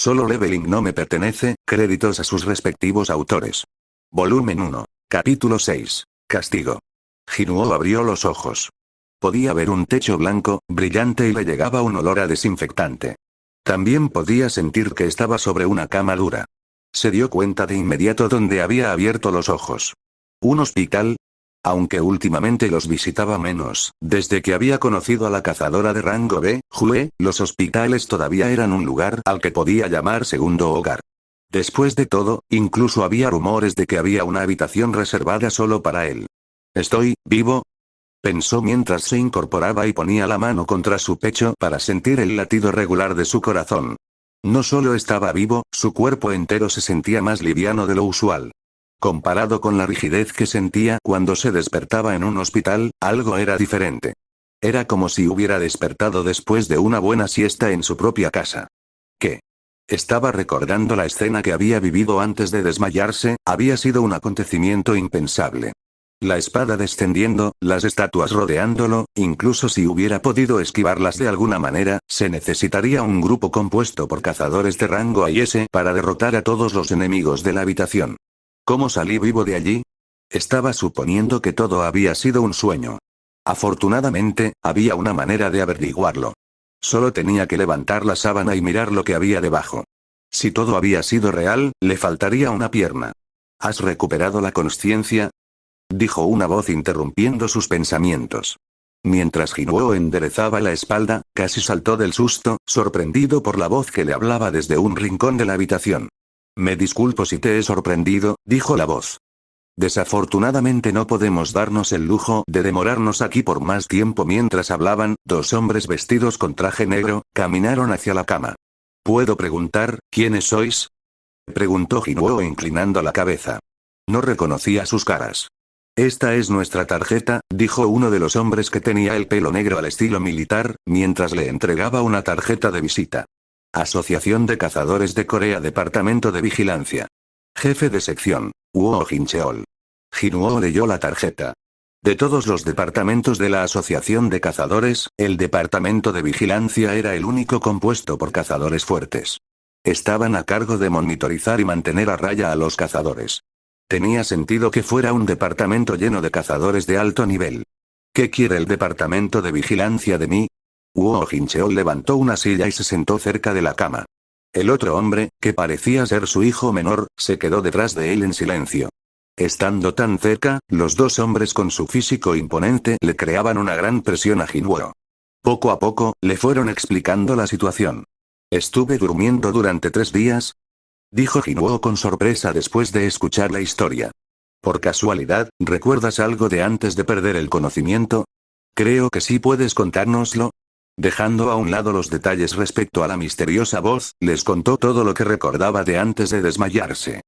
Solo Leveling no me pertenece, créditos a sus respectivos autores. Volumen 1. Capítulo 6. Castigo. Jinuo abrió los ojos. Podía ver un techo blanco, brillante y le llegaba un olor a desinfectante. También podía sentir que estaba sobre una cama dura. Se dio cuenta de inmediato dónde había abierto los ojos. ¿Un hospital? Aunque últimamente los visitaba menos, desde que había conocido a la cazadora de rango B, Jue, los hospitales todavía eran un lugar al que podía llamar segundo hogar. Después de todo, incluso había rumores de que había una habitación reservada solo para él. ¿Estoy vivo?, pensó mientras se incorporaba y ponía la mano contra su pecho para sentir el latido regular de su corazón. No solo estaba vivo, su cuerpo entero se sentía más liviano de lo usual. Comparado con la rigidez que sentía cuando se despertaba en un hospital, algo era diferente. Era como si hubiera despertado después de una buena siesta en su propia casa. ¿Qué? Estaba recordando la escena que había vivido antes de desmayarse, había sido un acontecimiento impensable. La espada descendiendo, las estatuas rodeándolo, incluso si hubiera podido esquivarlas de alguna manera, se necesitaría un grupo compuesto por cazadores de rango A y S para derrotar a todos los enemigos de la habitación. ¿Cómo salí vivo de allí? Estaba suponiendo que todo había sido un sueño. Afortunadamente, había una manera de averiguarlo. Solo tenía que levantar la sábana y mirar lo que había debajo. Si todo había sido real, le faltaría una pierna. ¿Has recuperado la consciencia?, dijo una voz interrumpiendo sus pensamientos. Mientras Jinuo enderezaba la espalda, casi saltó del susto, sorprendido por la voz que le hablaba desde un rincón de la habitación. Me disculpo si te he sorprendido, dijo la voz. Desafortunadamente no podemos darnos el lujo de demorarnos aquí por más tiempo. Mientras hablaban, dos hombres vestidos con traje negro, caminaron hacia la cama. ¿Puedo preguntar, quiénes sois?, preguntó Jinuo inclinando la cabeza. No reconocía sus caras. Esta es nuestra tarjeta, dijo uno de los hombres que tenía el pelo negro al estilo militar, mientras le entregaba una tarjeta de visita. Asociación de Cazadores de Corea, Departamento de Vigilancia. Jefe de sección, Uo Jincheol. Jinuo leyó la tarjeta. De todos los departamentos de la Asociación de Cazadores, el Departamento de Vigilancia era el único compuesto por cazadores fuertes. Estaban a cargo de monitorizar y mantener a raya a los cazadores. Tenía sentido que fuera un departamento lleno de cazadores de alto nivel. ¿Qué quiere el departamento de vigilancia de mí? Uo Jincheol levantó una silla y se sentó cerca de la cama. El otro hombre, que parecía ser su hijo menor, se quedó detrás de él en silencio. Estando tan cerca, los dos hombres con su físico imponente le creaban una gran presión a Jinuo. Poco a poco, le fueron explicando la situación. Estuve durmiendo durante 3 días, dijo Jinuo con sorpresa después de escuchar la historia. Por casualidad, ¿recuerdas algo de antes de perder el conocimiento? Creo que sí, puedes contárnoslo. Dejando a un lado los detalles respecto a la misteriosa voz, les contó todo lo que recordaba de antes de desmayarse.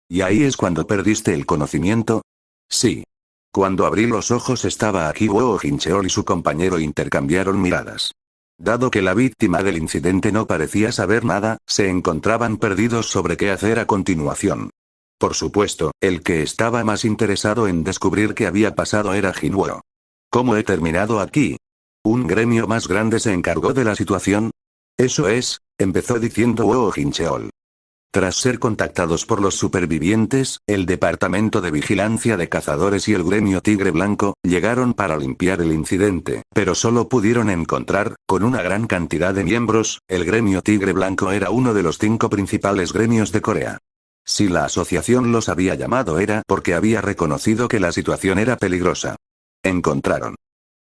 ¿Y ahí es cuando perdiste el conocimiento? Sí. Cuando abrí los ojos estaba aquí. Uo Jincheol y su compañero intercambiaron miradas. Dado que la víctima del incidente no parecía saber nada, se encontraban perdidos sobre qué hacer a continuación. Por supuesto, el que estaba más interesado en descubrir qué había pasado era Jinuo. ¿Cómo he terminado aquí? ¿Un gremio más grande se encargó de la situación? Eso es, empezó diciendo Uo Jincheol. Tras ser contactados por los supervivientes, el Departamento de Vigilancia de Cazadores y el gremio Tigre Blanco, llegaron para limpiar el incidente, pero solo pudieron encontrar, con una gran cantidad de miembros, el gremio Tigre Blanco era uno de los 5 principales gremios de Corea. Si la asociación los había llamado era porque había reconocido que la situación era peligrosa. Encontraron,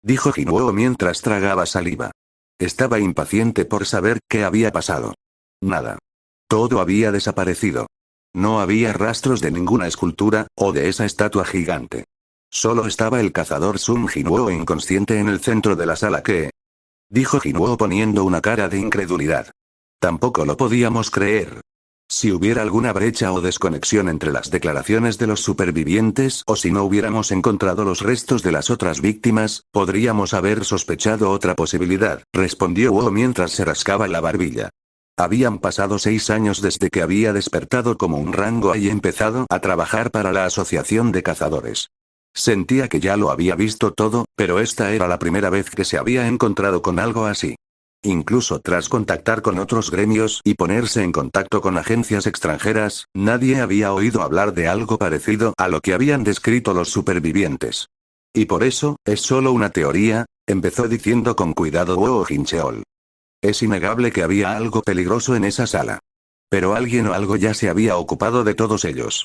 dijo Jinuo mientras tragaba saliva. Estaba impaciente por saber qué había pasado. Nada. Todo había desaparecido. No había rastros de ninguna escultura, o de esa estatua gigante. Solo estaba el cazador Sun Jinuo inconsciente en el centro de la sala. ¿Qué? Dijo Jinuo poniendo una cara de incredulidad. Tampoco lo podíamos creer. Si hubiera alguna brecha o desconexión entre las declaraciones de los supervivientes o si no hubiéramos encontrado los restos de las otras víctimas, podríamos haber sospechado otra posibilidad, respondió Uo mientras se rascaba la barbilla. Habían pasado 6 años desde que había despertado como un rango A y empezado a trabajar para la Asociación de Cazadores. Sentía que ya lo había visto todo, pero esta era la primera vez que se había encontrado con algo así. Incluso tras contactar con otros gremios y ponerse en contacto con agencias extranjeras, nadie había oído hablar de algo parecido a lo que habían descrito los supervivientes. Y por eso, es solo una teoría, empezó diciendo con cuidado Woo Jin-cheol. Es innegable que había algo peligroso en esa sala. Pero alguien o algo ya se había ocupado de todos ellos.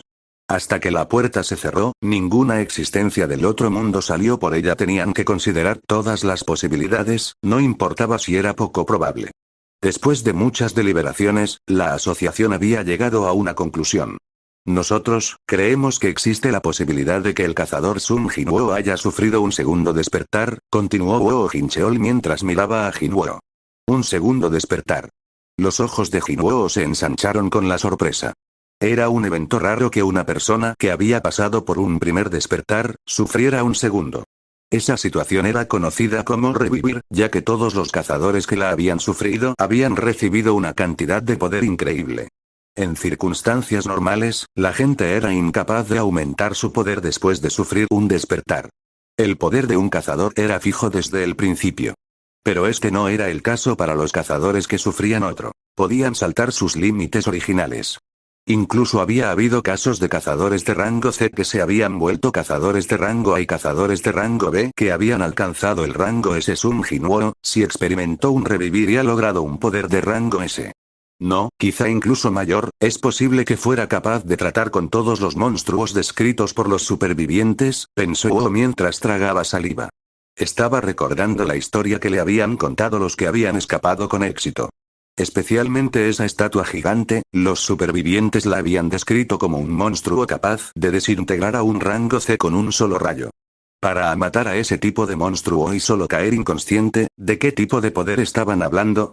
Hasta que la puerta se cerró, ninguna existencia del otro mundo salió por ella. Tenían que considerar todas las posibilidades, no importaba si era poco probable. Después de muchas deliberaciones, la asociación había llegado a una conclusión. Nosotros, creemos que existe la posibilidad de que el cazador Sun Jinwoo haya sufrido un segundo despertar, continuó Woo Jin-cheol mientras miraba a Jinwoo. Un segundo despertar. Los ojos de Jinwoo se ensancharon con la sorpresa. Era un evento raro que una persona que había pasado por un primer despertar, sufriera un segundo. Esa situación era conocida como revivir, ya que todos los cazadores que la habían sufrido habían recibido una cantidad de poder increíble. En circunstancias normales, la gente era incapaz de aumentar su poder después de sufrir un despertar. El poder de un cazador era fijo desde el principio. Pero este no era el caso para los cazadores que sufrían otro. Podían saltar sus límites originales. Incluso había habido casos de cazadores de rango C que se habían vuelto cazadores de rango A y cazadores de rango B que habían alcanzado el rango S. Sun Jinwoo, si experimentó un revivir y ha logrado un poder de rango S. No, quizá incluso mayor, es posible que fuera capaz de tratar con todos los monstruos descritos por los supervivientes, pensó Woo mientras tragaba saliva. Estaba recordando la historia que le habían contado los que habían escapado con éxito. Especialmente esa estatua gigante, los supervivientes la habían descrito como un monstruo capaz de desintegrar a un rango C con un solo rayo. Para matar a ese tipo de monstruo y solo caer inconsciente, ¿de qué tipo de poder estaban hablando?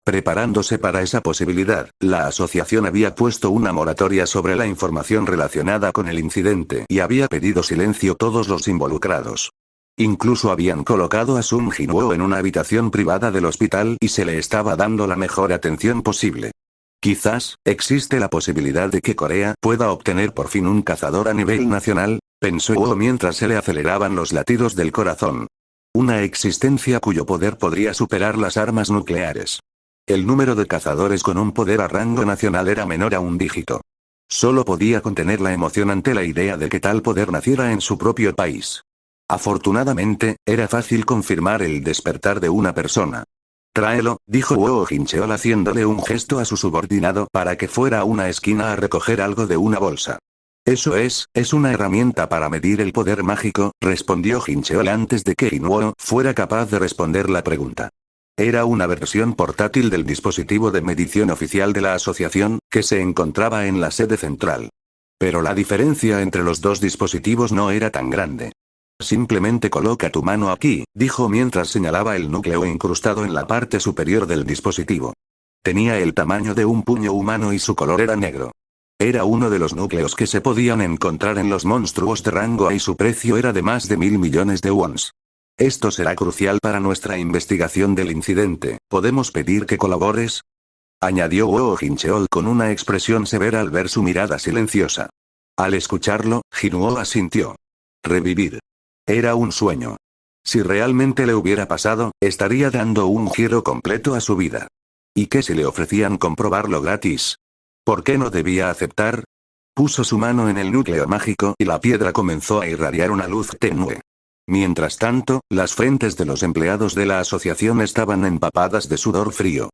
Preparándose para esa posibilidad, la asociación había puesto una moratoria sobre la información relacionada con el incidente y había pedido silencio a todos los involucrados. Incluso habían colocado a Sun Jinwoo en una habitación privada del hospital y se le estaba dando la mejor atención posible. Quizás, existe la posibilidad de que Corea pueda obtener por fin un cazador a nivel nacional, pensó Woo mientras se le aceleraban los latidos del corazón. Una existencia cuyo poder podría superar las armas nucleares. El número de cazadores con un poder a rango nacional era menor a un dígito. Solo podía contener la emoción ante la idea de que tal poder naciera en su propio país. Afortunadamente, era fácil confirmar el despertar de una persona. Tráelo, dijo Woo Jin-cheol haciéndole un gesto a su subordinado para que fuera a una esquina a recoger algo de una bolsa. Eso es una herramienta para medir el poder mágico, respondió Jin-cheol antes de que Jinwoo fuera capaz de responder la pregunta. Era una versión portátil del dispositivo de medición oficial de la asociación, que se encontraba en la sede central. Pero la diferencia entre los dos dispositivos no era tan grande. Simplemente coloca tu mano aquí, dijo mientras señalaba el núcleo incrustado en la parte superior del dispositivo. Tenía el tamaño de un puño humano y su color era negro. Era uno de los núcleos que se podían encontrar en los monstruos de rango A y su precio era de más de 1.000 millones de wons. Esto será crucial para nuestra investigación del incidente, ¿podemos pedir que colabores? Añadió Woo Jin-cheol con una expresión severa al ver su mirada silenciosa. Al escucharlo, Jinwoo asintió. Revivir. Era un sueño. Si realmente le hubiera pasado, estaría dando un giro completo a su vida. ¿Y qué si le ofrecían comprobarlo gratis? ¿Por qué no debía aceptar? Puso su mano en el núcleo mágico y la piedra comenzó a irradiar una luz tenue. Mientras tanto, las frentes de los empleados de la asociación estaban empapadas de sudor frío.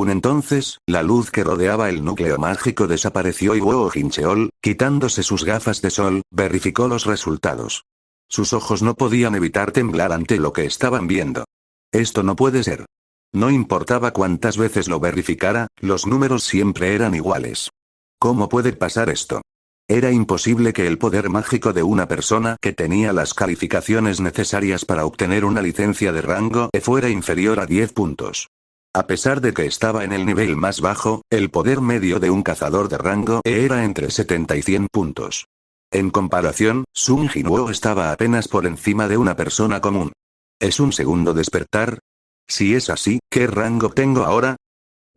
Entonces, la luz que rodeaba el núcleo mágico desapareció y Woo Jin-cheol, quitándose sus gafas de sol, verificó los resultados. Sus ojos no podían evitar temblar ante lo que estaban viendo. Esto no puede ser. No importaba cuántas veces lo verificara, los números siempre eran iguales. ¿Cómo puede pasar esto? Era imposible que el poder mágico de una persona que tenía las calificaciones necesarias para obtener una licencia de rango E fuera inferior a 10 puntos. A pesar de que estaba en el nivel más bajo, el poder medio de un cazador de rango E era entre 70 y 100 puntos. En comparación, Sun Jinwoo estaba apenas por encima de una persona común. ¿Es un segundo despertar? Si es así, ¿qué rango tengo ahora?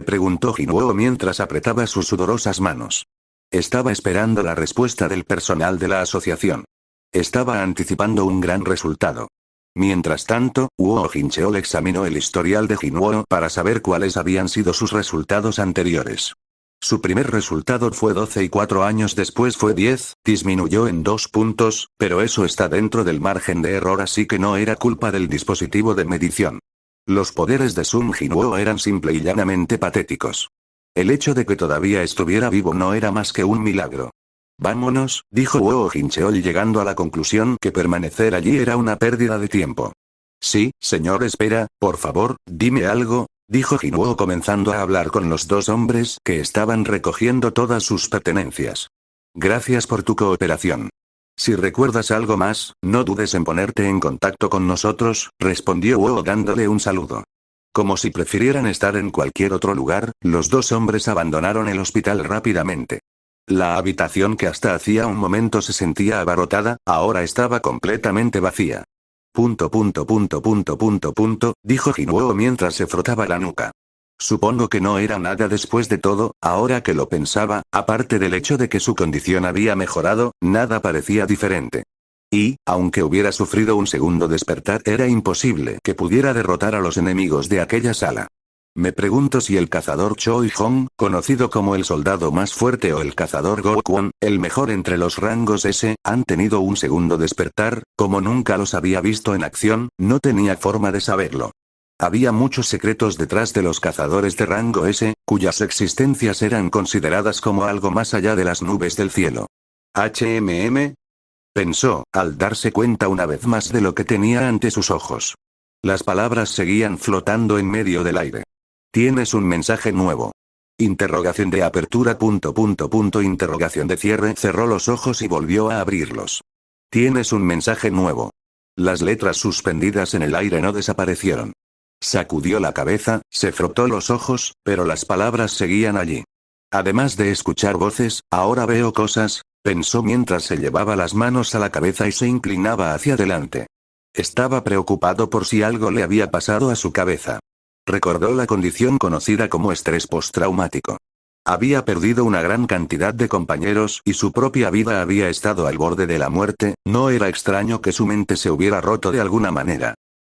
Preguntó Jinwoo mientras apretaba sus sudorosas manos. Estaba esperando la respuesta del personal de la asociación. Estaba anticipando un gran resultado. Mientras tanto, Wuo Jincheol examinó el historial de Jinwoo para saber cuáles habían sido sus resultados anteriores. Su primer resultado fue 12 y 4 años después fue 10, disminuyó en 2 puntos, pero eso está dentro del margen de error, así que no era culpa del dispositivo de medición. Los poderes de Sun Jinwoo eran simple y llanamente patéticos. El hecho de que todavía estuviera vivo no era más que un milagro. Vámonos, dijo Wuo Jincheol llegando a la conclusión que permanecer allí era una pérdida de tiempo. Sí, señor, espera, por favor, dime algo, dijo Jinwoo comenzando a hablar con los dos hombres que estaban recogiendo todas sus pertenencias. Gracias por tu cooperación. Si recuerdas algo más, no dudes en ponerte en contacto con nosotros, respondió Wuo dándole un saludo. Como si prefirieran estar en cualquier otro lugar, los dos hombres abandonaron el hospital rápidamente. La habitación que hasta hacía un momento se sentía abarrotada, ahora estaba completamente vacía. Dijo Jinwoo mientras se frotaba la nuca. Supongo que no era nada después de todo, ahora que lo pensaba, aparte del hecho de que su condición había mejorado, nada parecía diferente. Y, aunque hubiera sufrido un segundo despertar, era imposible que pudiera derrotar a los enemigos de aquella sala. Me pregunto si el cazador Choi Hong, conocido como el soldado más fuerte, o el cazador Go Kwon, el mejor entre los rangos S, han tenido un segundo despertar, como nunca los había visto en acción, no tenía forma de saberlo. Había muchos secretos detrás de los cazadores de rango S, cuyas existencias eran consideradas como algo más allá de las nubes del cielo. Pensó, al darse cuenta una vez más de lo que tenía ante sus ojos. Las palabras seguían flotando en medio del aire. Tienes un mensaje nuevo. Interrogación de apertura. Interrogación de cierre. Cerró los ojos y volvió a abrirlos. Tienes un mensaje nuevo. Las letras suspendidas en el aire no desaparecieron. Sacudió la cabeza, se frotó los ojos, pero las palabras seguían allí. Además de escuchar voces, ahora veo cosas, pensó mientras se llevaba las manos a la cabeza y se inclinaba hacia adelante. Estaba preocupado por si algo le había pasado a su cabeza. Recordó la condición conocida como estrés postraumático. Había perdido una gran cantidad de compañeros y su propia vida había estado al borde de la muerte, no era extraño que su mente se hubiera roto de alguna manera.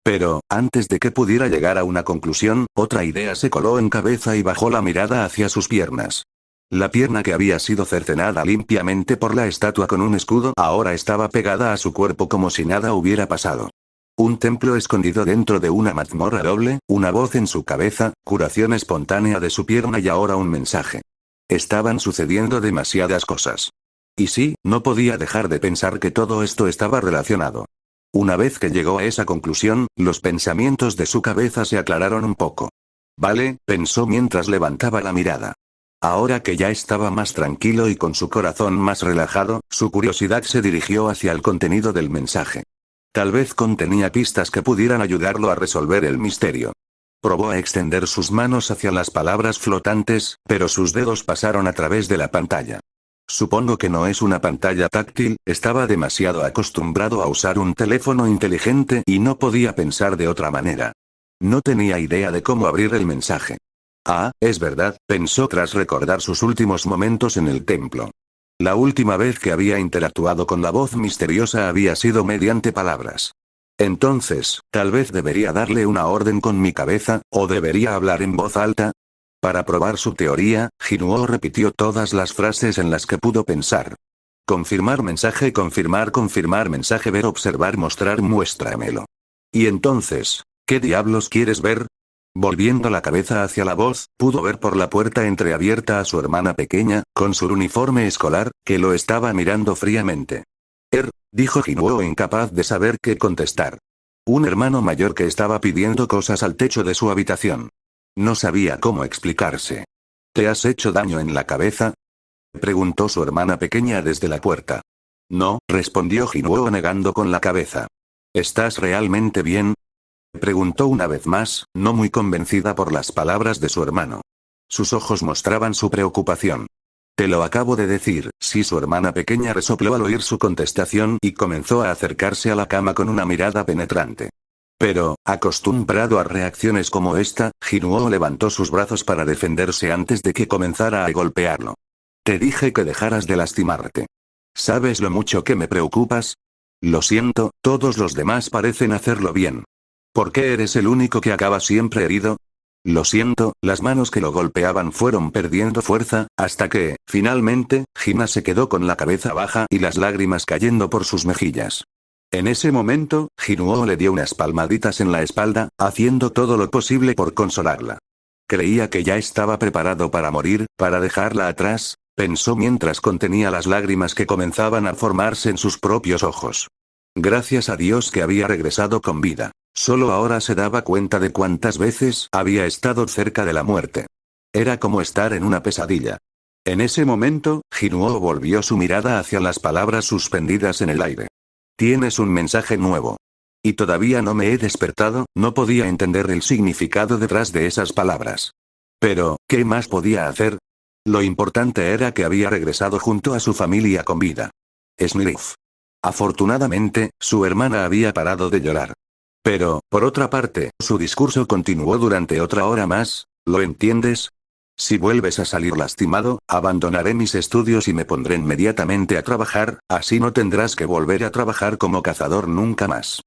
Pero, antes de que pudiera llegar a una conclusión, otra idea se coló en cabeza y bajó la mirada hacia sus piernas. La pierna que había sido cercenada limpiamente por la estatua con un escudo ahora estaba pegada a su cuerpo como si nada hubiera pasado. Un templo escondido dentro de una mazmorra doble, una voz en su cabeza, curación espontánea de su pierna y ahora un mensaje. Estaban sucediendo demasiadas cosas. Y sí, no podía dejar de pensar que todo esto estaba relacionado. Una vez que llegó a esa conclusión, los pensamientos de su cabeza se aclararon un poco. Vale, pensó mientras levantaba la mirada. Ahora que ya estaba más tranquilo y con su corazón más relajado, su curiosidad se dirigió hacia el contenido del mensaje. Tal vez contenía pistas que pudieran ayudarlo a resolver el misterio. Probó a extender sus manos hacia las palabras flotantes, pero sus dedos pasaron a través de la pantalla. Supongo que no es una pantalla táctil, estaba demasiado acostumbrado a usar un teléfono inteligente y no podía pensar de otra manera. No tenía idea de cómo abrir el mensaje. Ah, es verdad, pensó tras recordar sus últimos momentos en el templo. La última vez que había interactuado con la voz misteriosa había sido mediante palabras. Entonces, tal vez debería darle una orden con mi cabeza, o debería hablar en voz alta. Para probar su teoría, Jinwoo repitió todas las frases en las que pudo pensar. Confirmar mensaje, confirmar mensaje, ver, observar, mostrar, muéstramelo. Y entonces, ¿qué diablos quieres ver? Volviendo la cabeza hacia la voz, pudo ver por la puerta entreabierta a su hermana pequeña, con su uniforme escolar, que lo estaba mirando fríamente. Dijo Jinwoo incapaz de saber qué contestar. Un hermano mayor que estaba pidiendo cosas al techo de su habitación. No sabía cómo explicarse. ¿Te has hecho daño en la cabeza? Preguntó su hermana pequeña desde la puerta. No, respondió Jinwoo negando con la cabeza. ¿Estás realmente bien? Preguntó una vez más, no muy convencida por las palabras de su hermano. Sus ojos mostraban su preocupación. Te lo acabo de decir, sí, su hermana pequeña resopló al oír su contestación y comenzó a acercarse a la cama con una mirada penetrante. Pero, acostumbrado a reacciones como esta, Jinwoo levantó sus brazos para defenderse antes de que comenzara a golpearlo. Te dije que dejaras de lastimarte. ¿Sabes lo mucho que me preocupas? Lo siento, todos los demás parecen hacerlo bien. ¿Por qué eres el único que acaba siempre herido? Lo siento, las manos que lo golpeaban fueron perdiendo fuerza, hasta que, finalmente, Hina se quedó con la cabeza baja y las lágrimas cayendo por sus mejillas. En ese momento, Hinuo le dio unas palmaditas en la espalda, haciendo todo lo posible por consolarla. Creía que ya estaba preparado para morir, para dejarla atrás, pensó mientras contenía las lágrimas que comenzaban a formarse en sus propios ojos. Gracias a Dios que había regresado con vida. Solo ahora se daba cuenta de cuántas veces había estado cerca de la muerte. Era como estar en una pesadilla. En ese momento, Hinuo volvió su mirada hacia las palabras suspendidas en el aire. Tienes un mensaje nuevo. Y todavía no me he despertado, no podía entender el significado detrás de esas palabras. Pero, ¿qué más podía hacer? Lo importante era que había regresado junto a su familia con vida. Sniff. Afortunadamente, su hermana había parado de llorar. Pero, por otra parte, su discurso continuó durante otra hora más, ¿lo entiendes? Si vuelves a salir lastimado, abandonaré mis estudios y me pondré inmediatamente a trabajar, así no tendrás que volver a trabajar como cazador nunca más.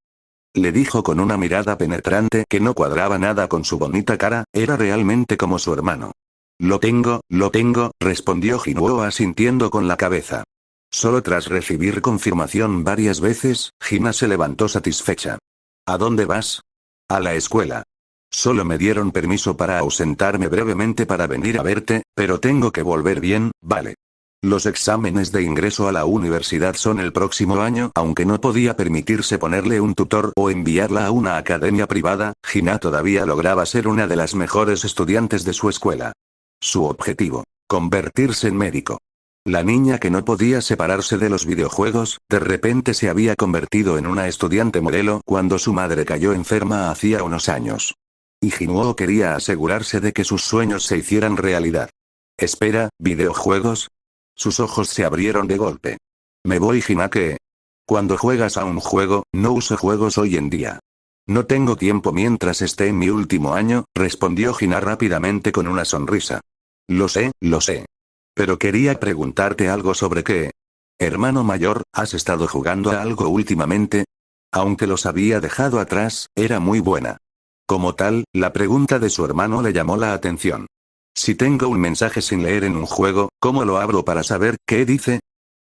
Le dijo con una mirada penetrante que no cuadraba nada con su bonita cara, era realmente como su hermano. Lo tengo, respondió Hinuo asintiendo con la cabeza. Solo tras recibir confirmación varias veces, Hina se levantó satisfecha. ¿A dónde vas? A la escuela. Solo me dieron permiso para ausentarme brevemente para venir a verte, pero tengo que volver bien, ¿vale? Los exámenes de ingreso a la universidad son el próximo año, aunque no podía permitirse ponerle un tutor o enviarla a una academia privada, Hina todavía lograba ser una de las mejores estudiantes de su escuela. Su objetivo: convertirse en médico. La niña que no podía separarse de los videojuegos, de repente se había convertido en una estudiante modelo cuando su madre cayó enferma hacía unos años. Y Hinuo quería asegurarse de que sus sueños se hicieran realidad. Espera, ¿videojuegos? Sus ojos se abrieron de golpe. Me voy, Hinake. Cuando juegas a un juego, no uso juegos hoy en día. No tengo tiempo mientras esté en mi último año, respondió Hina rápidamente con una sonrisa. Lo sé. Pero quería preguntarte algo sobre qué. Hermano mayor, ¿has estado jugando a algo últimamente? Aunque los había dejado atrás, era muy buena. Como tal, la pregunta de su hermano le llamó la atención. Si tengo un mensaje sin leer en un juego, ¿cómo lo abro para saber qué dice?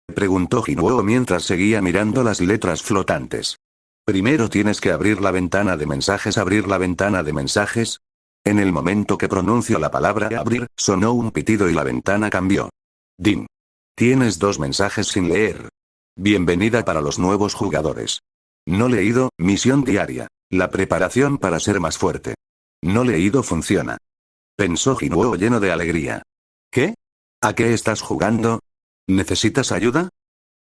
Preguntó Hinuo mientras seguía mirando las letras flotantes. Primero tienes que abrir la ventana de mensajes. ¿Abrir la ventana de mensajes? En el momento que pronunció la palabra abrir, sonó un pitido y la ventana cambió. Din. Tienes 2 mensajes sin leer. Bienvenida para los nuevos jugadores. No leído, misión diaria. La preparación para ser más fuerte. No leído funciona. Pensó Hinuo lleno de alegría. ¿Qué? ¿A qué estás jugando? ¿Necesitas ayuda?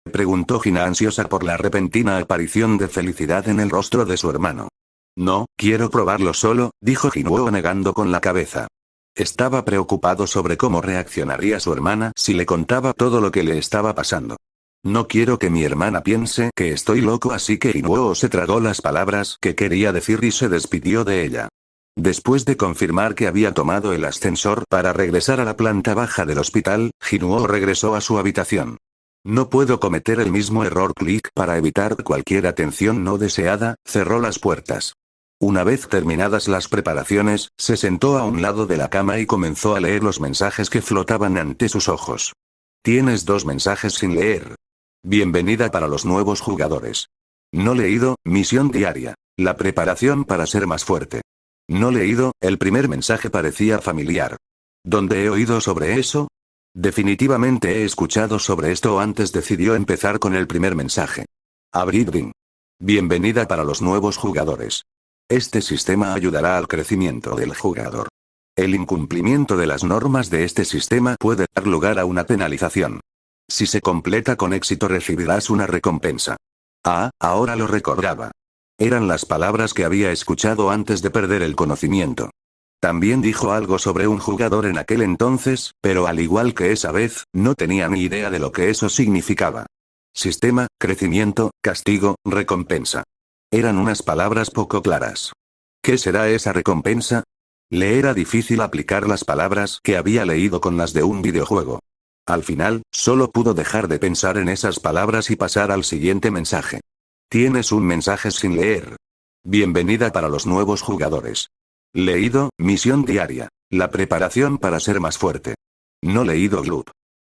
Preguntó Hina ansiosa por la repentina aparición de felicidad en el rostro de su hermano. No, quiero probarlo solo, dijo Hinuo negando con la cabeza. Estaba preocupado sobre cómo reaccionaría su hermana si le contaba todo lo que le estaba pasando. No quiero que mi hermana piense que estoy loco, así que Hinuo se tragó las palabras que quería decir y se despidió de ella. Después de confirmar que había tomado el ascensor para regresar a la planta baja del hospital, Hinuo regresó a su habitación. No puedo cometer el mismo error. Clic para evitar cualquier atención no deseada, cerró las puertas. Una vez terminadas las preparaciones, se sentó a un lado de la cama y comenzó a leer los mensajes que flotaban ante sus ojos. Tienes 2 mensajes sin leer. Bienvenida para los nuevos jugadores. No leído, misión diaria. La preparación para ser más fuerte. No leído, el primer mensaje parecía familiar. ¿Dónde he oído sobre eso? Definitivamente he escuchado sobre esto antes. Decidió empezar con el primer mensaje. Abrir Din. Bienvenida para los nuevos jugadores. Este sistema ayudará al crecimiento del jugador. El incumplimiento de las normas de este sistema puede dar lugar a una penalización. Si se completa con éxito recibirás una recompensa. Ah, ahora lo recordaba. Eran las palabras que había escuchado antes de perder el conocimiento. También dijo algo sobre un jugador en aquel entonces, pero al igual que esa vez, no tenía ni idea de lo que eso significaba. Sistema, crecimiento, castigo, recompensa. Eran unas palabras poco claras. ¿Qué será esa recompensa? Le era difícil aplicar las palabras que había leído con las de un videojuego. Al final, solo pudo dejar de pensar en esas palabras y pasar al siguiente mensaje. Tienes un mensaje sin leer. Bienvenida para los nuevos jugadores. Leído, misión diaria. La preparación para ser más fuerte. No leído Gloop.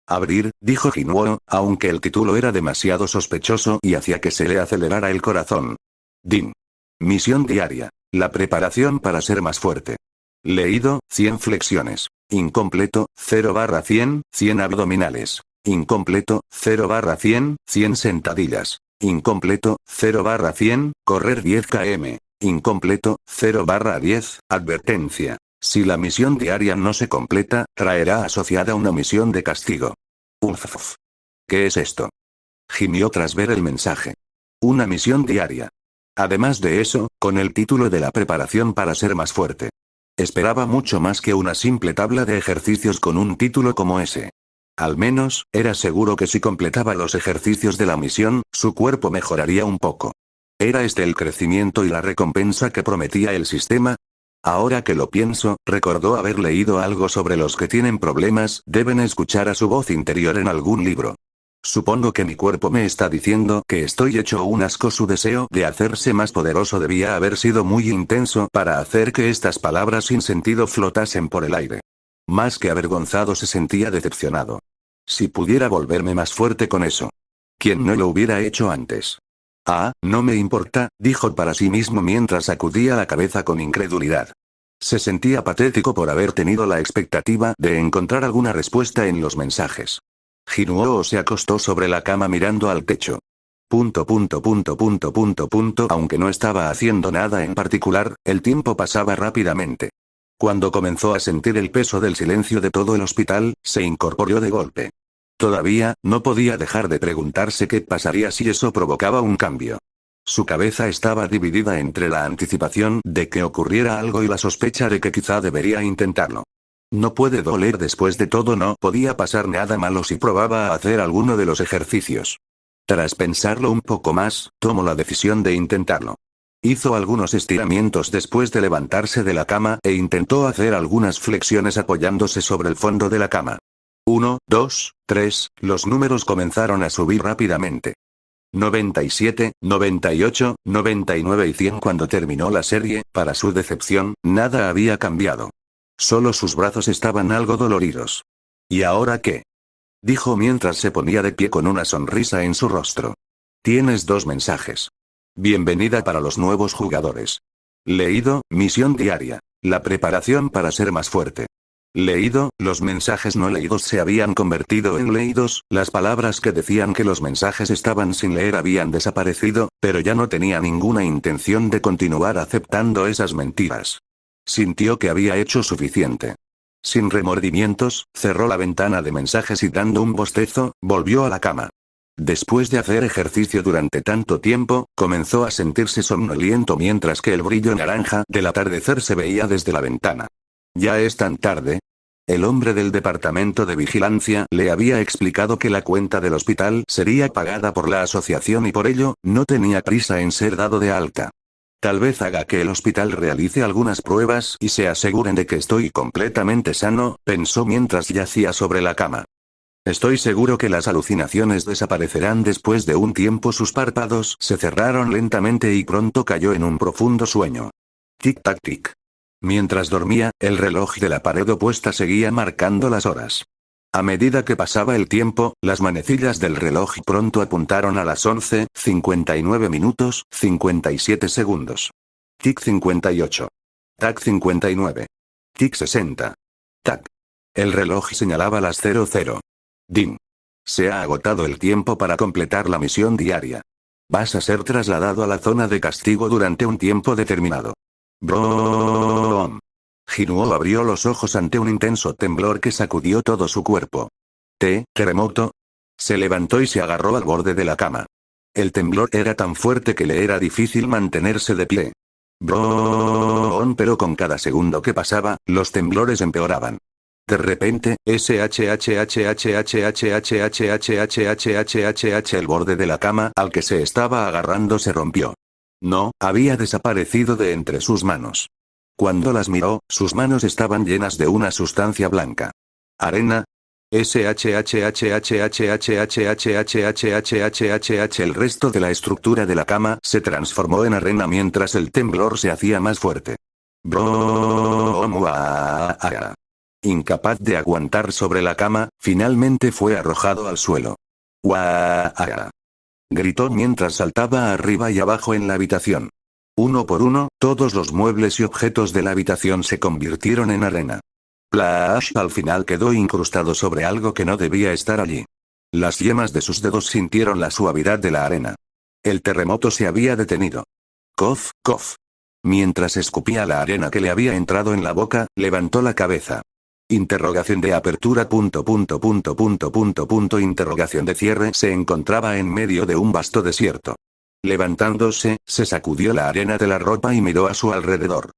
Abrir, dijo Jinuo, aunque el título era demasiado sospechoso y hacía que se le acelerara el corazón. Din. Misión diaria. La preparación para ser más fuerte. Leído, 100 flexiones. Incompleto, 0/100, 100 abdominales. Incompleto, 0/100, 100 sentadillas. Incompleto, 0/100, correr 10 km. Incompleto, 0/10, advertencia. Si la misión diaria no se completa, traerá asociada una misión de castigo. Uf. ¿Qué es esto? Gimió tras ver el mensaje. Una misión diaria. Además de eso, con el título de la preparación para ser más fuerte. Esperaba mucho más que una simple tabla de ejercicios con un título como ese. Al menos, era seguro que si completaba los ejercicios de la misión, su cuerpo mejoraría un poco. ¿Era este el crecimiento y la recompensa que prometía el sistema? Ahora que lo pienso, recordó haber leído algo sobre los que tienen problemas, deben escuchar a su voz interior en algún libro. Supongo que mi cuerpo me está diciendo que estoy hecho un asco. Su deseo de hacerse más poderoso debía haber sido muy intenso para hacer que estas palabras sin sentido flotasen por el aire. Más que avergonzado se sentía decepcionado. Si pudiera volverme más fuerte con eso. ¿Quién no lo hubiera hecho antes? Ah, no me importa, dijo para sí mismo mientras sacudía la cabeza con incredulidad. Se sentía patético por haber tenido la expectativa de encontrar alguna respuesta en los mensajes. Jinuo se acostó sobre la cama mirando al techo. Aunque no estaba haciendo nada en particular, el tiempo pasaba rápidamente. Cuando comenzó a sentir el peso del silencio de todo el hospital, se incorporó de golpe. Todavía, no podía dejar de preguntarse qué pasaría si eso provocaba un cambio. Su cabeza estaba dividida entre la anticipación de que ocurriera algo y la sospecha de que quizá debería intentarlo. No puede doler después de todo, no podía pasar nada malo si probaba a hacer alguno de los ejercicios. Tras pensarlo un poco más, tomó la decisión de intentarlo. Hizo algunos estiramientos después de levantarse de la cama e intentó hacer algunas flexiones apoyándose sobre el fondo de la cama. 1, 2, 3, los números comenzaron a subir rápidamente. 97, 98, 99 y 100. Cuando terminó la serie, para su decepción, nada había cambiado. Solo sus brazos estaban algo doloridos. ¿Y ahora qué? Dijo mientras se ponía de pie con una sonrisa en su rostro. Tienes 2 mensajes. Bienvenida para los nuevos jugadores. Leído, misión diaria. La preparación para ser más fuerte. Leído, los mensajes no leídos se habían convertido en leídos, las palabras que decían que los mensajes estaban sin leer habían desaparecido, pero ya no tenía ninguna intención de continuar aceptando esas mentiras. Sintió que había hecho suficiente. Sin remordimientos, cerró la ventana de mensajes y dando un bostezo, volvió a la cama. Después de hacer ejercicio durante tanto tiempo, comenzó a sentirse somnoliento mientras que el brillo naranja del atardecer se veía desde la ventana. ¿Ya es tan tarde? El hombre del departamento de vigilancia le había explicado que la cuenta del hospital sería pagada por la asociación y por ello, no tenía prisa en ser dado de alta. Tal vez haga que el hospital realice algunas pruebas y se aseguren de que estoy completamente sano, pensó mientras yacía sobre la cama. Estoy seguro que las alucinaciones desaparecerán después de un tiempo. Sus párpados se cerraron lentamente y pronto cayó en un profundo sueño. Tic-tac tic. Mientras dormía, el reloj de la pared opuesta seguía marcando las horas. A medida que pasaba el tiempo, las manecillas del reloj pronto apuntaron a las 11, 59 minutos, 57 segundos. Tic 58. Tac 59. Tic 60. Tac. El reloj señalaba las 00. Din. Se ha agotado el tiempo para completar la misión diaria. Vas a ser trasladado a la zona de castigo durante un tiempo determinado. Brom. Jinuo abrió los ojos ante un intenso temblor que sacudió todo su cuerpo. ¿Terremoto? Se levantó y se agarró al borde de la cama. El temblor era tan fuerte que le era difícil mantenerse de pie. Brom. Pero con cada segundo que pasaba, los temblores empeoraban. De repente, el borde de la cama al que se estaba agarrando se rompió. No, había desaparecido de entre sus manos. Cuando las miró, sus manos estaban llenas de una sustancia blanca. ¿Arena? SHHHHHHHHHHHHH. El resto de la estructura de la cama se transformó en arena mientras el temblor se hacía más fuerte. Incapaz de aguantar sobre la cama, finalmente fue arrojado al suelo. Gritó mientras saltaba arriba y abajo en la habitación. Uno por uno, todos los muebles y objetos de la habitación se convirtieron en arena. Plash al final quedó incrustado sobre algo que no debía estar allí. Las yemas de sus dedos sintieron la suavidad de la arena. El terremoto se había detenido. Cof, cof. Mientras escupía la arena que le había entrado en la boca, levantó la cabeza. Interrogación de apertura. Interrogación de cierre. Se encontraba en medio de un vasto desierto. Levantándose, se sacudió la arena de la ropa y miró a su alrededor.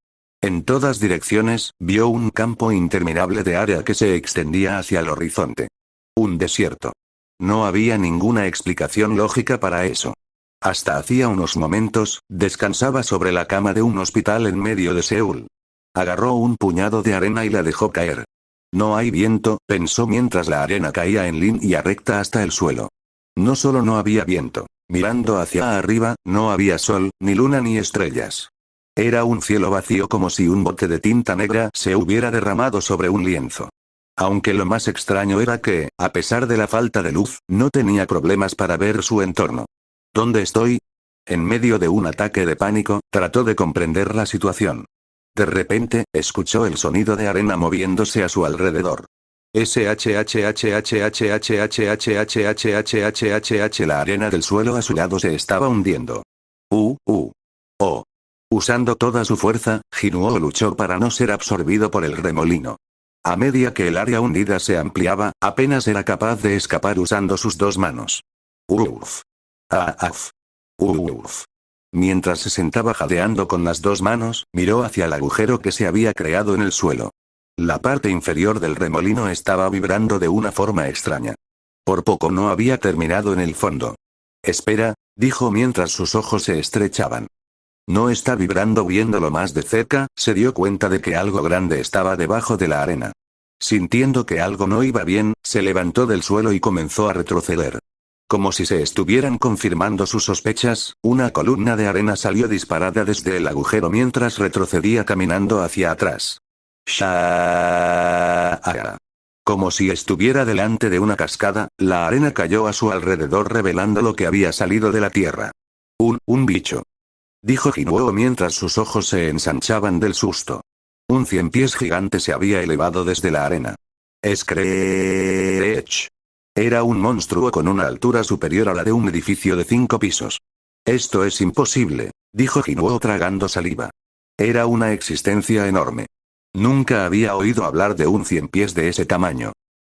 En todas direcciones, vio un campo interminable de área que se extendía hacia el horizonte. Un desierto. No había ninguna explicación lógica para eso. Hasta hacía unos momentos, descansaba sobre la cama de un hospital en medio de Seúl. Agarró un puñado de arena y la dejó caer. No hay viento, pensó mientras la arena caía en línea recta hasta el suelo. No solo no había viento. Mirando hacia arriba, no había sol, ni luna ni estrellas. Era un cielo vacío como si un bote de tinta negra se hubiera derramado sobre un lienzo. Aunque lo más extraño era que, a pesar de la falta de luz, no tenía problemas para ver su entorno. ¿Dónde estoy? En medio de un ataque de pánico, trató de comprender la situación. De repente, escuchó el sonido de arena moviéndose a su alrededor. SHHHHHHHHHHHHHH. La arena del suelo a su lado se estaba hundiendo. Usando toda su fuerza, Jinuo luchó para no ser absorbido por el remolino. A medida que el área hundida se ampliaba, apenas era capaz de escapar usando sus dos manos. Uf. Uf. Mientras se sentaba jadeando con las dos manos, miró hacia el agujero que se había creado en el suelo. La parte inferior del remolino estaba vibrando de una forma extraña. Por poco no había terminado en el fondo. Espera, dijo mientras sus ojos se estrechaban. No está vibrando. Viéndolo más de cerca, se dio cuenta de que algo grande estaba debajo de la arena. Sintiendo que algo no iba bien, se levantó del suelo y comenzó a retroceder. Como si se estuvieran confirmando sus sospechas, una columna de arena salió disparada desde el agujero mientras retrocedía caminando hacia atrás. Shaaaa. Como si estuviera delante de una cascada, la arena cayó a su alrededor revelando lo que había salido de la tierra. Un bicho. Dijo Jinuo mientras sus ojos se ensanchaban del susto. Un 100 pies gigante se había elevado desde la arena. Screech. Era un monstruo con una altura superior a la de un edificio de 5 pisos. Esto es imposible, dijo Jinuo tragando saliva. Era una existencia enorme. Nunca había oído hablar de un 100 pies de ese tamaño.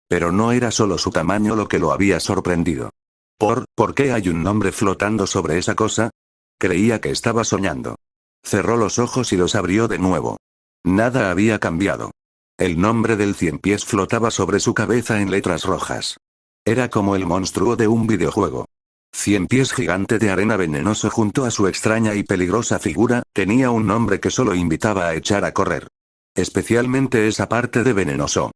Pero no era solo su tamaño lo que lo había sorprendido. ¿Por qué hay un nombre flotando sobre esa cosa? Creía que estaba soñando. Cerró los ojos y los abrió de nuevo. Nada había cambiado. El nombre del 100 pies flotaba sobre su cabeza en letras rojas. Era como el monstruo de un videojuego. 100 pies gigante de arena venenoso junto a su extraña y peligrosa figura, tenía un nombre que solo invitaba a echar a correr. Especialmente esa parte de venenoso.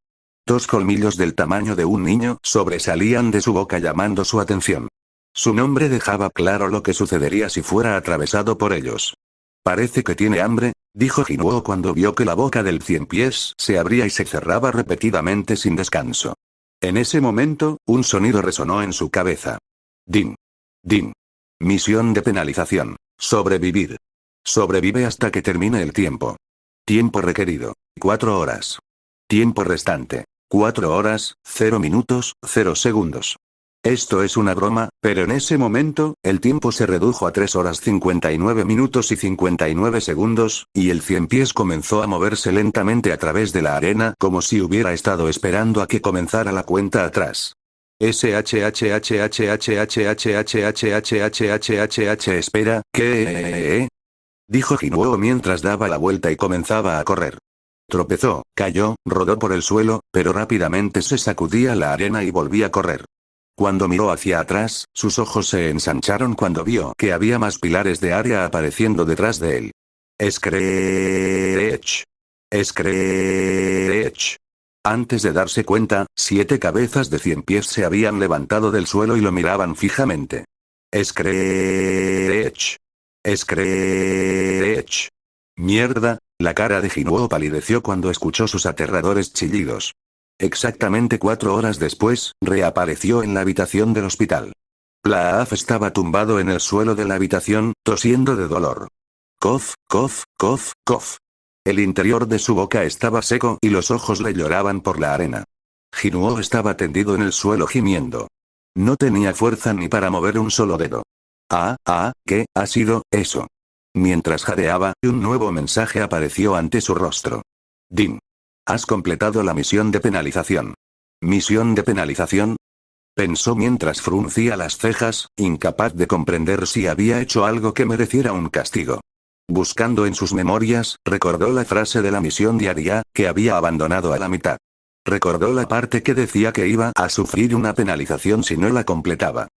2 colmillos del tamaño de un niño sobresalían de su boca llamando su atención. Su nombre dejaba claro lo que sucedería si fuera atravesado por ellos. Parece que tiene hambre, dijo Jinuo cuando vio que la boca del 100 pies se abría y se cerraba repetidamente sin descanso. En ese momento, un sonido resonó en su cabeza. Din. Din. Misión de penalización. Sobrevivir. Sobrevive hasta que termine el tiempo. Tiempo requerido. 4 horas. Tiempo restante. 4 horas, 0 minutos, 0 segundos. Esto es una broma, pero en ese momento, el tiempo se redujo a 3 horas 59 minutos y 59 segundos, y el 100 pies comenzó a moverse lentamente a través de la arena como si hubiera estado esperando a que comenzara la cuenta atrás. SHHHHHHHHHHHHHH. Espera, ¿qué? Dijo Jinuo mientras daba la vuelta y comenzaba a correr. Tropezó, cayó, rodó por el suelo, pero rápidamente se sacudía la arena y volvía a correr. Cuando miró hacia atrás, sus ojos se ensancharon cuando vio que había más pilares de área apareciendo detrás de él. Screech. Screech. Antes de darse cuenta, 7 cabezas de 100 pies se habían levantado del suelo y lo miraban fijamente. Screech. Screech. Mierda, la cara de Jinuo palideció cuando escuchó sus aterradores chillidos. Exactamente 4 horas después, reapareció en la habitación del hospital. Plaaf estaba tumbado en el suelo de la habitación, tosiendo de dolor. Cof, cof, cof, cof. El interior de su boca estaba seco y los ojos le lloraban por la arena. Jinuo estaba tendido en el suelo gimiendo. No tenía fuerza ni para mover un solo dedo. ¿Qué ha sido eso? Mientras jadeaba, un nuevo mensaje apareció ante su rostro. Din. Has completado la misión de penalización. ¿Misión de penalización? Pensó mientras fruncía las cejas, incapaz de comprender si había hecho algo que mereciera un castigo. Buscando en sus memorias, recordó la frase de la misión diaria, que había abandonado a la mitad. Recordó la parte que decía que iba a sufrir una penalización si no la completaba.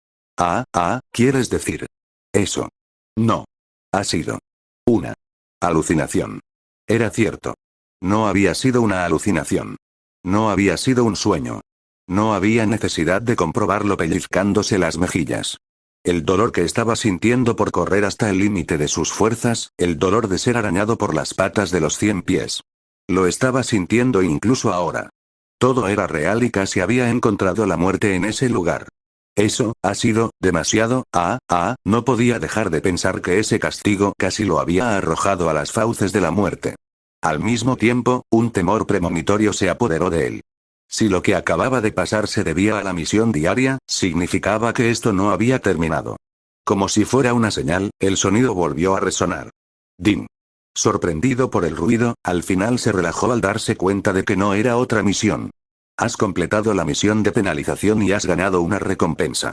¿Quieres decir eso? No. Ha sido una alucinación. Era cierto. No había sido una alucinación. No había sido un sueño. No había necesidad de comprobarlo pellizcándose las mejillas. El dolor que estaba sintiendo por correr hasta el límite de sus fuerzas, el dolor de ser arañado por las patas de los 100 pies. Lo estaba sintiendo incluso ahora. Todo era real y casi había encontrado la muerte en ese lugar. Eso ha sido demasiado. No podía dejar de pensar que ese castigo casi lo había arrojado a las fauces de la muerte. Al mismo tiempo, un temor premonitorio se apoderó de él. Si lo que acababa de pasar se debía a la misión diaria, significaba que esto no había terminado. Como si fuera una señal, el sonido volvió a resonar. Din. Sorprendido por el ruido, al final se relajó al darse cuenta de que no era otra misión. Has completado la misión de penalización y has ganado una recompensa.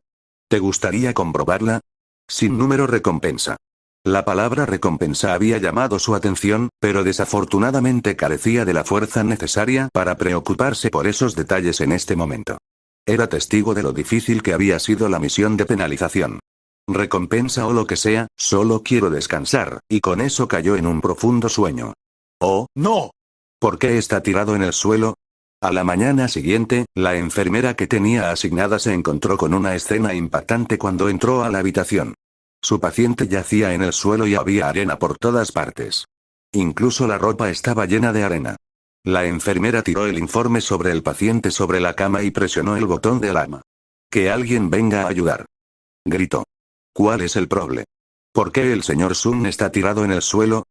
¿Te gustaría comprobarla? Sin número recompensa. La palabra recompensa había llamado su atención, pero desafortunadamente carecía de la fuerza necesaria para preocuparse por esos detalles en este momento. Era testigo de lo difícil que había sido la misión de penalización. Recompensa o lo que sea, solo quiero descansar, y con eso cayó en un profundo sueño. ¡Oh, no! ¿Por qué está tirado en el suelo? A la mañana siguiente, la enfermera que tenía asignada se encontró con una escena impactante cuando entró a la habitación. Su paciente yacía en el suelo y había arena por todas partes. Incluso la ropa estaba llena de arena. La enfermera tiró el informe sobre el paciente sobre la cama y presionó el botón de alarma. Que alguien venga a ayudar. Gritó. ¿Cuál es el problema? ¿Por qué el señor Sun está tirado en el suelo?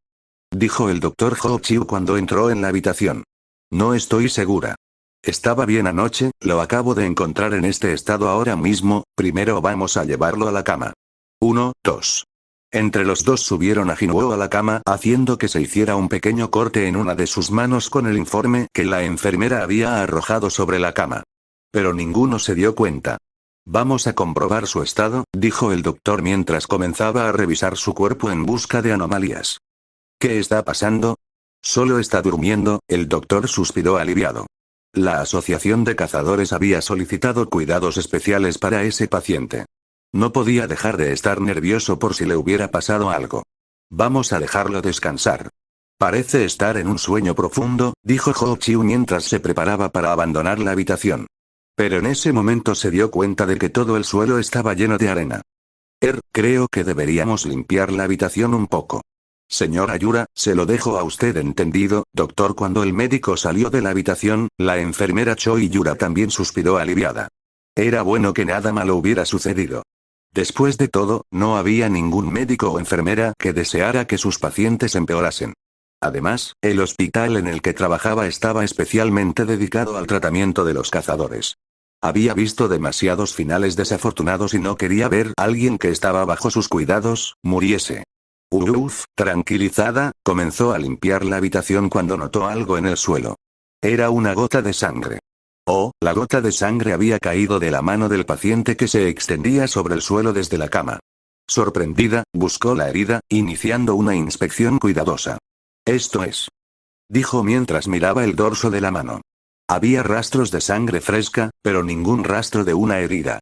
Dijo el doctor Ho Chiu cuando entró en la habitación. No estoy segura. Estaba bien anoche, lo acabo de encontrar en este estado ahora mismo, primero vamos a llevarlo a la cama. 1, 2. Entre los dos subieron a Jinuo a la cama, haciendo que se hiciera un pequeño corte en una de sus manos con el informe que la enfermera había arrojado sobre la cama. Pero ninguno se dio cuenta. Vamos a comprobar su estado, dijo el doctor mientras comenzaba a revisar su cuerpo en busca de anomalías. ¿Qué está pasando? Solo está durmiendo, el doctor suspiró aliviado. La Asociación de Cazadores había solicitado cuidados especiales para ese paciente. No podía dejar de estar nervioso por si le hubiera pasado algo. Vamos a dejarlo descansar. Parece estar en un sueño profundo, dijo Ho Chiu mientras se preparaba para abandonar la habitación. Pero en ese momento se dio cuenta de que todo el suelo estaba lleno de arena. Creo que deberíamos limpiar la habitación un poco. Señora Yura, se lo dejo a usted entendido, doctor. Cuando el médico salió de la habitación, la enfermera Choi Yura también suspiró aliviada. Era bueno que nada malo hubiera sucedido. Después de todo, no había ningún médico o enfermera que deseara que sus pacientes empeorasen. Además, el hospital en el que trabajaba estaba especialmente dedicado al tratamiento de los cazadores. Había visto demasiados finales desafortunados y no quería ver a alguien que estaba bajo sus cuidados, muriese. Tranquilizada, comenzó a limpiar la habitación cuando notó algo en el suelo. Era una gota de sangre. La gota de sangre había caído de la mano del paciente que se extendía sobre el suelo desde la cama. Sorprendida, buscó la herida, iniciando una inspección cuidadosa. Esto es, dijo mientras miraba el dorso de la mano. Había rastros de sangre fresca, pero ningún rastro de una herida.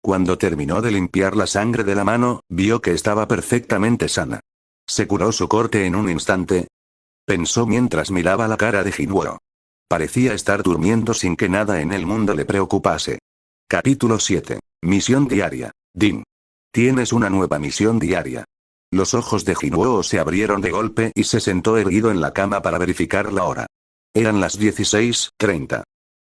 Cuando terminó de limpiar la sangre de la mano, vio que estaba perfectamente sana. ¿Se curó su corte en un instante? Pensó mientras miraba la cara de Jinuo. Parecía estar durmiendo sin que nada en el mundo le preocupase. Capítulo 7. Misión diaria. Din. Tienes una nueva misión diaria. Los ojos de Jinuo se abrieron de golpe y se sentó erguido en la cama para verificar la hora. Eran las 16:30.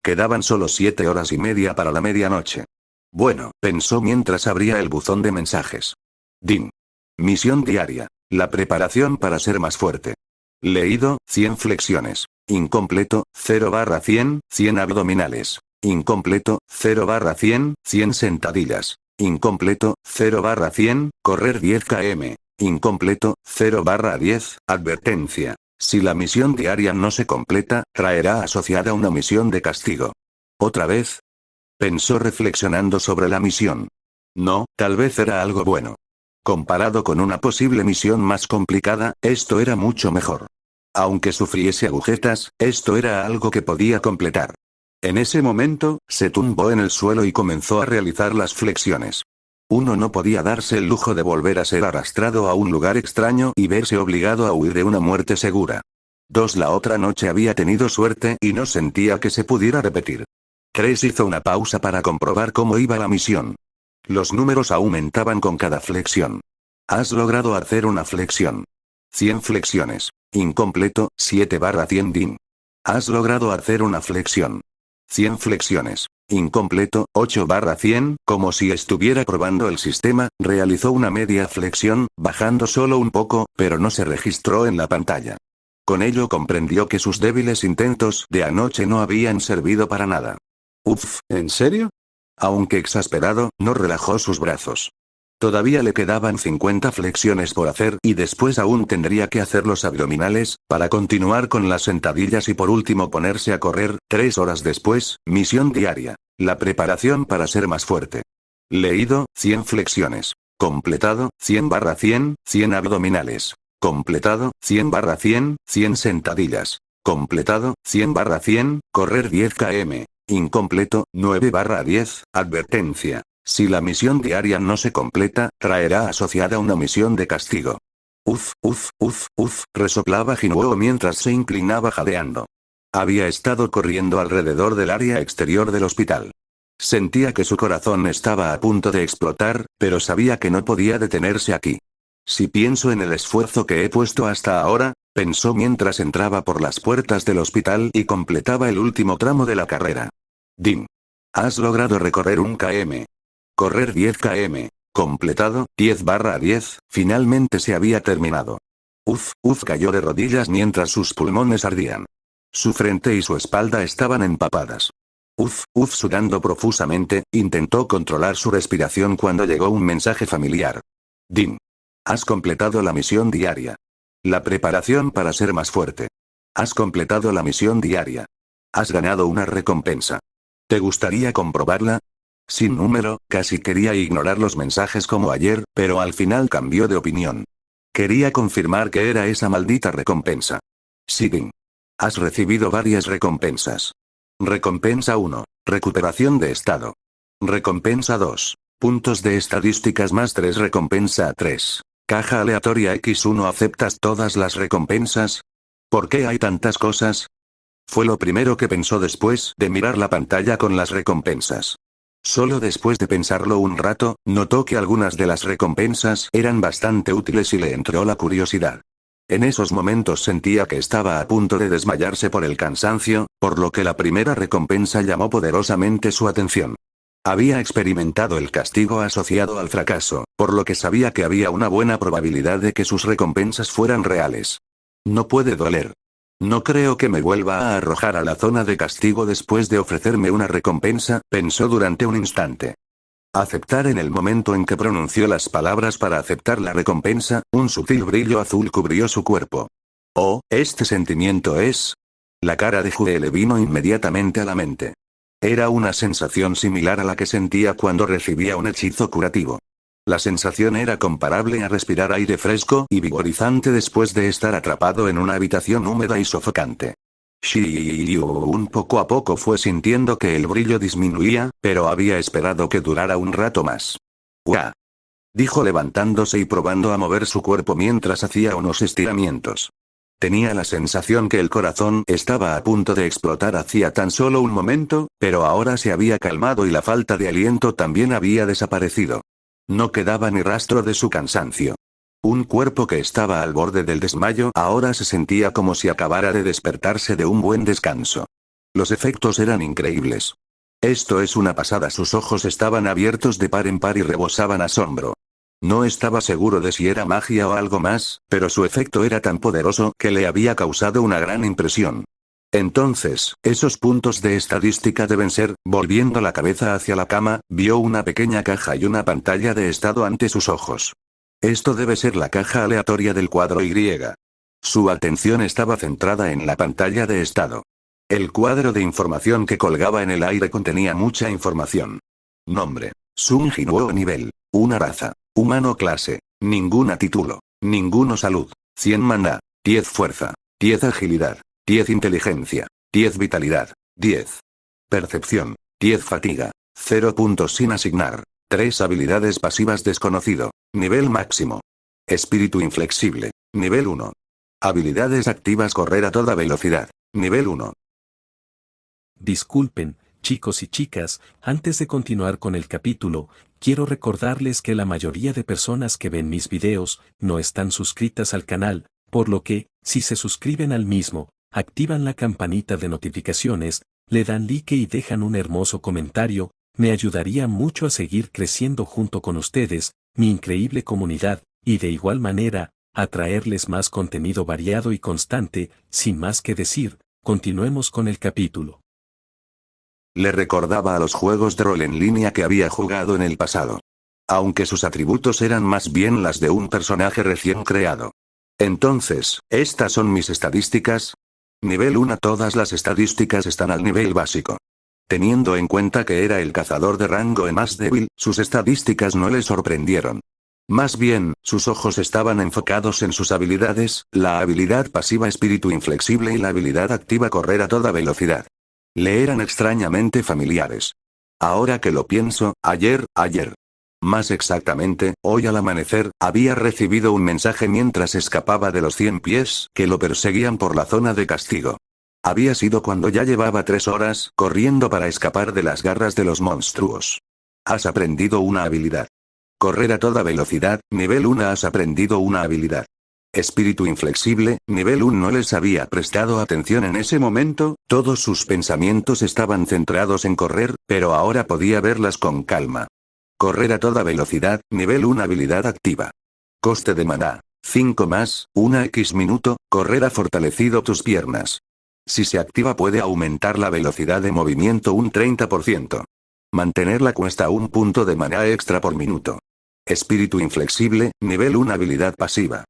Quedaban solo 7 horas y media para la medianoche. Bueno, pensó mientras abría el buzón de mensajes. Din. Misión diaria. La preparación para ser más fuerte. Leído, 100 flexiones. Incompleto, 0/100, 100 abdominales. Incompleto, 0/100, 100 sentadillas. Incompleto, 0/100, correr 10 km. Incompleto, 0/10, advertencia. Si la misión diaria no se completa, traerá asociada una misión de castigo. ¿Otra vez? Pensó reflexionando sobre la misión. No, tal vez era algo bueno. Comparado con una posible misión más complicada, esto era mucho mejor. Aunque sufriese agujetas, esto era algo que podía completar. En ese momento, se tumbó en el suelo y comenzó a realizar las flexiones. Uno no podía darse el lujo de volver a ser arrastrado a un lugar extraño y verse obligado a huir de una muerte segura. 2. La otra noche había tenido suerte y no sentía que se pudiera repetir. 3. Hizo una pausa para comprobar cómo iba la misión. Los números aumentaban con cada flexión. Has logrado hacer una flexión. 100 flexiones. Incompleto, 7/100 din. Has logrado hacer una flexión. 100 flexiones. Incompleto, 8/100, como si estuviera probando el sistema, realizó una media flexión, bajando solo un poco, pero no se registró en la pantalla. Con ello comprendió que sus débiles intentos de anoche no habían servido para nada. Uf, ¿en serio? Aunque exasperado, no relajó sus brazos. Todavía le quedaban 50 flexiones por hacer y después aún tendría que hacer los abdominales, para continuar con las sentadillas y por último ponerse a correr. 3 horas después, misión diaria. La preparación para ser más fuerte. Leído, 100 flexiones. Completado, 100/100, 100 abdominales. Completado, 100/100, 100 sentadillas. Completado, 100/100, correr 10 km. Incompleto, 9/10, advertencia. Si la misión diaria no se completa, traerá asociada una misión de castigo. Uf, resoplaba Jinuo mientras se inclinaba jadeando. Había estado corriendo alrededor del área exterior del hospital. Sentía que su corazón estaba a punto de explotar, pero sabía que no podía detenerse aquí. Si pienso en el esfuerzo que he puesto hasta ahora, pensó mientras entraba por las puertas del hospital y completaba el último tramo de la carrera. Din. Has logrado recorrer 1 km. Correr 10 km. Completado, 10/10, finalmente se había terminado. Cayó de rodillas mientras sus pulmones ardían. Su frente y su espalda estaban empapadas. Sudando profusamente, intentó controlar su respiración cuando llegó un mensaje familiar. Din. Has completado la misión diaria. La preparación para ser más fuerte. Has completado la misión diaria. Has ganado una recompensa. ¿Te gustaría comprobarla? Sin número, casi quería ignorar los mensajes como ayer, pero al final cambió de opinión. Quería confirmar que era esa maldita recompensa. Sí, Din. Has recibido varias recompensas. Recompensa 1. Recuperación de estado. Recompensa 2. Puntos de estadísticas más 3. Recompensa 3. Caja aleatoria X1. ¿Aceptas todas las recompensas? ¿Por qué hay tantas cosas? Fue lo primero que pensó después de mirar la pantalla con las recompensas. Solo después de pensarlo un rato, notó que algunas de las recompensas eran bastante útiles y le entró la curiosidad. En esos momentos sentía que estaba a punto de desmayarse por el cansancio, por lo que la primera recompensa llamó poderosamente su atención. Había experimentado el castigo asociado al fracaso, por lo que sabía que había una buena probabilidad de que sus recompensas fueran reales. No puede doler. No creo que me vuelva a arrojar a la zona de castigo después de ofrecerme una recompensa, pensó durante un instante. Aceptar. En el momento en que pronunció las palabras para aceptar la recompensa, un sutil brillo azul cubrió su cuerpo. Oh, este sentimiento es... La cara de Jue le vino inmediatamente a la mente. Era una sensación similar a la que sentía cuando recibía un hechizo curativo. La sensación era comparable a respirar aire fresco y vigorizante después de estar atrapado en una habitación húmeda y sofocante. Shiyun poco a poco fue sintiendo que el brillo disminuía, pero había esperado que durara un rato más. ¡Uah! Dijo levantándose y probando a mover su cuerpo mientras hacía unos estiramientos. Tenía la sensación que el corazón estaba a punto de explotar hacía tan solo un momento, pero ahora se había calmado y la falta de aliento también había desaparecido. No quedaba ni rastro de su cansancio. Un cuerpo que estaba al borde del desmayo ahora se sentía como si acabara de despertarse de un buen descanso. Los efectos eran increíbles. Esto es una pasada. Sus ojos estaban abiertos de par en par y rebosaban asombro. No estaba seguro de si era magia o algo más, pero su efecto era tan poderoso que le había causado una gran impresión. Entonces, esos puntos de estadística deben ser, volviendo la cabeza hacia la cama, vio una pequeña caja y una pantalla de estado ante sus ojos. Esto debe ser la caja aleatoria del cuadro Y. Su atención estaba centrada en la pantalla de estado. El cuadro de información que colgaba en el aire contenía mucha información. Nombre: Sun Jinuo. Nivel: una raza. Humano. Clase: ninguna. Título: ninguno. Salud: 100 maná, 10 fuerza, 10 agilidad, 10 inteligencia, 10 vitalidad, 10 percepción, 10 fatiga, 0 puntos sin asignar, 3 habilidades pasivas. Desconocido. Nivel máximo. Espíritu inflexible. Nivel 1. Habilidades activas. Correr a toda velocidad. Nivel 1. Disculpen, chicos y chicas, antes de continuar con el capítulo, quiero recordarles que la mayoría de personas que ven mis videos no están suscritas al canal, por lo que, si se suscriben al mismo, activan la campanita de notificaciones, le dan like y dejan un hermoso comentario, me ayudaría mucho a seguir creciendo junto con ustedes, mi increíble comunidad, y de igual manera, a traerles más contenido variado y constante. Sin más que decir, continuemos con el capítulo. Le recordaba a los juegos de rol en línea que había jugado en el pasado. Aunque sus atributos eran más bien las de un personaje recién creado. Entonces, ¿estas son mis estadísticas? Nivel 1. Todas las estadísticas están al nivel básico. Teniendo en cuenta que era el cazador de rango E más débil, sus estadísticas no le sorprendieron. Más bien, sus ojos estaban enfocados en sus habilidades, la habilidad pasiva Espíritu inflexible y la habilidad activa Correr a toda velocidad. Le eran extrañamente familiares. Ahora que lo pienso, ayer, más exactamente, hoy al amanecer, había recibido un mensaje mientras escapaba de los 100 pies que lo perseguían por la zona de castigo. Había sido cuando ya llevaba 3 horas corriendo para escapar de las garras de los monstruos. Has aprendido una habilidad. Correr a toda velocidad, nivel 1. Has aprendido una habilidad. Espíritu inflexible, nivel 1. No les había prestado atención en ese momento, todos sus pensamientos estaban centrados en correr, pero ahora podía verlas con calma. Correr a toda velocidad, nivel 1. Habilidad activa. Coste de maná: 5 más, 1x minuto. Correr ha fortalecido tus piernas. Si se activa puede aumentar la velocidad de movimiento un 30%. Mantenerla cuesta un punto de maná extra por minuto. Espíritu inflexible, nivel 1. Habilidad pasiva.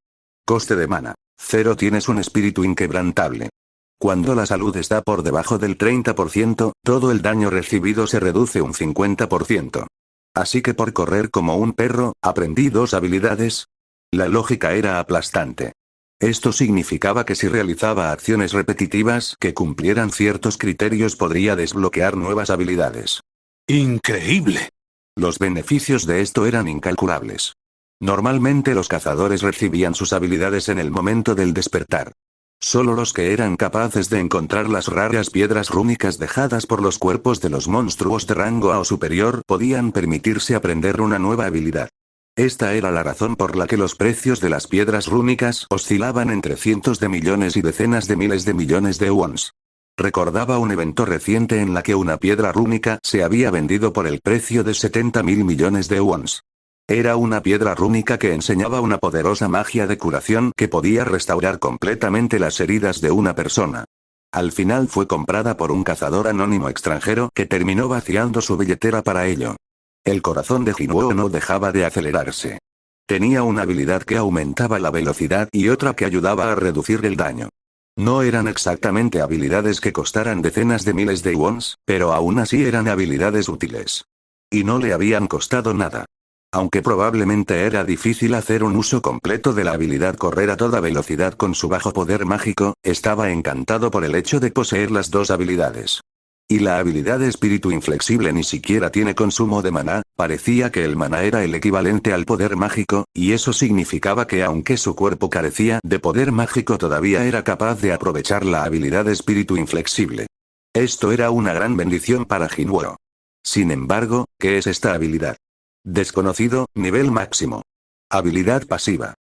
Coste de maná: 0. Tienes un espíritu inquebrantable. Cuando la salud está por debajo del 30%, todo el daño recibido se reduce un 50%. Así que por correr como un perro, aprendí 2 habilidades. La lógica era aplastante. Esto significaba que si realizaba acciones repetitivas que cumplieran ciertos criterios podría desbloquear nuevas habilidades. ¡Increíble! Los beneficios de esto eran incalculables. Normalmente los cazadores recibían sus habilidades en el momento del despertar. Solo los que eran capaces de encontrar las raras piedras rúnicas dejadas por los cuerpos de los monstruos de rango A o superior podían permitirse aprender una nueva habilidad. Esta era la razón por la que los precios de las piedras rúnicas oscilaban entre cientos de millones y decenas de miles de millones de wons. Recordaba un evento reciente en la que una piedra rúnica se había vendido por el precio de 70.000 millones de wons. Era una piedra rúnica que enseñaba una poderosa magia de curación que podía restaurar completamente las heridas de una persona. Al final fue comprada por un cazador anónimo extranjero que terminó vaciando su billetera para ello. El corazón de Jinuo no dejaba de acelerarse. Tenía una habilidad que aumentaba la velocidad y otra que ayudaba a reducir el daño. No eran exactamente habilidades que costaran decenas de miles de wons, pero aún así eran habilidades útiles. Y no le habían costado nada. Aunque probablemente era difícil hacer un uso completo de la habilidad correr a toda velocidad con su bajo poder mágico, estaba encantado por el hecho de poseer las 2 habilidades. Y la habilidad de espíritu inflexible ni siquiera tiene consumo de maná, parecía que el maná era el equivalente al poder mágico, y eso significaba que aunque su cuerpo carecía de poder mágico todavía era capaz de aprovechar la habilidad de espíritu inflexible. Esto era una gran bendición para Jinwoo. Sin embargo, ¿qué es esta habilidad? Desconocido, nivel máximo. Habilidad pasiva.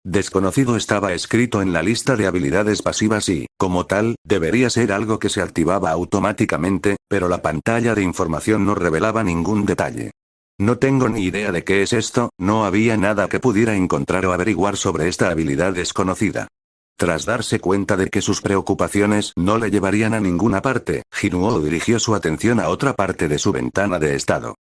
Desconocido estaba escrito en la lista de habilidades pasivas y, como tal, debería ser algo que se activaba automáticamente, pero la pantalla de información no revelaba ningún detalle. No tengo ni idea de qué es esto, no había nada que pudiera encontrar o averiguar sobre esta habilidad desconocida. Tras darse cuenta de que sus preocupaciones no le llevarían a ninguna parte, Jinwoo dirigió su atención a otra parte de su ventana de estado.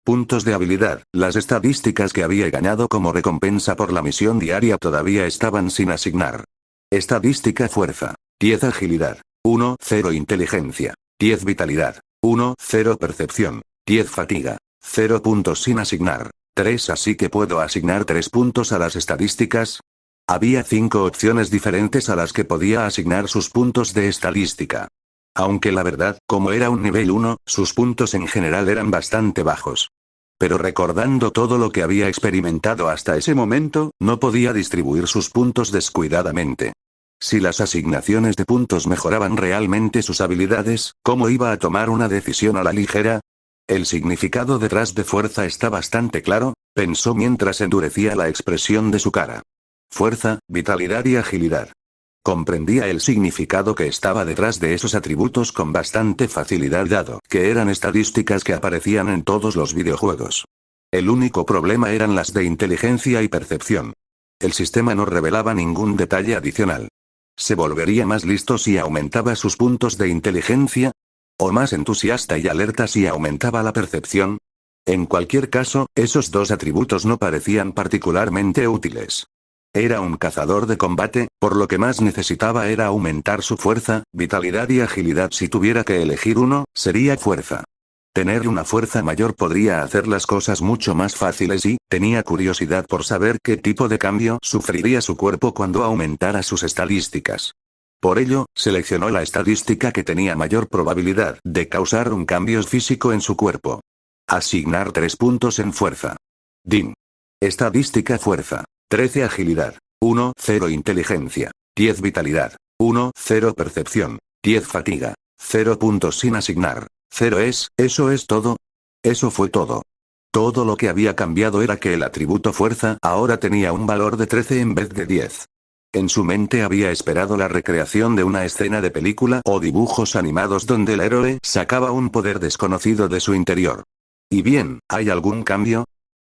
Puntos de habilidad. Las estadísticas que había ganado como recompensa por la misión diaria todavía estaban sin asignar. Estadística fuerza. 10 agilidad. 1, 0 inteligencia. 10 vitalidad. 1, 0 percepción. 10 fatiga. 0 puntos sin asignar. 3 así que puedo asignar 3 puntos a las estadísticas. Había 5 opciones diferentes a las que podía asignar sus puntos de estadística. Aunque la verdad, como era un nivel 1, sus puntos en general eran bastante bajos. Pero recordando todo lo que había experimentado hasta ese momento, no podía distribuir sus puntos descuidadamente. Si las asignaciones de puntos mejoraban realmente sus habilidades, ¿cómo iba a tomar una decisión a la ligera? El significado detrás de fuerza está bastante claro, pensó mientras endurecía la expresión de su cara. Fuerza, vitalidad y agilidad. Comprendía el significado que estaba detrás de esos atributos con bastante facilidad dado que eran estadísticas que aparecían en todos los videojuegos. El único problema eran las de inteligencia y percepción. El sistema no revelaba ningún detalle adicional. ¿Se volvería más listo si aumentaba sus puntos de inteligencia? ¿O más entusiasta y alerta si aumentaba la percepción? En cualquier caso, esos dos atributos no parecían particularmente útiles. Era un cazador de combate, por lo que más necesitaba era aumentar su fuerza, vitalidad y agilidad. Si tuviera que elegir uno, sería fuerza. Tener una fuerza mayor podría hacer las cosas mucho más fáciles y, tenía curiosidad por saber qué tipo de cambio sufriría su cuerpo cuando aumentara sus estadísticas. Por ello, seleccionó la estadística que tenía mayor probabilidad de causar un cambio físico en su cuerpo. Asignar 3 puntos en fuerza. Din. Estadística fuerza. 13 agilidad. 1, 0 inteligencia. 10 vitalidad. 1, 0 percepción. 10 fatiga. 0 puntos sin asignar. 0 ¿eso es todo? Eso fue todo. Todo lo que había cambiado era que el atributo fuerza ahora tenía un valor de 13 en vez de 10. En su mente había esperado la recreación de una escena de película o dibujos animados donde el héroe sacaba un poder desconocido de su interior. ¿Y bien, hay algún cambio?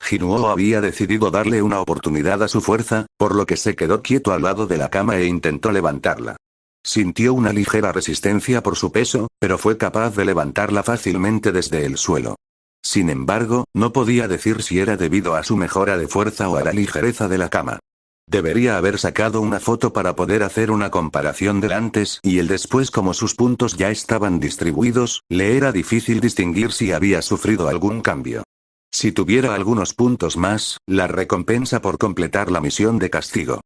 Jinwoo había decidido darle una oportunidad a su fuerza, por lo que se quedó quieto al lado de la cama e intentó levantarla. Sintió una ligera resistencia por su peso, pero fue capaz de levantarla fácilmente desde el suelo. Sin embargo, no podía decir si era debido a su mejora de fuerza o a la ligereza de la cama. Debería haber sacado una foto para poder hacer una comparación del antes y el después. Como sus puntos ya estaban distribuidos, le era difícil distinguir si había sufrido algún cambio. Si tuviera algunos puntos más, la recompensa por completar la misión de castigo.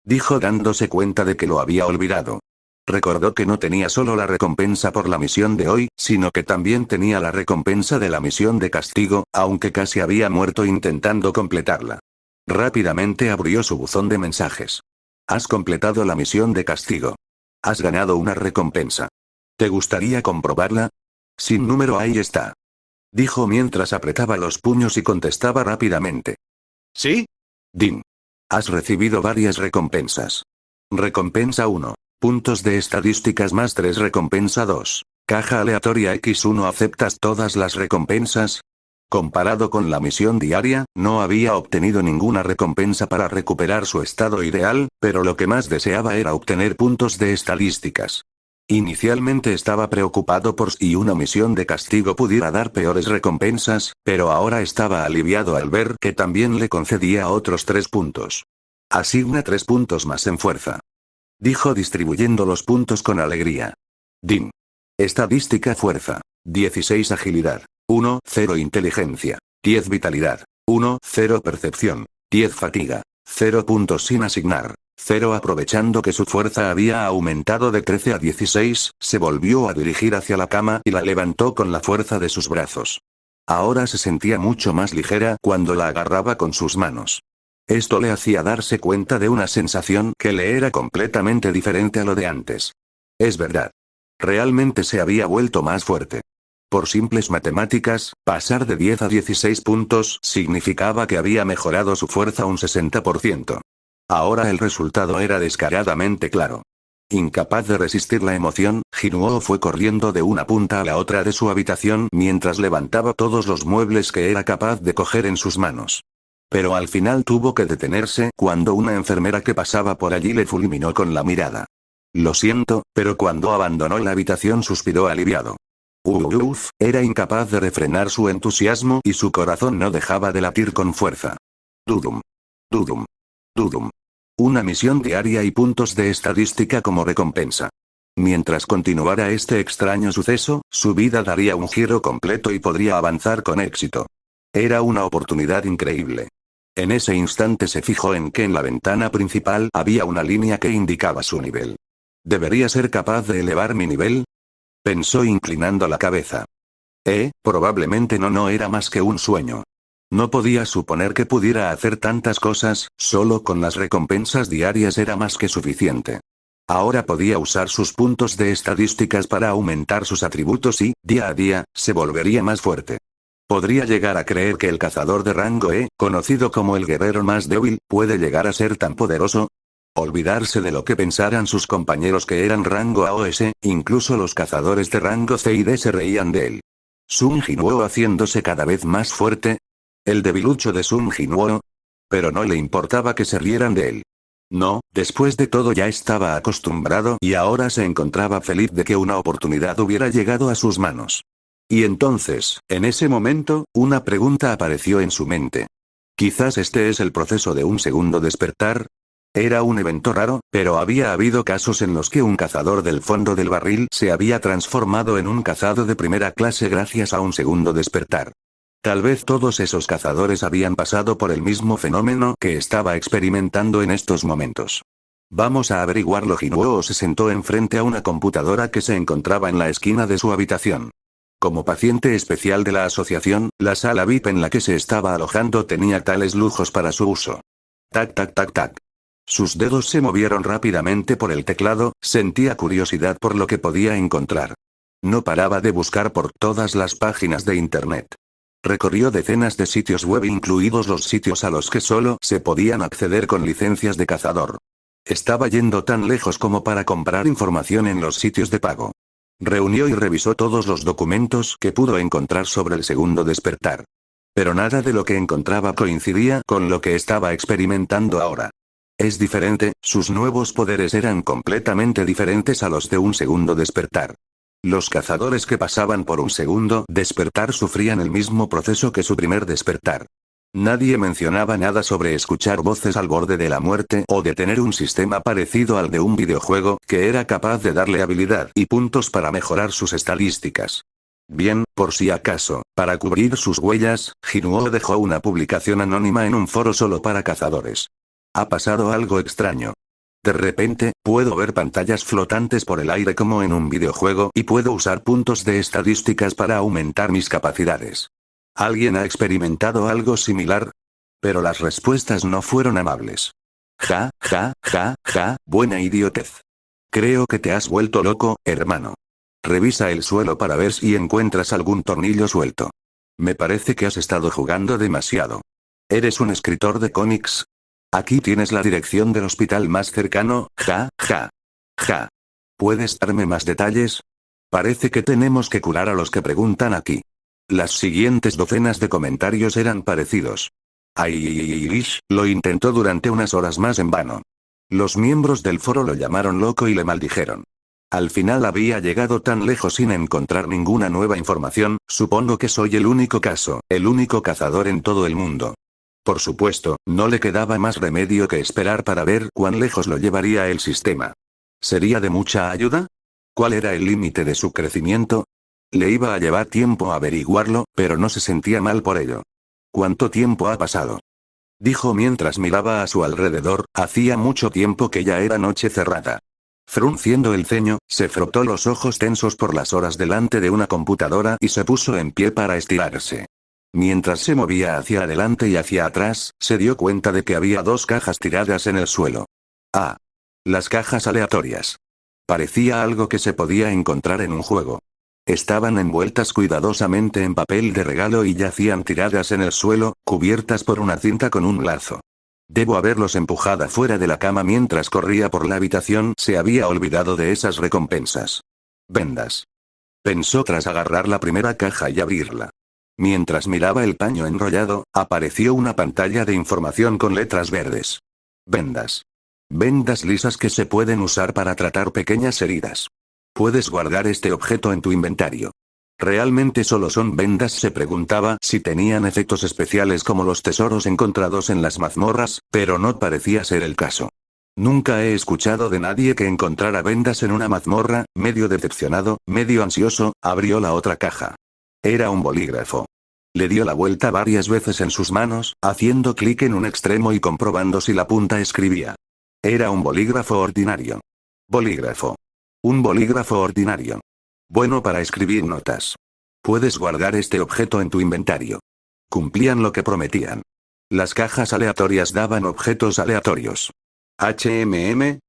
Dijo dándose cuenta de que lo había olvidado. Recordó que no tenía solo la recompensa por la misión de hoy, sino que también tenía la recompensa de la misión de castigo, aunque casi había muerto intentando completarla. Rápidamente abrió su buzón de mensajes. Has completado la misión de castigo. Has ganado una recompensa. ¿Te gustaría comprobarla? Sin número, ahí está. Dijo mientras apretaba los puños y contestaba rápidamente. ¿Sí? Din. Has recibido varias recompensas. Recompensa 1. Puntos de estadísticas más 3. Recompensa 2. Caja aleatoria X1. ¿Aceptas todas las recompensas? Comparado con la misión diaria, no había obtenido ninguna recompensa para recuperar su estado ideal, pero lo que más deseaba era obtener puntos de estadísticas. Inicialmente estaba preocupado por si una misión de castigo pudiera dar peores recompensas, pero ahora estaba aliviado al ver que también le concedía otros 3 puntos. Asigna 3 puntos más en fuerza. Dijo distribuyendo los puntos con alegría. Din. Estadística fuerza. 16 agilidad. 1, 0 inteligencia. 10 vitalidad. 1, 0 percepción. 10 fatiga. 0 puntos sin asignar. 0 aprovechando que su fuerza había aumentado de 13 a 16, se volvió a dirigir hacia la cama y la levantó con la fuerza de sus brazos. Ahora se sentía mucho más ligera cuando la agarraba con sus manos. Esto le hacía darse cuenta de una sensación que le era completamente diferente a lo de antes. Es verdad. Realmente se había vuelto más fuerte. Por simples matemáticas, pasar de 10 a 16 puntos significaba que había mejorado su fuerza un 60%. Ahora el resultado era descaradamente claro. Incapaz de resistir la emoción, Jinuo fue corriendo de una punta a la otra de su habitación mientras levantaba todos los muebles que era capaz de coger en sus manos. Pero al final tuvo que detenerse cuando una enfermera que pasaba por allí le fulminó con la mirada. Lo siento, pero cuando abandonó la habitación suspiró aliviado. Era incapaz de refrenar su entusiasmo y su corazón no dejaba de latir con fuerza. Dudum. Dudum. Dudum. Una misión diaria y puntos de estadística como recompensa. Mientras continuara este extraño suceso, su vida daría un giro completo y podría avanzar con éxito. Era una oportunidad increíble. En ese instante se fijó en que en la ventana principal había una línea que indicaba su nivel. ¿Debería ser capaz de elevar mi nivel? Pensó inclinando la cabeza. Probablemente no era más que un sueño. No podía suponer que pudiera hacer tantas cosas, solo con las recompensas diarias era más que suficiente. Ahora podía usar sus puntos de estadísticas para aumentar sus atributos y, día a día, se volvería más fuerte. Podría llegar a creer que el cazador de rango E, conocido como el guerrero más débil, puede llegar a ser tan poderoso. Olvidarse de lo que pensaran sus compañeros que eran rango A o S, incluso los cazadores de rango C y D se reían de él. Sun Jinuo haciéndose cada vez más fuerte. El debilucho de Sun Jinuo. Pero no le importaba que se rieran de él. No, después de todo ya estaba acostumbrado y ahora se encontraba feliz de que una oportunidad hubiera llegado a sus manos. Y entonces, en ese momento, una pregunta apareció en su mente. Quizás este es el proceso de un segundo despertar. Era un evento raro, pero había habido casos en los que un cazador del fondo del barril se había transformado en un cazado de primera clase gracias a un segundo despertar. Tal vez todos esos cazadores habían pasado por el mismo fenómeno que estaba experimentando en estos momentos. Vamos a averiguarlo. Jinuo se sentó enfrente a una computadora que se encontraba en la esquina de su habitación. Como paciente especial de la asociación, la sala VIP en la que se estaba alojando tenía tales lujos para su uso. Tac tac tac tac. Sus dedos se movieron rápidamente por el teclado, sentía curiosidad por lo que podía encontrar. No paraba de buscar por todas las páginas de internet. Recorrió decenas de sitios web incluidos los sitios a los que solo se podían acceder con licencias de cazador. Estaba yendo tan lejos como para comprar información en los sitios de pago. Reunió y revisó todos los documentos que pudo encontrar sobre el segundo despertar. Pero nada de lo que encontraba coincidía con lo que estaba experimentando ahora. Es diferente, sus nuevos poderes eran completamente diferentes a los de un segundo despertar. Los cazadores que pasaban por un segundo despertar sufrían el mismo proceso que su primer despertar. Nadie mencionaba nada sobre escuchar voces al borde de la muerte o de tener un sistema parecido al de un videojuego que era capaz de darle habilidad y puntos para mejorar sus estadísticas. Bien, por si acaso, para cubrir sus huellas, Jinuo dejó una publicación anónima en un foro solo para cazadores. Ha pasado algo extraño. De repente, puedo ver pantallas flotantes por el aire como en un videojuego y puedo usar puntos de estadísticas para aumentar mis capacidades. ¿Alguien ha experimentado algo similar? Pero las respuestas no fueron amables. Ja, buena idiotez. Creo que te has vuelto loco, hermano. Revisa el suelo para ver si encuentras algún tornillo suelto. Me parece que has estado jugando demasiado. ¿Eres un escritor de cómics? Aquí tienes la dirección del hospital más cercano, ja. ¿Puedes darme más detalles? Parece que tenemos que curar a los que preguntan aquí. Las siguientes docenas de comentarios eran parecidos. Lo intentó durante unas horas más en vano. Los miembros del foro lo llamaron loco y le maldijeron. Al final había llegado tan lejos sin encontrar ninguna nueva información, supongo que soy el único caso, el único cazador en todo el mundo. Por supuesto, no le quedaba más remedio que esperar para ver cuán lejos lo llevaría el sistema. ¿Sería de mucha ayuda? ¿Cuál era el límite de su crecimiento? Le iba a llevar tiempo averiguarlo, pero no se sentía mal por ello. ¿Cuánto tiempo ha pasado? dijo mientras miraba a su alrededor. Hacía mucho tiempo que ya era noche cerrada. Frunciendo el ceño, se frotó los ojos tensos por las horas delante de una computadora y se puso en pie para estirarse. Mientras se movía hacia adelante y hacia atrás, se dio cuenta de que había dos cajas tiradas en el suelo. Ah. Las cajas aleatorias. Parecía algo que se podía encontrar en un juego. Estaban envueltas cuidadosamente en papel de regalo y yacían tiradas en el suelo, cubiertas por una cinta con un lazo. Debo haberlos empujado fuera de la cama mientras corría por la habitación. Se había olvidado de esas recompensas. Vendas. Pensó tras agarrar la primera caja y abrirla. Mientras miraba el paño enrollado, apareció una pantalla de información con letras verdes. Vendas. Vendas lisas que se pueden usar para tratar pequeñas heridas. Puedes guardar este objeto en tu inventario. ¿Realmente solo son vendas? Se preguntaba si tenían efectos especiales como los tesoros encontrados en las mazmorras, pero no parecía ser el caso. Nunca he escuchado de nadie que encontrara vendas en una mazmorra. Medio decepcionado, medio ansioso, abrió la otra caja. Era un bolígrafo. Le dio la vuelta varias veces en sus manos, haciendo clic en un extremo y comprobando si la punta escribía. Era un bolígrafo ordinario. Bolígrafo. Un bolígrafo ordinario. Bueno para escribir notas. Puedes guardar este objeto en tu inventario. Cumplían lo que prometían. Las cajas aleatorias daban objetos aleatorios.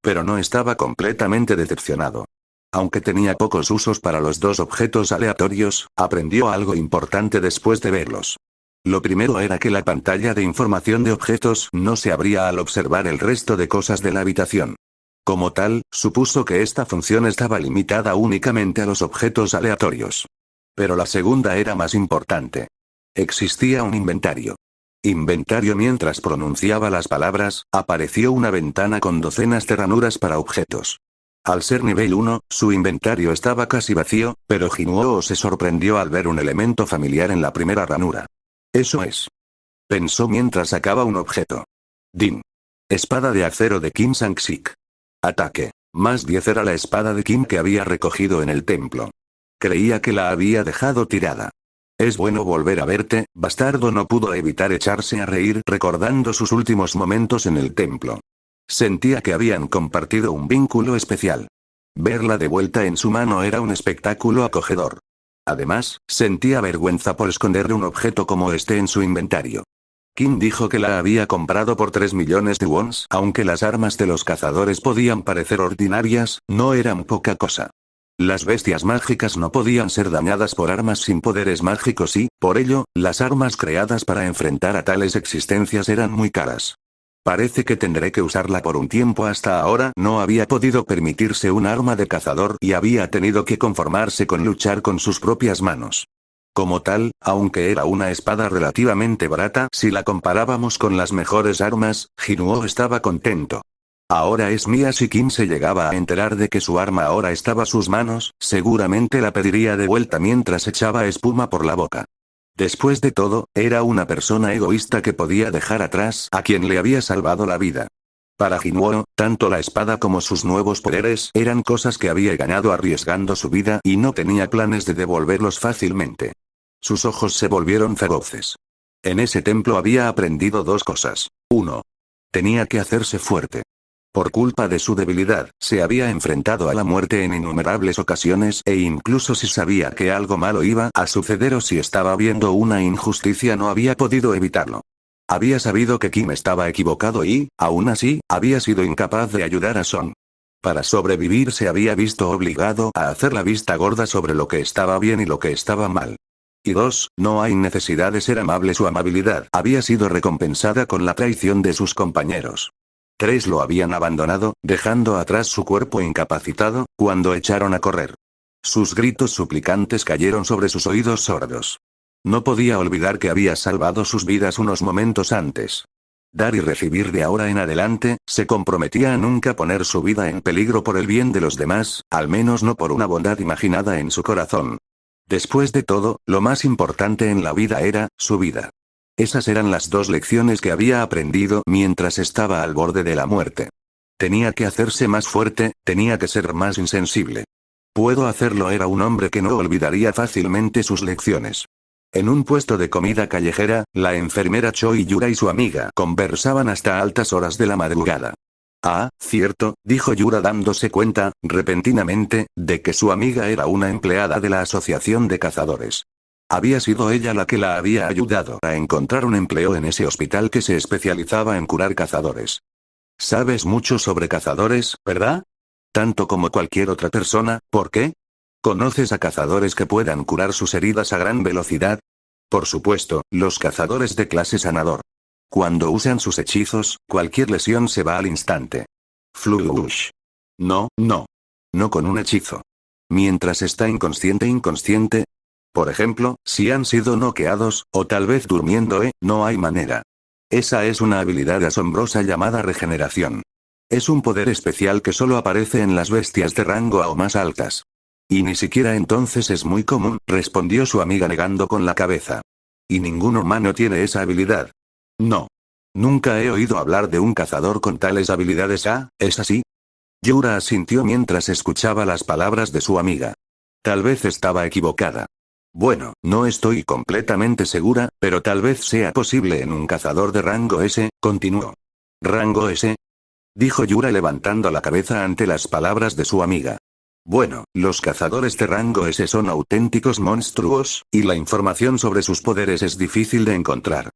Pero no estaba completamente decepcionado. Aunque tenía pocos usos para los dos objetos aleatorios, aprendió algo importante después de verlos. Lo primero era que la pantalla de información de objetos no se abría al observar el resto de cosas de la habitación. Como tal, supuso que esta función estaba limitada únicamente a los objetos aleatorios. Pero la segunda era más importante. Existía un inventario. Inventario. Mientras pronunciaba las palabras, apareció una ventana con docenas de ranuras para objetos. Al ser nivel 1, su inventario estaba casi vacío, pero Jinuo se sorprendió al ver un elemento familiar en la primera ranura. Eso es. Pensó mientras sacaba un objeto. Din. Espada de acero de Kim Sang-sik. Ataque. Más 10 era la espada de Kim que había recogido en el templo. Creía que la había dejado tirada. Es bueno volver a verte, bastardo. No pudo evitar echarse a reír recordando sus últimos momentos en el templo. Sentía que habían compartido un vínculo especial. Verla de vuelta en su mano era un espectáculo acogedor. Además, sentía vergüenza por esconder un objeto como este en su inventario. Kim dijo que la había comprado por 3 millones de wons. Aunque las armas de los cazadores podían parecer ordinarias, no eran poca cosa. Las bestias mágicas no podían ser dañadas por armas sin poderes mágicos y, por ello, las armas creadas para enfrentar a tales existencias eran muy caras. Parece que tendré que usarla por un tiempo. Hasta ahora no había podido permitirse un arma de cazador y había tenido que conformarse con luchar con sus propias manos. Como tal, aunque era una espada relativamente barata si la comparábamos con las mejores armas, Jinuo estaba contento. Ahora es mía. Si Kim se llegaba a enterar de que su arma ahora estaba en sus manos, seguramente la pediría de vuelta mientras echaba espuma por la boca. Después de todo, era una persona egoísta que podía dejar atrás a quien le había salvado la vida. Para Jinuo, tanto la espada como sus nuevos poderes eran cosas que había ganado arriesgando su vida y no tenía planes de devolverlos fácilmente. Sus ojos se volvieron feroces. En ese templo había aprendido dos cosas. 1. Tenía que hacerse fuerte. Por culpa de su debilidad, se había enfrentado a la muerte en innumerables ocasiones e incluso si sabía que algo malo iba a suceder o si estaba viendo una injusticia no había podido evitarlo. Había sabido que Kim estaba equivocado y, aún así, había sido incapaz de ayudar a Son. Para sobrevivir se había visto obligado a hacer la vista gorda sobre lo que estaba bien y lo que estaba mal. Y 2, no hay necesidad de ser amable. Su amabilidad había sido recompensada con la traición de sus compañeros. 3 lo habían abandonado, dejando atrás su cuerpo incapacitado, cuando echaron a correr. Sus gritos suplicantes cayeron sobre sus oídos sordos. No podía olvidar que había salvado sus vidas unos momentos antes. Dar y recibir de ahora en adelante, se comprometía a nunca poner su vida en peligro por el bien de los demás, al menos no por una bondad imaginada en su corazón. Después de todo, lo más importante en la vida era, su vida. Esas eran las 2 lecciones que había aprendido mientras estaba al borde de la muerte. Tenía que hacerse más fuerte, tenía que ser más insensible. Puedo hacerlo. Era un hombre que no olvidaría fácilmente sus lecciones. En un puesto de comida callejera, la enfermera Choi Yura y su amiga conversaban hasta altas horas de la madrugada. Ah, cierto, dijo Yura dándose cuenta, repentinamente, de que su amiga era una empleada de la Asociación de Cazadores. Había sido ella la que la había ayudado a encontrar un empleo en ese hospital que se especializaba en curar cazadores. Sabes mucho sobre cazadores, ¿verdad? Tanto como cualquier otra persona, ¿por qué? ¿Conoces a cazadores que puedan curar sus heridas a gran velocidad? Por supuesto, los cazadores de clase sanador. Cuando usan sus hechizos, cualquier lesión se va al instante. Flush. No, no. No con un hechizo. Mientras está inconsciente. Por ejemplo, si han sido noqueados, o tal vez durmiendo, no hay manera. Esa es una habilidad asombrosa llamada regeneración. Es un poder especial que solo aparece en las bestias de rango A o más altas. Y ni siquiera entonces es muy común, respondió su amiga negando con la cabeza. Y ningún humano tiene esa habilidad. No. Nunca he oído hablar de un cazador con tales habilidades. ¿Es así? Yura asintió mientras escuchaba las palabras de su amiga. Tal vez estaba equivocada. Bueno, no estoy completamente segura, pero tal vez sea posible en un cazador de rango S, continuó. ¿Rango S? Dijo Yura levantando la cabeza ante las palabras de su amiga. Bueno, los cazadores de rango S son auténticos monstruos, y la información sobre sus poderes es difícil de encontrar.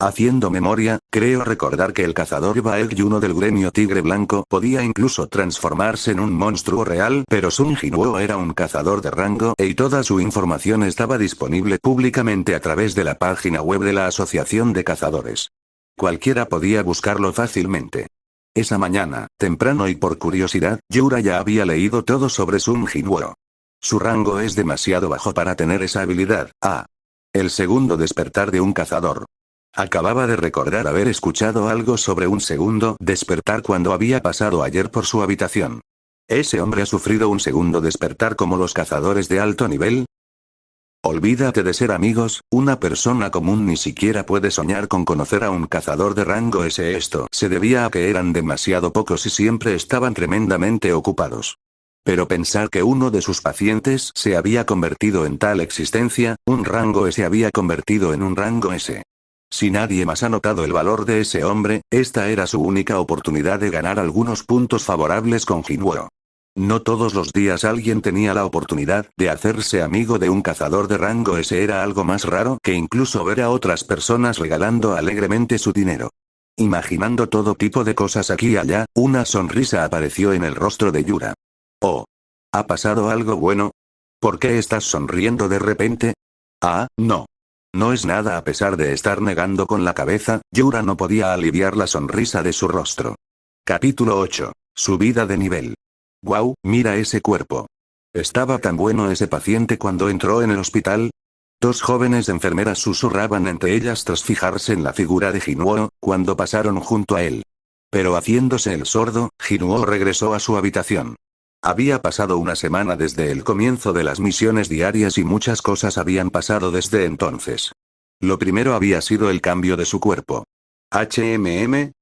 Haciendo memoria, creo recordar que el cazador Baekhyuno del gremio Tigre Blanco podía incluso transformarse en un monstruo real, pero Sun Jinwoo era un cazador de rango E y toda su información estaba disponible públicamente a través de la página web de la Asociación de Cazadores. Cualquiera podía buscarlo fácilmente. Esa mañana, temprano y por curiosidad, Yura ya había leído todo sobre Sun Jinwoo. Su rango es demasiado bajo para tener esa habilidad. El segundo despertar de un cazador. Acababa de recordar haber escuchado algo sobre un segundo despertar cuando había pasado ayer por su habitación. ¿Ese hombre ha sufrido un segundo despertar como los cazadores de alto nivel? Olvídate de ser amigos, una persona común ni siquiera puede soñar con conocer a un cazador de rango S. Esto se debía a que eran demasiado pocos y siempre estaban tremendamente ocupados. Pero pensar que uno de sus pacientes se había convertido en tal existencia, un rango S había convertido en un rango S. Si nadie más ha notado el valor de ese hombre, esta era su única oportunidad de ganar algunos puntos favorables con Jinwoo. No todos los días alguien tenía la oportunidad de hacerse amigo de un cazador de rango S. Era algo más raro que incluso ver a otras personas regalando alegremente su dinero. Imaginando todo tipo de cosas aquí y allá, una sonrisa apareció en el rostro de Yura. Oh. ¿Ha pasado algo bueno? ¿Por qué estás sonriendo de repente? No. No es nada. A pesar de estar negando con la cabeza, Yura no podía aliviar la sonrisa de su rostro. Capítulo 8. Subida de nivel. Wow, mira ese cuerpo. ¿Estaba tan bueno ese paciente cuando entró en el hospital? Dos jóvenes enfermeras susurraban entre ellas tras fijarse en la figura de Jinwoo, cuando pasaron junto a él. Pero haciéndose el sordo, Jinwoo regresó a su habitación. Había pasado una semana desde el comienzo de las misiones diarias y muchas cosas habían pasado desde entonces. Lo primero había sido el cambio de su cuerpo. HMM,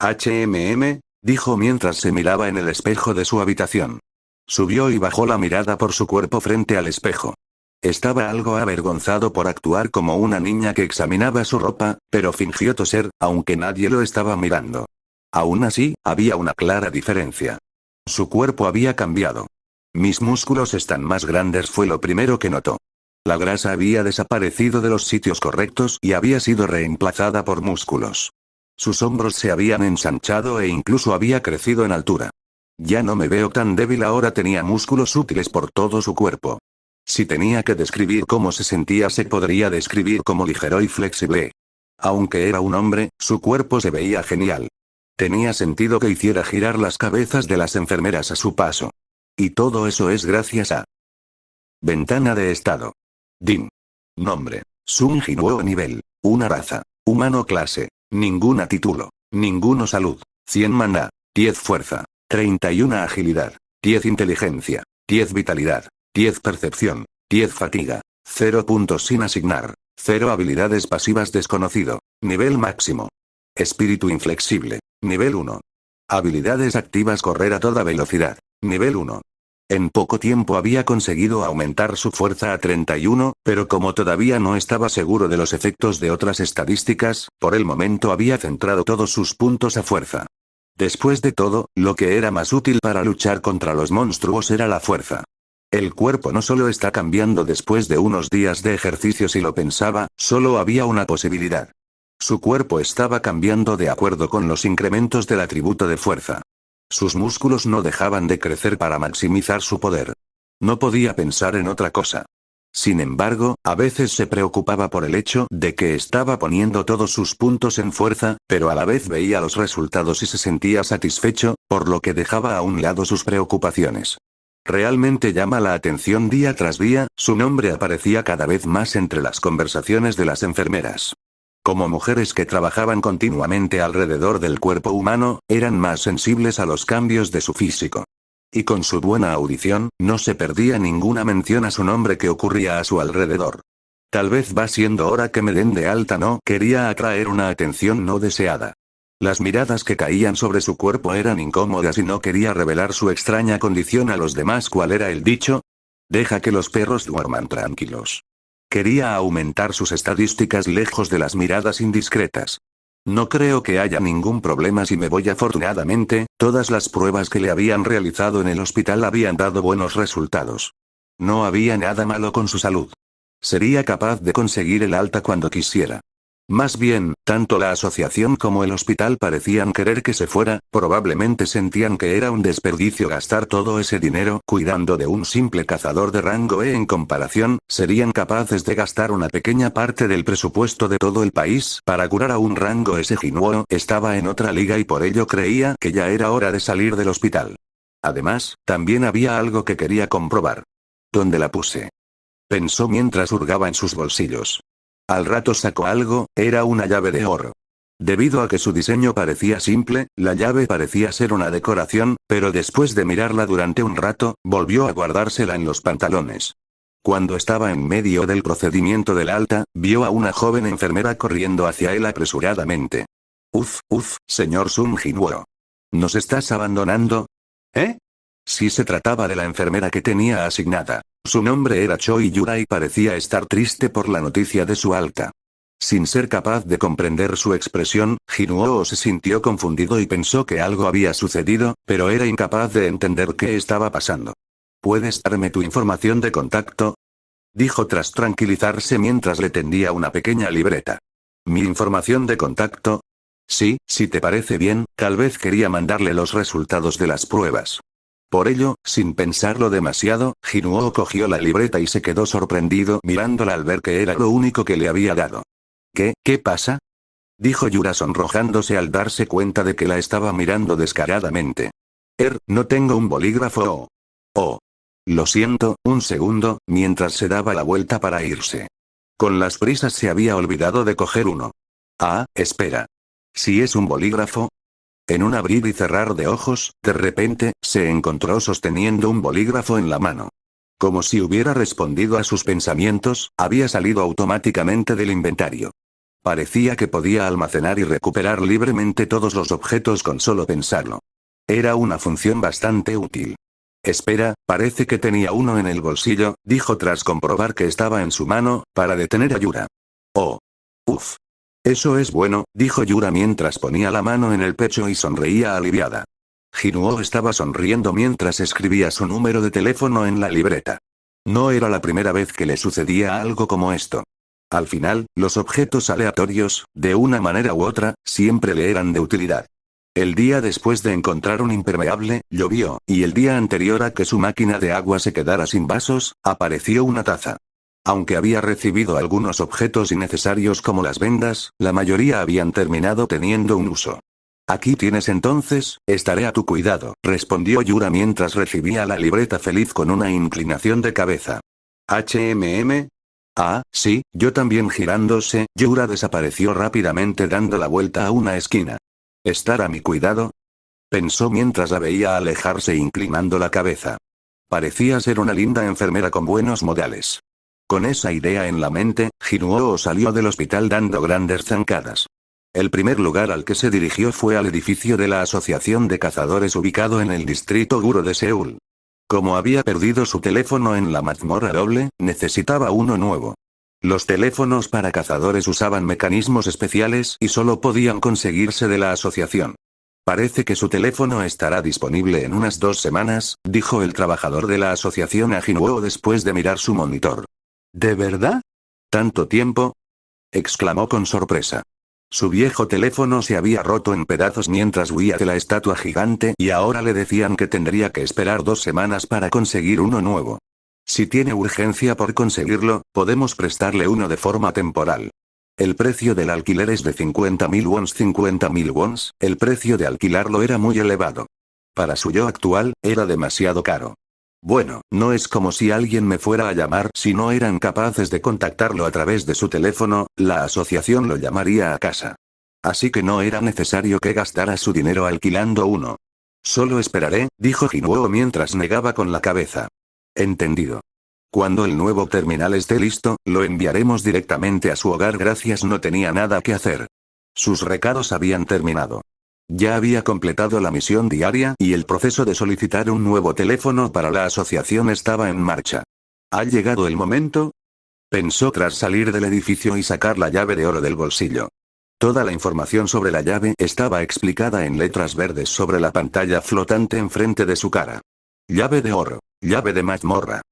dijo mientras se miraba en el espejo de su habitación. Subió y bajó la mirada por su cuerpo frente al espejo. Estaba algo avergonzado por actuar como una niña que examinaba su ropa, pero fingió toser, aunque nadie lo estaba mirando. Aún así, había una clara diferencia. Su cuerpo había cambiado. Mis músculos están más grandes, fue lo primero que notó. La grasa había desaparecido de los sitios correctos y había sido reemplazada por músculos. Sus hombros se habían ensanchado e incluso había crecido en altura. Ya no me veo tan débil, ahora tenía músculos útiles por todo su cuerpo. Si tenía que describir cómo se sentía, se podría describir como ligero y flexible. Aunque era un hombre, su cuerpo se veía genial. Tenía sentido que hiciera girar las cabezas de las enfermeras a su paso. Y todo eso es gracias a... Ventana de estado. Din. Nombre. Sun Jinwoo. Nivel. Una raza. Humano. Clase. Ninguna título. Ninguno. Salud. 100 maná. 10 fuerza. 31 agilidad. 10 inteligencia. 10 vitalidad. 10 percepción. 10 fatiga. 0 puntos sin asignar. 0 habilidades pasivas desconocido. Nivel máximo. Espíritu inflexible. Nivel 1. Habilidades activas. Correr a toda velocidad. Nivel 1. En poco tiempo había conseguido aumentar su fuerza a 31, pero como todavía no estaba seguro de los efectos de otras estadísticas, por el momento había centrado todos sus puntos a fuerza. Después de todo, lo que era más útil para luchar contra los monstruos era la fuerza. El cuerpo no solo está cambiando después de unos días de ejercicio si lo pensaba, solo había una posibilidad. Su cuerpo estaba cambiando de acuerdo con los incrementos del atributo de fuerza. Sus músculos no dejaban de crecer para maximizar su poder. No podía pensar en otra cosa. Sin embargo, a veces se preocupaba por el hecho de que estaba poniendo todos sus puntos en fuerza, pero a la vez veía los resultados y se sentía satisfecho, por lo que dejaba a un lado sus preocupaciones. Realmente llama la atención día tras día, su nombre aparecía cada vez más entre las conversaciones de las enfermeras. Como mujeres que trabajaban continuamente alrededor del cuerpo humano, eran más sensibles a los cambios de su físico. Y con su buena audición, no se perdía ninguna mención a su nombre que ocurría a su alrededor. Tal vez va siendo hora que me den de alta. No quería atraer una atención no deseada. Las miradas que caían sobre su cuerpo eran incómodas y no quería revelar su extraña condición a los demás. ¿Cuál era el dicho? Deja que los perros duerman tranquilos. Quería aumentar sus estadísticas lejos de las miradas indiscretas. No creo que haya ningún problema si me voy. Afortunadamente, todas las pruebas que le habían realizado en el hospital habían dado buenos resultados. No había nada malo con su salud. Sería capaz de conseguir el alta cuando quisiera. Más bien, tanto la asociación como el hospital parecían querer que se fuera, probablemente sentían que era un desperdicio gastar todo ese dinero cuidando de un simple cazador de rango E. En comparación, serían capaces de gastar una pequeña parte del presupuesto de todo el país para curar a un rango S. Jinuo estaba en otra liga y por ello creía que ya era hora de salir del hospital. Además, también había algo que quería comprobar. ¿Dónde la puse? Pensó mientras hurgaba en sus bolsillos. Al rato sacó algo, era una llave de oro. Debido a que su diseño parecía simple, la llave parecía ser una decoración, pero después de mirarla durante un rato, volvió a guardársela en los pantalones. Cuando estaba en medio del procedimiento del alta, vio a una joven enfermera corriendo hacia él apresuradamente. Señor Sun Jinuo. ¿Nos estás abandonando? ¿Eh? Sí, se trataba de la enfermera que tenía asignada. Su nombre era Choi Yura y parecía estar triste por la noticia de su alta. Sin ser capaz de comprender su expresión, Jinuo se sintió confundido y pensó que algo había sucedido, pero era incapaz de entender qué estaba pasando. ¿Puedes darme tu información de contacto? Dijo tras tranquilizarse mientras le tendía una pequeña libreta. ¿Mi información de contacto? Sí, si te parece bien, tal vez quería mandarle los resultados de las pruebas. Por ello, sin pensarlo demasiado, Jinuo cogió la libreta y se quedó sorprendido mirándola al ver que era lo único que le había dado. ¿Qué pasa? Dijo Yura sonrojándose al darse cuenta de que la estaba mirando descaradamente. No tengo un bolígrafo. Oh. Lo siento, un segundo, mientras se daba la vuelta para irse. Con las prisas se había olvidado de coger uno. Ah, espera. ¿Si es un bolígrafo? En un abrir y cerrar de ojos, de repente, se encontró sosteniendo un bolígrafo en la mano. Como si hubiera respondido a sus pensamientos, había salido automáticamente del inventario. Parecía que podía almacenar y recuperar libremente todos los objetos con solo pensarlo. Era una función bastante útil. Espera, parece que tenía uno en el bolsillo, dijo tras comprobar que estaba en su mano, para detener a Yura. Oh. Eso es bueno, dijo Yura mientras ponía la mano en el pecho y sonreía aliviada. Jinuo estaba sonriendo mientras escribía su número de teléfono en la libreta. No era la primera vez que le sucedía algo como esto. Al final, los objetos aleatorios, de una manera u otra, siempre le eran de utilidad. El día después de encontrar un impermeable, llovió, y el día anterior a que su máquina de agua se quedara sin vasos, apareció una taza. Aunque había recibido algunos objetos innecesarios como las vendas, la mayoría habían terminado teniendo un uso. Aquí tienes entonces, estaré a tu cuidado, respondió Yura mientras recibía la libreta feliz con una inclinación de cabeza. Ah, sí, yo también. Girándose, Yura desapareció rápidamente dando la vuelta a una esquina. ¿Estar a mi cuidado? Pensó mientras la veía alejarse inclinando la cabeza. Parecía ser una linda enfermera con buenos modales. Con esa idea en la mente, Jinuo salió del hospital dando grandes zancadas. El primer lugar al que se dirigió fue al edificio de la Asociación de Cazadores ubicado en el distrito Guro de Seúl. Como había perdido su teléfono en la mazmorra doble, necesitaba uno nuevo. Los teléfonos para cazadores usaban mecanismos especiales y solo podían conseguirse de la asociación. Parece que su teléfono estará disponible en unas 2 semanas, dijo el trabajador de la asociación a Jinuo después de mirar su monitor. ¿De verdad? ¿Tanto tiempo?, exclamó con sorpresa. Su viejo teléfono se había roto en pedazos mientras huía de la estatua gigante y ahora le decían que tendría que esperar 2 semanas para conseguir uno nuevo. Si tiene urgencia por conseguirlo, podemos prestarle uno de forma temporal. El precio del alquiler es de 50.000 wons. 50.000 wons, el precio de alquilarlo era muy elevado. Para su yo actual, era demasiado caro. Bueno, no es como si alguien me fuera a llamar si no eran capaces de contactarlo a través de su teléfono, la asociación lo llamaría a casa. Así que no era necesario que gastara su dinero alquilando uno. Solo esperaré, dijo Jinuo mientras negaba con la cabeza. Entendido. Cuando el nuevo terminal esté listo, lo enviaremos directamente a su hogar. Gracias, no tenía nada que hacer. Sus recados habían terminado. Ya había completado la misión diaria y el proceso de solicitar un nuevo teléfono para la asociación estaba en marcha. ¿Ha llegado el momento?, pensó tras salir del edificio y sacar la llave de oro del bolsillo. Toda la información sobre la llave estaba explicada en letras verdes sobre la pantalla flotante enfrente de su cara. Llave de oro. Llave de mazmorra.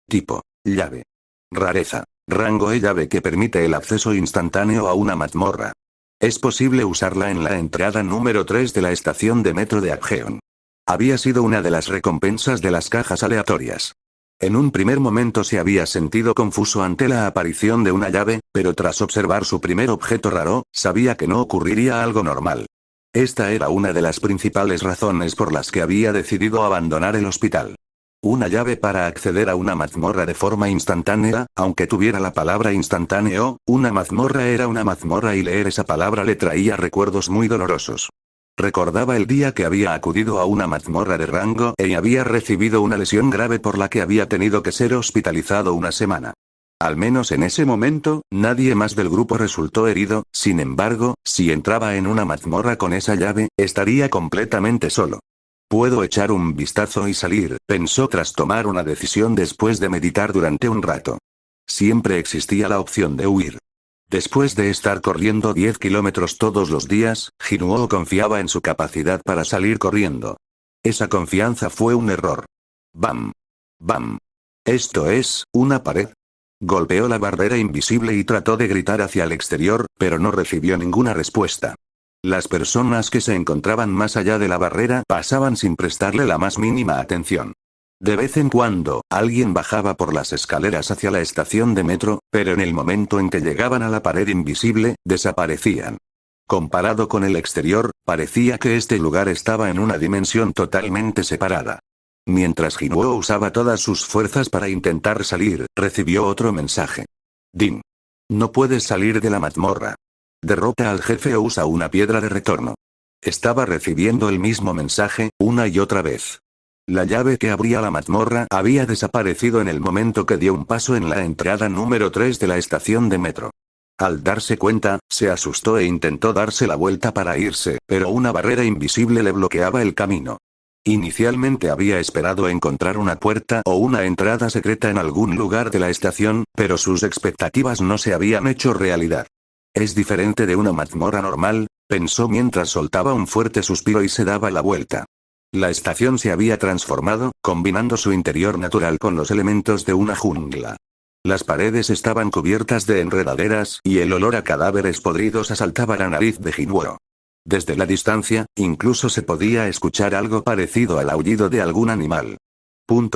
Tipo. Llave. Rareza. Rango E. Llave que permite el acceso instantáneo a una mazmorra. Es posible usarla en la entrada número 3 de la estación de metro de Apgeon. Había sido una de las recompensas de las cajas aleatorias. En un primer momento se había sentido confuso ante la aparición de una llave, pero tras observar su primer objeto raro, sabía que no ocurriría algo normal. Esta era una de las principales razones por las que había decidido abandonar el hospital. Una llave para acceder a una mazmorra de forma instantánea, aunque tuviera la palabra instantáneo, una mazmorra era una mazmorra y leer esa palabra le traía recuerdos muy dolorosos. Recordaba el día que había acudido a una mazmorra de rango E y había recibido una lesión grave por la que había tenido que ser hospitalizado una semana. Al menos en ese momento, nadie más del grupo resultó herido, sin embargo, si entraba en una mazmorra con esa llave, estaría completamente solo. Puedo echar un vistazo y salir, pensó tras tomar una decisión después de meditar durante un rato. Siempre existía la opción de huir. Después de estar corriendo 10 kilómetros todos los días, Jinuo confiaba en su capacidad para salir corriendo. Esa confianza fue un error. ¡Bam! ¡Bam! ¿Esto es una pared? Golpeó la barrera invisible y trató de gritar hacia el exterior, pero no recibió ninguna respuesta. Las personas que se encontraban más allá de la barrera pasaban sin prestarle la más mínima atención. De vez en cuando, alguien bajaba por las escaleras hacia la estación de metro, pero en el momento en que llegaban a la pared invisible, desaparecían. Comparado con el exterior, parecía que este lugar estaba en una dimensión totalmente separada. Mientras Jinuo usaba todas sus fuerzas para intentar salir, recibió otro mensaje. Din. No puedes salir de la mazmorra. Derrota al jefe o usa una piedra de retorno. Estaba recibiendo el mismo mensaje, una y otra vez. La llave que abría la mazmorra había desaparecido en el momento que dio un paso en la entrada número 3 de la estación de metro. Al darse cuenta, se asustó e intentó darse la vuelta para irse, pero una barrera invisible le bloqueaba el camino. Inicialmente había esperado encontrar una puerta o una entrada secreta en algún lugar de la estación, pero sus expectativas no se habían hecho realidad. Es diferente de una mazmorra normal, pensó mientras soltaba un fuerte suspiro y se daba la vuelta. La estación se había transformado, combinando su interior natural con los elementos de una jungla. Las paredes estaban cubiertas de enredaderas y el olor a cadáveres podridos asaltaba la nariz de Jinuo. Desde la distancia, incluso se podía escuchar algo parecido al aullido de algún animal. En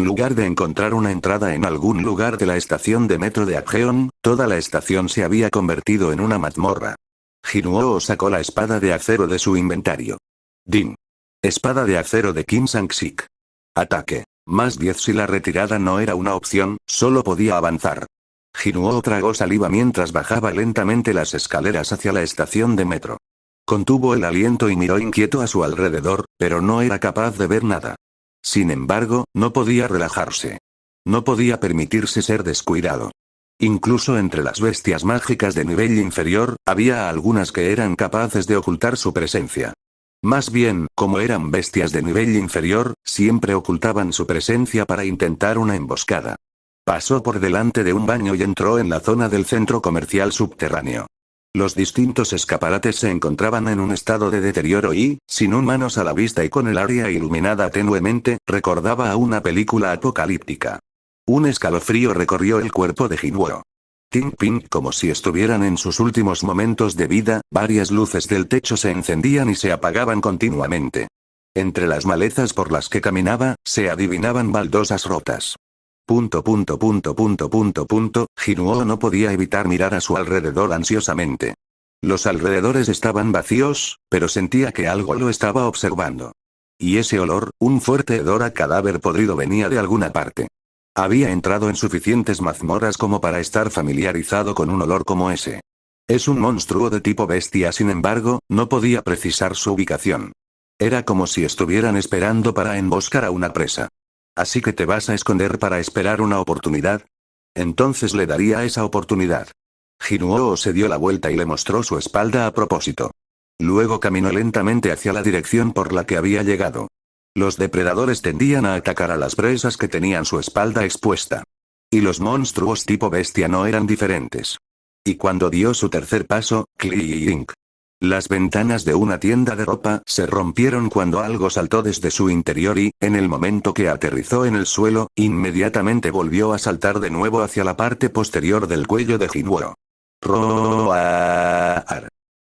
lugar de encontrar una entrada en algún lugar de la estación de metro de Apgeon, toda la estación se había convertido en una mazmorra. Jinuo sacó la espada de acero de su inventario. Din. Espada de acero de Kim Sang-sik. Ataque. Más 10 si la retirada no era una opción, solo podía avanzar. Jinuo tragó saliva mientras bajaba lentamente las escaleras hacia la estación de metro. Contuvo el aliento y miró inquieto a su alrededor, pero no era capaz de ver nada. Sin embargo, no podía relajarse. No podía permitirse ser descuidado. Incluso entre las bestias mágicas de nivel inferior, había algunas que eran capaces de ocultar su presencia. Más bien, como eran bestias de nivel inferior, siempre ocultaban su presencia para intentar una emboscada. Pasó por delante de un baño y entró en la zona del centro comercial subterráneo. Los distintos escaparates se encontraban en un estado de deterioro y, sin humanos a la vista y con el área iluminada tenuemente, recordaba a una película apocalíptica. Un escalofrío recorrió el cuerpo de Jinwoo. Ting-ping, como si estuvieran en sus últimos momentos de vida, varias luces del techo se encendían y se apagaban continuamente. Entre las malezas por las que caminaba, se adivinaban baldosas rotas. Jinwoo no podía evitar mirar a su alrededor ansiosamente. Los alrededores estaban vacíos, pero sentía que algo lo estaba observando. Y ese olor, un fuerte hedor a cadáver podrido venía de alguna parte. Había entrado en suficientes mazmorras como para estar familiarizado con un olor como ese. Es un monstruo de tipo bestia, sin embargo, no podía precisar su ubicación. Era como si estuvieran esperando para emboscar a una presa. ¿Así que te vas a esconder para esperar una oportunidad? Entonces le daría esa oportunidad. Jinwoo se dio la vuelta y le mostró su espalda a propósito. Luego caminó lentamente hacia la dirección por la que había llegado. Los depredadores tendían a atacar a las presas que tenían su espalda expuesta. Y los monstruos tipo bestia no eran diferentes. Y cuando dio su tercer paso, ¡clink! Las ventanas de una tienda de ropa se rompieron cuando algo saltó desde su interior y, en el momento que aterrizó en el suelo, inmediatamente volvió a saltar de nuevo hacia la parte posterior del cuello de Jinwoo. ¡Roar!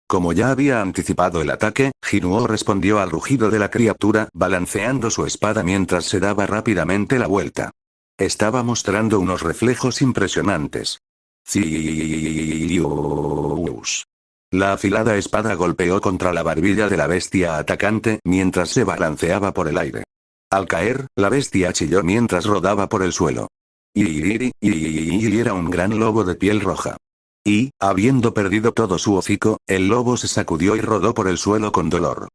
Como ya había anticipado el ataque, Jinwoo respondió al rugido de la criatura, balanceando su espada mientras se daba rápidamente la vuelta. Estaba mostrando unos reflejos impresionantes. ¡Ciiiiiius! La afilada espada golpeó contra la barbilla de la bestia atacante mientras se balanceaba por el aire. Al caer, la bestia chilló mientras rodaba por el suelo. Y era un gran lobo de piel roja. Y, habiendo perdido todo su hocico, el lobo se sacudió y rodó por el suelo con dolor.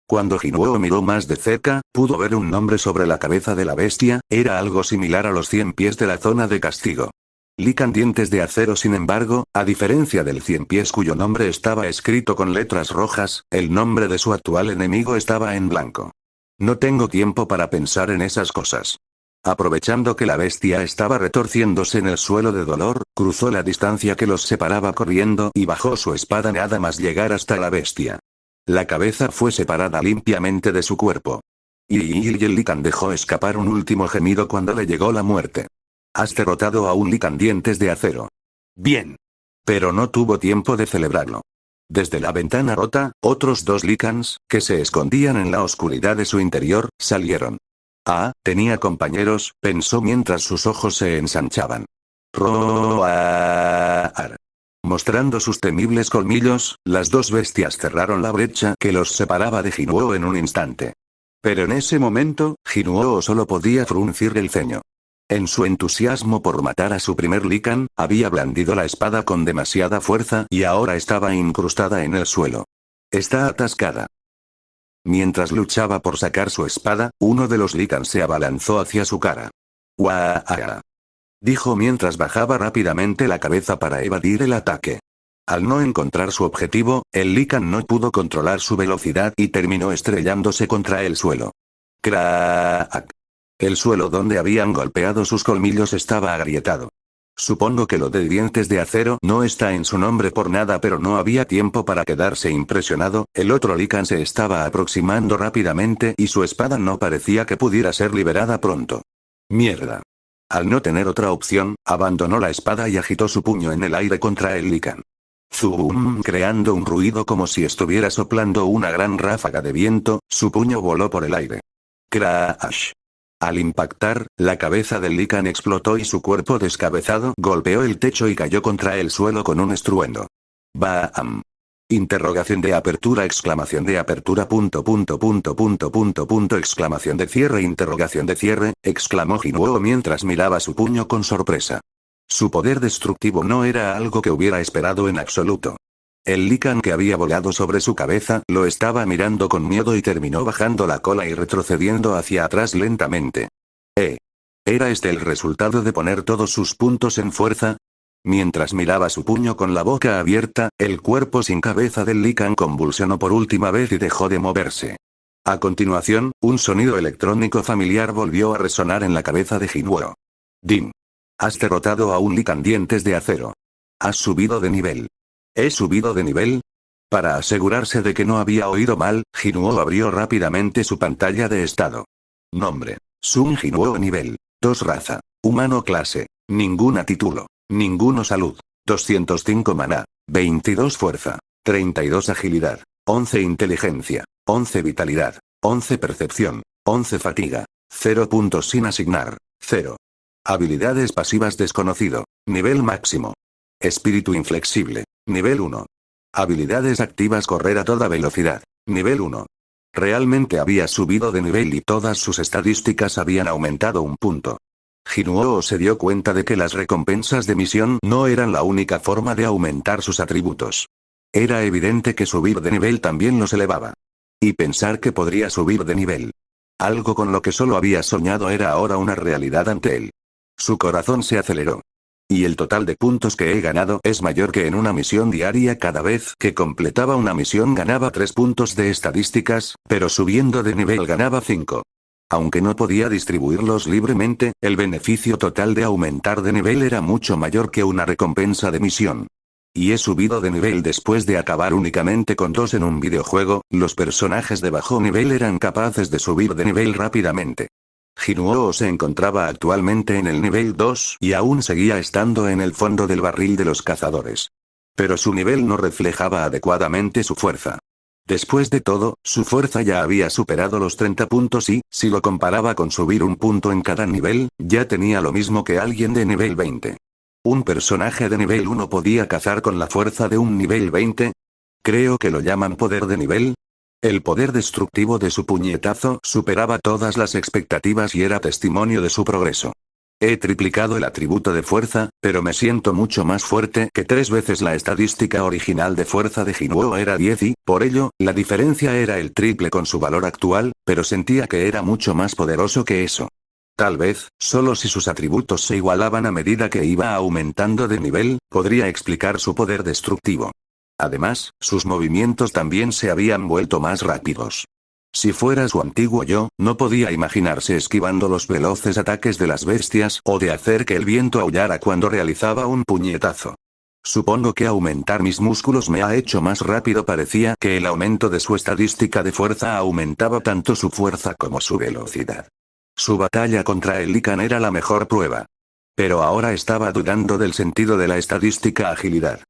Cuando Jinwoo miró más de cerca, pudo ver un nombre sobre la cabeza de la bestia, era algo similar a los 100 pies de la zona de castigo. Lican dientes de acero. Sin embargo, a diferencia del 100 pies cuyo nombre estaba escrito con letras rojas, el nombre de su actual enemigo estaba en blanco. No tengo tiempo para pensar en esas cosas. Aprovechando que la bestia estaba retorciéndose en el suelo de dolor, cruzó la distancia que los separaba corriendo y bajó su espada nada más llegar hasta la bestia. La cabeza fue separada limpiamente de su cuerpo. Y el Lican dejó escapar un último gemido cuando le llegó la muerte. Has derrotado a un Lican dientes de acero. Bien. Pero no tuvo tiempo de celebrarlo. Desde la ventana rota, otros 2 Licans, que se escondían en la oscuridad de su interior, salieron. Ah, tenía compañeros, pensó mientras sus ojos se ensanchaban. Roar. Mostrando sus temibles colmillos, las 2 bestias cerraron la brecha que los separaba de Jinwoo en un instante. Pero en ese momento, Jinwoo solo podía fruncir el ceño. En su entusiasmo por matar a su primer Lican, había blandido la espada con demasiada fuerza y ahora estaba incrustada en el suelo. Está atascada. Mientras luchaba por sacar su espada, uno de los Licans se abalanzó hacia su cara. ¡Guau! Dijo mientras bajaba rápidamente la cabeza para evadir el ataque. Al no encontrar su objetivo, el Lican no pudo controlar su velocidad y terminó estrellándose contra el suelo. ¡Crack! El suelo donde habían golpeado sus colmillos estaba agrietado. Supongo que lo de dientes de acero no está en su nombre por nada, pero no había tiempo para quedarse impresionado, el otro Lican se estaba aproximando rápidamente y su espada no parecía que pudiera ser liberada pronto. ¡Mierda! Al no tener otra opción, abandonó la espada y agitó su puño en el aire contra el Lican. Zoom, creando un ruido como si estuviera soplando una gran ráfaga de viento, su puño voló por el aire. ¡Crash! Al impactar, la cabeza del Lican explotó y su cuerpo descabezado golpeó el techo y cayó contra el suelo con un estruendo. ¡Bam! Interrogación de apertura, exclamación de apertura, exclamación de cierre, interrogación de cierre, exclamó Jinwoo mientras miraba su puño con sorpresa. Su poder destructivo no era algo que hubiera esperado en absoluto. El Lican que había volado sobre su cabeza lo estaba mirando con miedo y terminó bajando la cola y retrocediendo hacia atrás lentamente. ¿Era este el resultado de poner todos sus puntos en fuerza? Mientras miraba su puño con la boca abierta, el cuerpo sin cabeza del Lycan convulsionó por última vez y dejó de moverse. A continuación, un sonido electrónico familiar volvió a resonar en la cabeza de Jinwoo. Dim. Has derrotado a un Lycan dientes de acero. Has subido de nivel. ¿He subido de nivel? Para asegurarse de que no había oído mal, Jinwoo abrió rápidamente su pantalla de estado. Nombre. Sun Jinwoo nivel 2 raza. Humano clase. Ninguna título. Ninguno salud. 205 maná. 22 fuerza. 32 agilidad. 11 inteligencia. 11 vitalidad. 11 percepción. 11 fatiga. 0 puntos sin asignar. 0. Habilidades pasivas desconocido. Nivel máximo. Espíritu inflexible. Nivel 1. Habilidades activas correr a toda velocidad. Nivel 1. Realmente había subido de nivel y todas sus estadísticas habían aumentado un punto. Jinwoo se dio cuenta de que las recompensas de misión no eran la única forma de aumentar sus atributos. Era evidente que subir de nivel también los elevaba. Y pensar que podría subir de nivel. Algo con lo que solo había soñado era ahora una realidad ante él. Su corazón se aceleró. Y el total de puntos que he ganado es mayor que en una misión diaria. Cada vez que completaba una misión ganaba 3 puntos de estadísticas, pero subiendo de nivel ganaba 5. Aunque no podía distribuirlos libremente, el beneficio total de aumentar de nivel era mucho mayor que una recompensa de misión. Y he subido de nivel después de acabar únicamente con 2 en un videojuego. Los personajes de bajo nivel eran capaces de subir de nivel rápidamente. Jinwoo se encontraba actualmente en el nivel 2 y aún seguía estando en el fondo del barril de los cazadores. Pero su nivel no reflejaba adecuadamente su fuerza. Después de todo, su fuerza ya había superado los 30 puntos y, si lo comparaba con subir un punto en cada nivel, ya tenía lo mismo que alguien de nivel 20. ¿Un personaje de nivel 1 podía cazar con la fuerza de un nivel 20? Creo que lo llaman poder de nivel. El poder destructivo de su puñetazo superaba todas las expectativas y era testimonio de su progreso. He triplicado el atributo de fuerza, pero me siento mucho más fuerte que 3 veces la estadística original de fuerza de Jinwoo era 10 y, por ello, la diferencia era el triple con su valor actual, pero sentía que era mucho más poderoso que eso. Tal vez, solo si sus atributos se igualaban a medida que iba aumentando de nivel, podría explicar su poder destructivo. Además, sus movimientos también se habían vuelto más rápidos. Si fuera su antiguo yo, no podía imaginarse esquivando los veloces ataques de las bestias o de hacer que el viento aullara cuando realizaba un puñetazo. Supongo que aumentar mis músculos me ha hecho más rápido. Parecía que el aumento de su estadística de fuerza aumentaba tanto su fuerza como su velocidad. Su batalla contra el Lycan era la mejor prueba. Pero ahora estaba dudando del sentido de la estadística agilidad.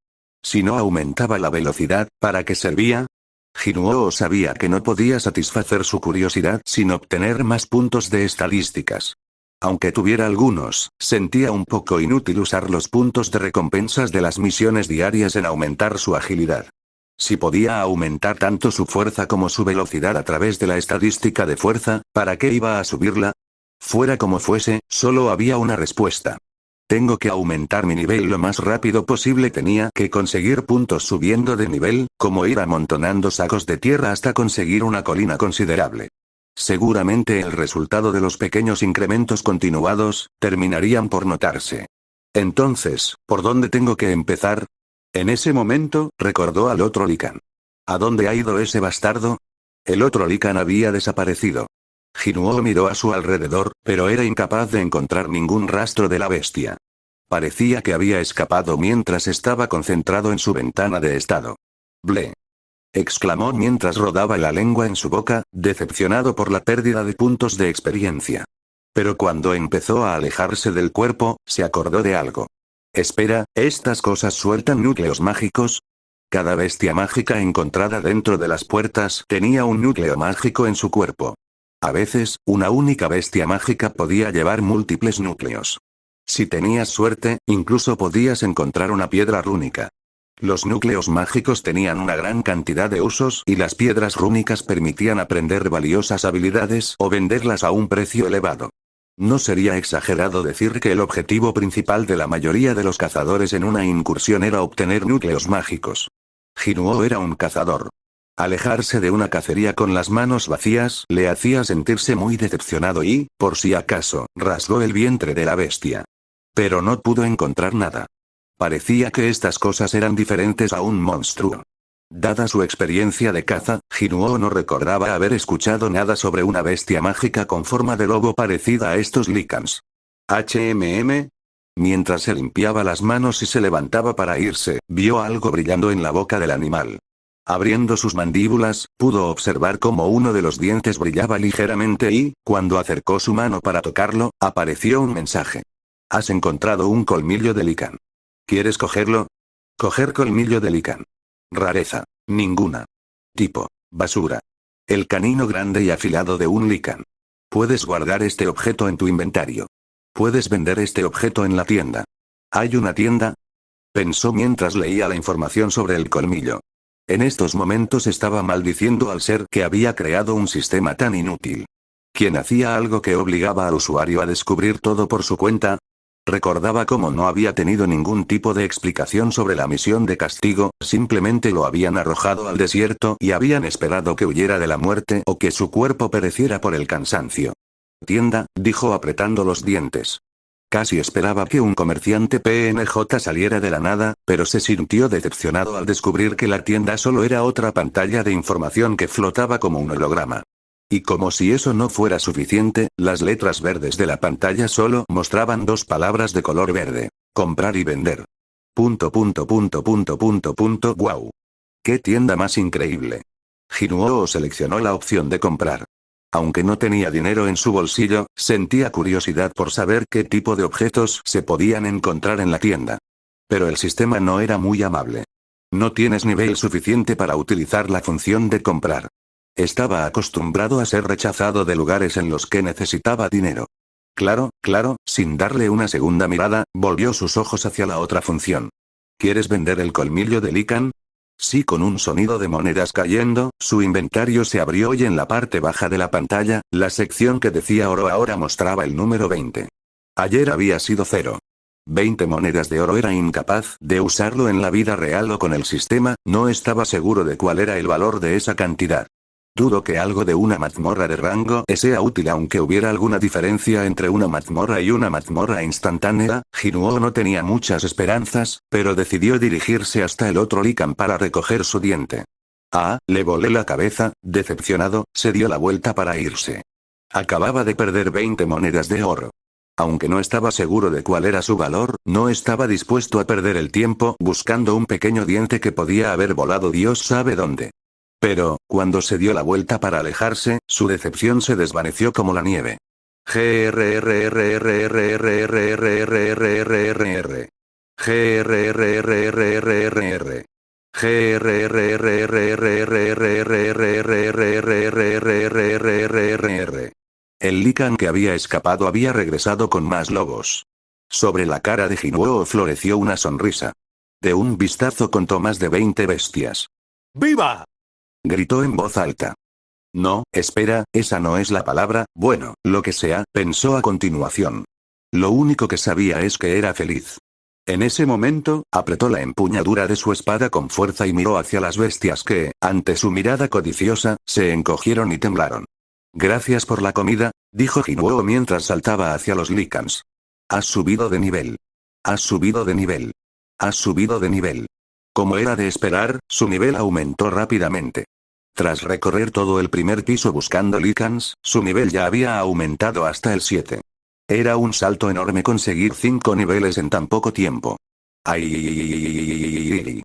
Si no aumentaba la velocidad, ¿para qué servía? Jinwoo sabía que no podía satisfacer su curiosidad sin obtener más puntos de estadísticas. Aunque tuviera algunos, sentía un poco inútil usar los puntos de recompensas de las misiones diarias en aumentar su agilidad. Si podía aumentar tanto su fuerza como su velocidad a través de la estadística de fuerza, ¿para qué iba a subirla? Fuera como fuese, solo había una respuesta. Tengo que aumentar mi nivel lo más rápido posible. Tenía que conseguir puntos subiendo de nivel, como ir amontonando sacos de tierra hasta conseguir una colina considerable. Seguramente el resultado de los pequeños incrementos continuados, terminarían por notarse. Entonces, ¿por dónde tengo que empezar? En ese momento, recordó al otro Lycan. ¿A dónde ha ido ese bastardo? El otro Lycan había desaparecido. Jinwoo miró a su alrededor, pero era incapaz de encontrar ningún rastro de la bestia. Parecía que había escapado mientras estaba concentrado en su ventana de estado. «Ble», exclamó mientras rodaba la lengua en su boca, decepcionado por la pérdida de puntos de experiencia. Pero cuando empezó a alejarse del cuerpo, se acordó de algo. «Espera, ¿estas cosas sueltan núcleos mágicos?» Cada bestia mágica encontrada dentro de las puertas tenía un núcleo mágico en su cuerpo. A veces, una única bestia mágica podía llevar múltiples núcleos. Si tenías suerte, incluso podías encontrar una piedra rúnica. Los núcleos mágicos tenían una gran cantidad de usos y las piedras rúnicas permitían aprender valiosas habilidades o venderlas a un precio elevado. No sería exagerado decir que el objetivo principal de la mayoría de los cazadores en una incursión era obtener núcleos mágicos. Jinwoo era un cazador. Alejarse de una cacería con las manos vacías le hacía sentirse muy decepcionado y, por si acaso, rasgó el vientre de la bestia. Pero no pudo encontrar nada. Parecía que estas cosas eran diferentes a un monstruo. Dada su experiencia de caza, Jinuo no recordaba haber escuchado nada sobre una bestia mágica con forma de lobo parecida a estos Lycans. HMM. Mientras se limpiaba las manos y se levantaba para irse, vio algo brillando en la boca del animal. Abriendo sus mandíbulas, pudo observar cómo uno de los dientes brillaba ligeramente y, cuando acercó su mano para tocarlo, apareció un mensaje. Has encontrado un colmillo de Lycan. ¿Quieres cogerlo? Coger colmillo de Lycan. Rareza. Ninguna. Tipo. Basura. El canino grande y afilado de un Lycan. Puedes guardar este objeto en tu inventario. Puedes vender este objeto en la tienda. ¿Hay una tienda? Pensó mientras leía la información sobre el colmillo. En estos momentos estaba maldiciendo al ser que había creado un sistema tan inútil. ¿Quién hacía algo que obligaba al usuario a descubrir todo por su cuenta? Recordaba cómo no había tenido ningún tipo de explicación sobre la misión de castigo, simplemente lo habían arrojado al desierto y habían esperado que huyera de la muerte o que su cuerpo pereciera por el cansancio. Tienda, dijo apretando los dientes. Casi esperaba que un comerciante PNJ saliera de la nada, pero se sintió decepcionado al descubrir que la tienda solo era otra pantalla de información que flotaba como un holograma. Y como si eso no fuera suficiente, las letras verdes de la pantalla solo mostraban dos palabras de color verde: comprar y vender. Wow. ¡Qué tienda más increíble! Jinuo seleccionó la opción de comprar. Aunque no tenía dinero en su bolsillo, sentía curiosidad por saber qué tipo de objetos se podían encontrar en la tienda. Pero el sistema no era muy amable. No tienes nivel suficiente para utilizar la función de comprar. Estaba acostumbrado a ser rechazado de lugares en los que necesitaba dinero. Claro, sin darle una segunda mirada, volvió sus ojos hacia la otra función. ¿Quieres vender el colmillo de Lycan? Sí, con un sonido de monedas cayendo, su inventario se abrió y en la parte baja de la pantalla, la sección que decía oro ahora mostraba el número 20. Ayer había sido 0. 20 monedas de oro. Era incapaz de usarlo en la vida real o con el sistema, no estaba seguro de cuál era el valor de esa cantidad. Dudo que algo de una mazmorra de rango E sea útil aunque hubiera alguna diferencia entre una mazmorra y una mazmorra instantánea. Jinuo no tenía muchas esperanzas, pero decidió dirigirse hasta el otro Lycan para recoger su diente. Le volé la cabeza, decepcionado, se dio la vuelta para irse. Acababa de perder 20 monedas de oro. Aunque no estaba seguro de cuál era su valor, no estaba dispuesto a perder el tiempo buscando un pequeño diente que podía haber volado Dios sabe dónde. Pero, cuando se dio la vuelta para alejarse, su decepción se desvaneció como la nieve. El Lycan que había escapado había regresado con más lobos. Sobre la cara de Jinuo floreció una sonrisa. De un vistazo contó más de 20 bestias. ¡Viva! Gritó en voz alta. No, espera, esa no es la palabra, bueno, lo que sea, pensó a continuación. Lo único que sabía es que era feliz. En ese momento, apretó la empuñadura de su espada con fuerza y miró hacia las bestias que, ante su mirada codiciosa, se encogieron y temblaron. Gracias por la comida, dijo Jinuo mientras saltaba hacia los Lycans. Has subido de nivel. Has subido de nivel. Has subido de nivel. Como era de esperar, su nivel aumentó rápidamente. Tras recorrer todo el primer piso buscando Lycans, su nivel ya había aumentado hasta el 7. Era un salto enorme conseguir 5 niveles en tan poco tiempo. ¡Ay!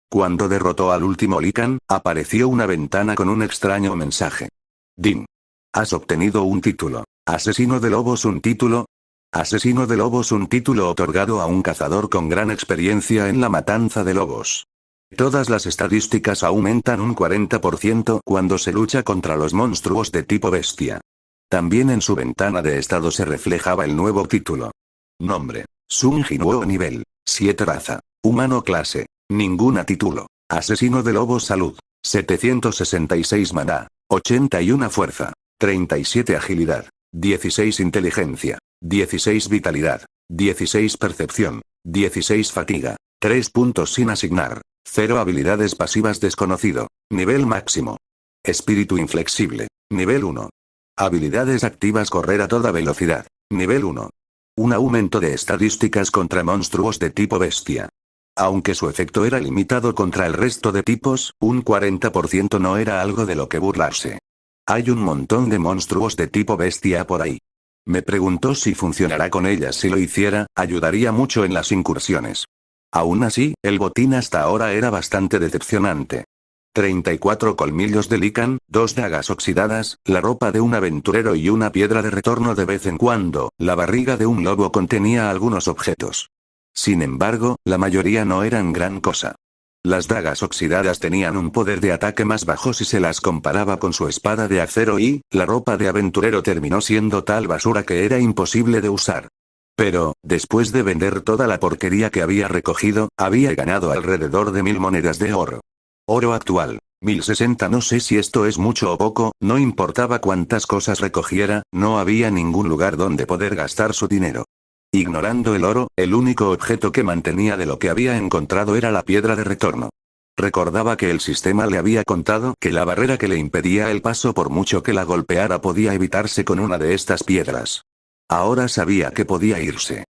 Cuando derrotó al último Lycan, apareció una ventana con un extraño mensaje. Din. Has obtenido un título. Asesino de lobos. Un título. Asesino de lobos. Un título otorgado a un cazador con gran experiencia en la matanza de lobos. Todas las estadísticas aumentan un 40% cuando se lucha contra los monstruos de tipo bestia. También en su ventana de estado se reflejaba el nuevo título. Nombre: Sun Jinuo. Nivel: 7. Raza: humano. Clase: ninguna. Título: asesino de lobos. Salud: 766 maná, 81 fuerza, 37 agilidad, 16 inteligencia, 16 vitalidad, 16 percepción, 16 fatiga, 3 puntos sin asignar. 0 habilidades pasivas. Desconocido. Nivel máximo. Espíritu inflexible. Nivel 1. Habilidades activas. Correr a toda velocidad. Nivel 1. Un aumento de estadísticas contra monstruos de tipo bestia. Aunque su efecto era limitado contra el resto de tipos, un 40% no era algo de lo que burlarse. Hay un montón de monstruos de tipo bestia por ahí. Me preguntó si funcionará con ellas. Si lo hiciera, ayudaría mucho en las incursiones. Aún así, el botín hasta ahora era bastante decepcionante. 34 colmillos de licán, 2 dagas oxidadas, la ropa de un aventurero y una piedra de retorno de vez en cuando. La barriga de un lobo contenía algunos objetos. Sin embargo, la mayoría no eran gran cosa. Las dagas oxidadas tenían un poder de ataque más bajo si se las comparaba con su espada de acero y, la ropa de aventurero terminó siendo tal basura que era imposible de usar. Pero, después de vender toda la porquería que había recogido, había ganado alrededor de 1000 monedas de oro. Oro actual. 1060. No sé si esto es mucho o poco, no importaba cuántas cosas recogiera, no había ningún lugar donde poder gastar su dinero. Ignorando el oro, el único objeto que mantenía de lo que había encontrado era la piedra de retorno. Recordaba que el sistema le había contado que la barrera que le impedía el paso por mucho que la golpeara podía evitarse con una de estas piedras. Ahora sabía que podía irse.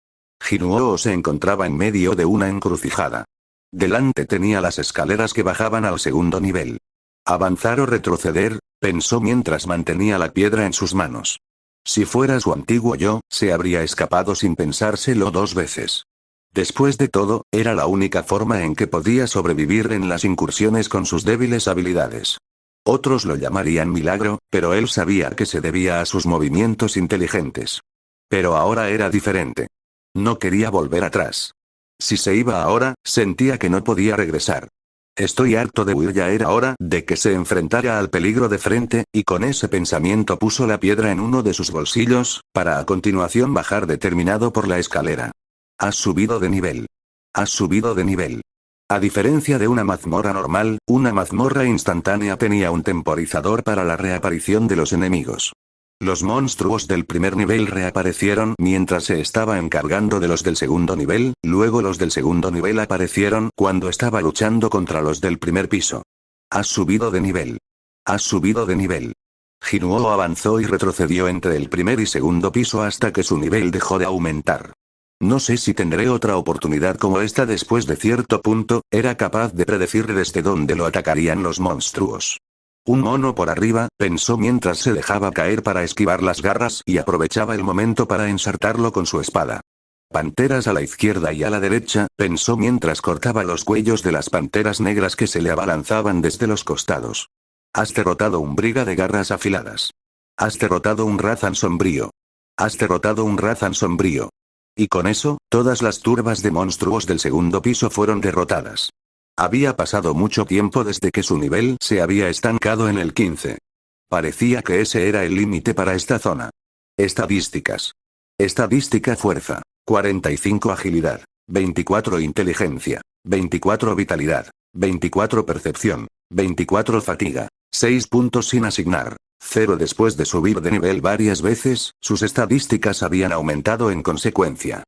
Jinuo se encontraba en medio de una encrucijada. Delante tenía las escaleras que bajaban al segundo nivel. Avanzar o retroceder, pensó mientras mantenía la piedra en sus manos. Si fuera su antiguo yo, se habría escapado sin pensárselo 2 veces. Después de todo, era la única forma en que podía sobrevivir en las incursiones con sus débiles habilidades. Otros lo llamarían milagro, pero él sabía que se debía a sus movimientos inteligentes. Pero ahora era diferente. No quería volver atrás. Si se iba ahora, sentía que no podía regresar. Estoy harto de huir. Ya era hora de que se enfrentara al peligro de frente, y con ese pensamiento puso la piedra en uno de sus bolsillos, para a continuación bajar determinado por la escalera. Has subido de nivel. Has subido de nivel. A diferencia de una mazmorra normal, una mazmorra instantánea tenía un temporizador para la reaparición de los enemigos. Los monstruos del primer nivel reaparecieron mientras se estaba encargando de los del segundo nivel, luego los del segundo nivel aparecieron cuando estaba luchando contra los del primer piso. Has subido de nivel. Has subido de nivel. Jinuo avanzó y retrocedió entre el primer y segundo piso hasta que su nivel dejó de aumentar. No sé si tendré otra oportunidad como esta. Después de cierto punto, era capaz de predecir desde dónde lo atacarían los monstruos. Un mono por arriba, pensó mientras se dejaba caer para esquivar las garras y aprovechaba el momento para ensartarlo con su espada. Panteras a la izquierda y a la derecha, pensó mientras cortaba los cuellos de las panteras negras que se le abalanzaban desde los costados. Has derrotado un briga de garras afiladas. Has derrotado un razan sombrío. Has derrotado un razan sombrío. Y con eso, todas las turbas de monstruos del segundo piso fueron derrotadas. Había pasado mucho tiempo desde que su nivel se había estancado en el 15. Parecía que ese era el límite para esta zona. Estadísticas. Estadística fuerza. 45 agilidad. 24 inteligencia. 24 vitalidad. 24 percepción. 24 fatiga. 6 puntos sin asignar. 0 después de subir de nivel varias veces, sus estadísticas habían aumentado en consecuencia.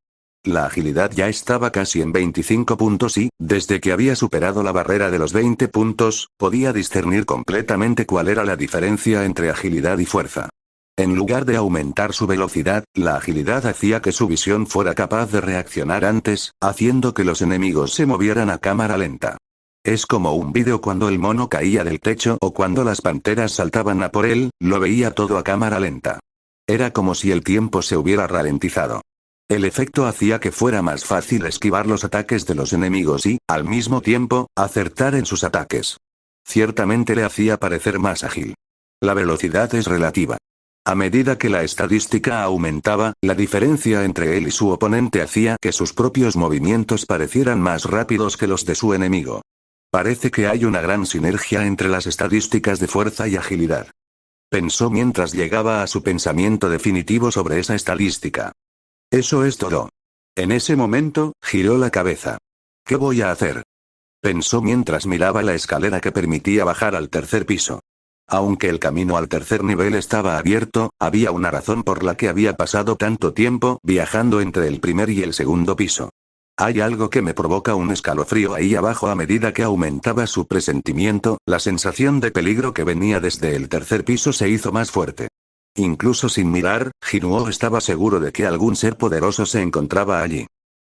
La agilidad ya estaba casi en 25 puntos y, desde que había superado la barrera de los 20 puntos, podía discernir completamente cuál era la diferencia entre agilidad y fuerza. En lugar de aumentar su velocidad, la agilidad hacía que su visión fuera capaz de reaccionar antes, haciendo que los enemigos se movieran a cámara lenta. Es como un vídeo cuando el mono caía del techo o cuando las panteras saltaban a por él, lo veía todo a cámara lenta. Era como si el tiempo se hubiera ralentizado. El efecto hacía que fuera más fácil esquivar los ataques de los enemigos y, al mismo tiempo, acertar en sus ataques. Ciertamente le hacía parecer más ágil. La velocidad es relativa. A medida que la estadística aumentaba, la diferencia entre él y su oponente hacía que sus propios movimientos parecieran más rápidos que los de su enemigo. Parece que hay una gran sinergia entre las estadísticas de fuerza y agilidad. Pensó mientras llegaba a su pensamiento definitivo sobre esa estadística. Eso es todo. En ese momento, giró la cabeza. ¿Qué voy a hacer? Pensó mientras miraba la escalera que permitía bajar al tercer piso. Aunque el camino al tercer nivel estaba abierto, había una razón por la que había pasado tanto tiempo viajando entre el primer y el segundo piso. Hay algo que me provoca un escalofrío ahí abajo. A medida que aumentaba su presentimiento, la sensación de peligro que venía desde el tercer piso se hizo más fuerte. Incluso sin mirar, Jinuo estaba seguro de que algún ser poderoso se encontraba allí.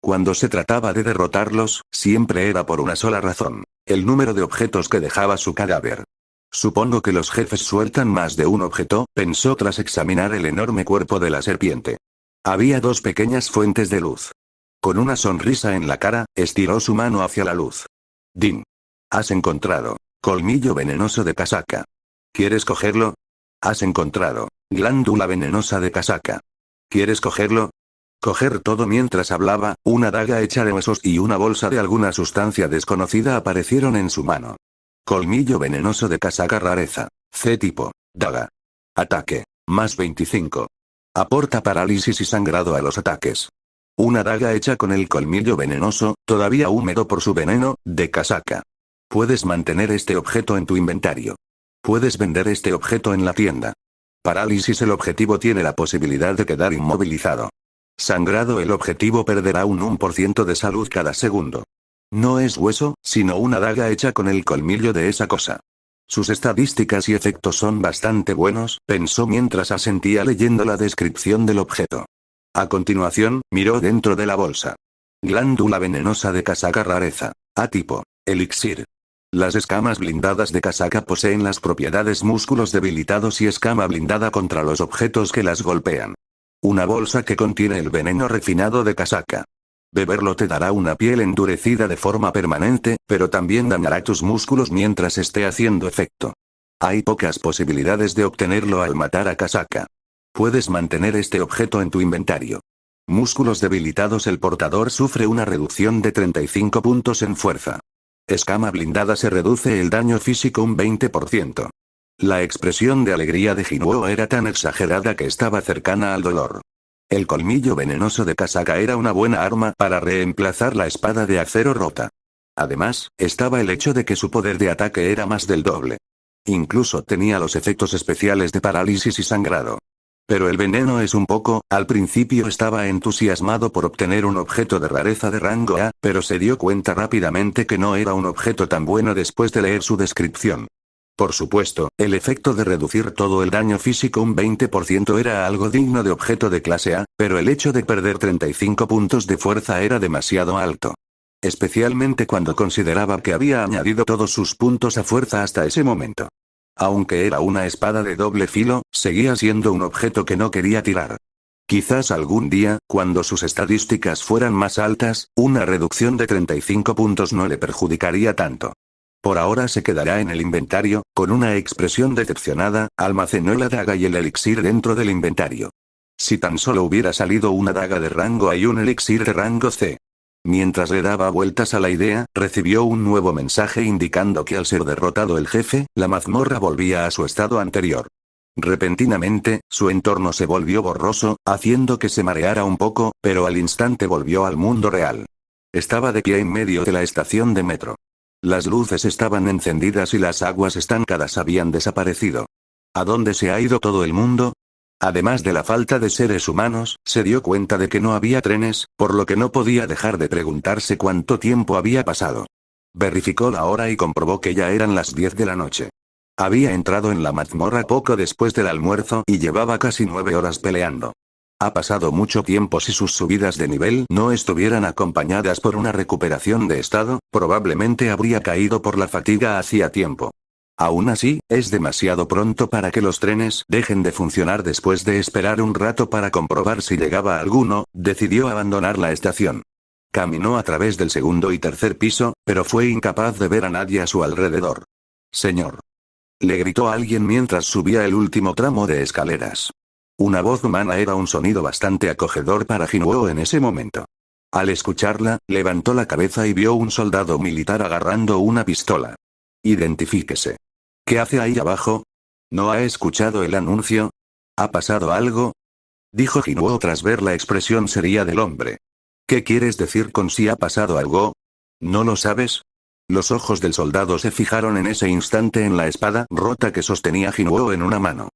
Cuando se trataba de derrotarlos, siempre era por una sola razón: el número de objetos que dejaba su cadáver. Supongo que los jefes sueltan más de un objeto, pensó tras examinar el enorme cuerpo de la serpiente. Había dos pequeñas fuentes de luz. Con una sonrisa en la cara, estiró su mano hacia la luz. Din. Has encontrado. Colmillo venenoso de casaca. ¿Quieres cogerlo? Has encontrado. Glándula venenosa de casaca. ¿Quieres cogerlo? Coger todo. Mientras hablaba, una daga hecha de huesos y una bolsa de alguna sustancia desconocida aparecieron en su mano. Colmillo venenoso de casaca, rareza. C tipo. Daga. Ataque. Más 25. Aporta parálisis y sangrado a los ataques. Una daga hecha con el colmillo venenoso, todavía húmedo por su veneno, de casaca. Puedes mantener este objeto en tu inventario. Puedes vender este objeto en la tienda. Parálisis. El objetivo tiene la posibilidad de quedar inmovilizado. Sangrado. El objetivo perderá un 1% de salud cada segundo. No es hueso, sino una daga hecha con el colmillo de esa cosa. Sus estadísticas y efectos son bastante buenos, pensó mientras asentía leyendo la descripción del objeto. A continuación, miró dentro de la bolsa. Glándula venenosa de casaca, rareza. A tipo. Elixir. Las escamas blindadas de casaca poseen las propiedades músculos debilitados y escama blindada contra los objetos que las golpean. Una bolsa que contiene el veneno refinado de casaca. Beberlo te dará una piel endurecida de forma permanente, pero también dañará tus músculos mientras esté haciendo efecto. Hay pocas posibilidades de obtenerlo al matar a casaca. Puedes mantener este objeto en tu inventario. Músculos debilitados. El portador sufre una reducción de 35 puntos en fuerza. Escama blindada. Se reduce el daño físico un 20%. La expresión de alegría de Jinuo era tan exagerada que estaba cercana al dolor. El colmillo venenoso de casaca era una buena arma para reemplazar la espada de acero rota. Además, estaba el hecho de que su poder de ataque era más del doble. Incluso tenía los efectos especiales de parálisis y sangrado. Pero el veneno es un poco. Al principio estaba entusiasmado por obtener un objeto de rareza de rango A, pero se dio cuenta rápidamente que no era un objeto tan bueno después de leer su descripción. Por supuesto, el efecto de reducir todo el daño físico un 20% era algo digno de objeto de clase A, pero el hecho de perder 35 puntos de fuerza era demasiado alto. Especialmente cuando consideraba que había añadido todos sus puntos a fuerza hasta ese momento. Aunque era una espada de doble filo, seguía siendo un objeto que no quería tirar. Quizás algún día, cuando sus estadísticas fueran más altas, una reducción de 35 puntos no le perjudicaría tanto. Por ahora se quedará en el inventario. Con una expresión decepcionada, almacenó la daga y el elixir dentro del inventario. Si tan solo hubiera salido una daga de rango A y un elixir de rango C. Mientras le daba vueltas a la idea, recibió un nuevo mensaje indicando que al ser derrotado el jefe, la mazmorra volvía a su estado anterior. Repentinamente, su entorno se volvió borroso, haciendo que se mareara un poco, pero al instante volvió al mundo real. Estaba de pie en medio de la estación de metro. Las luces estaban encendidas y las aguas estancadas habían desaparecido. ¿A dónde se ha ido todo el mundo? Además de la falta de seres humanos, se dio cuenta de que no había trenes, por lo que no podía dejar de preguntarse cuánto tiempo había pasado. Verificó la hora y comprobó que ya eran las 10 de la noche. Había entrado en la mazmorra poco después del almuerzo y llevaba casi 9 horas peleando. Ha pasado mucho tiempo. Si sus subidas de nivel no estuvieran acompañadas por una recuperación de estado, probablemente habría caído por la fatiga hacía tiempo. Aún así, es demasiado pronto para que los trenes dejen de funcionar. Después de esperar un rato para comprobar si llegaba alguno, decidió abandonar la estación. Caminó a través del segundo y tercer piso, pero fue incapaz de ver a nadie a su alrededor. «Señor», le gritó alguien mientras subía el último tramo de escaleras. Una voz humana era un sonido bastante acogedor para Jinuo en ese momento. Al escucharla, levantó la cabeza y vio un soldado militar agarrando una pistola. «Identifíquese. ¿Qué hace ahí abajo? ¿No ha escuchado el anuncio? ¿Ha pasado algo?», dijo Jinuo tras ver la expresión seria del hombre. «¿Qué quieres decir con si ha pasado algo? ¿No lo sabes?». Los ojos del soldado se fijaron en ese instante en la espada rota que sostenía Jinuo en una mano.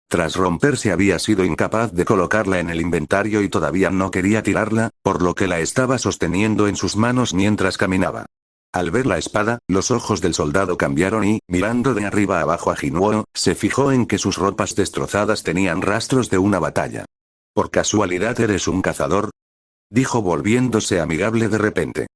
Tras romperse había sido incapaz de colocarla en el inventario y todavía no quería tirarla, por lo que la estaba sosteniendo en sus manos mientras caminaba. Al ver la espada, los ojos del soldado cambiaron y, mirando de arriba abajo a Jinuo, se fijó en que sus ropas destrozadas tenían rastros de una batalla. «¿Por casualidad eres un cazador?». dijo volviéndose amigable de repente.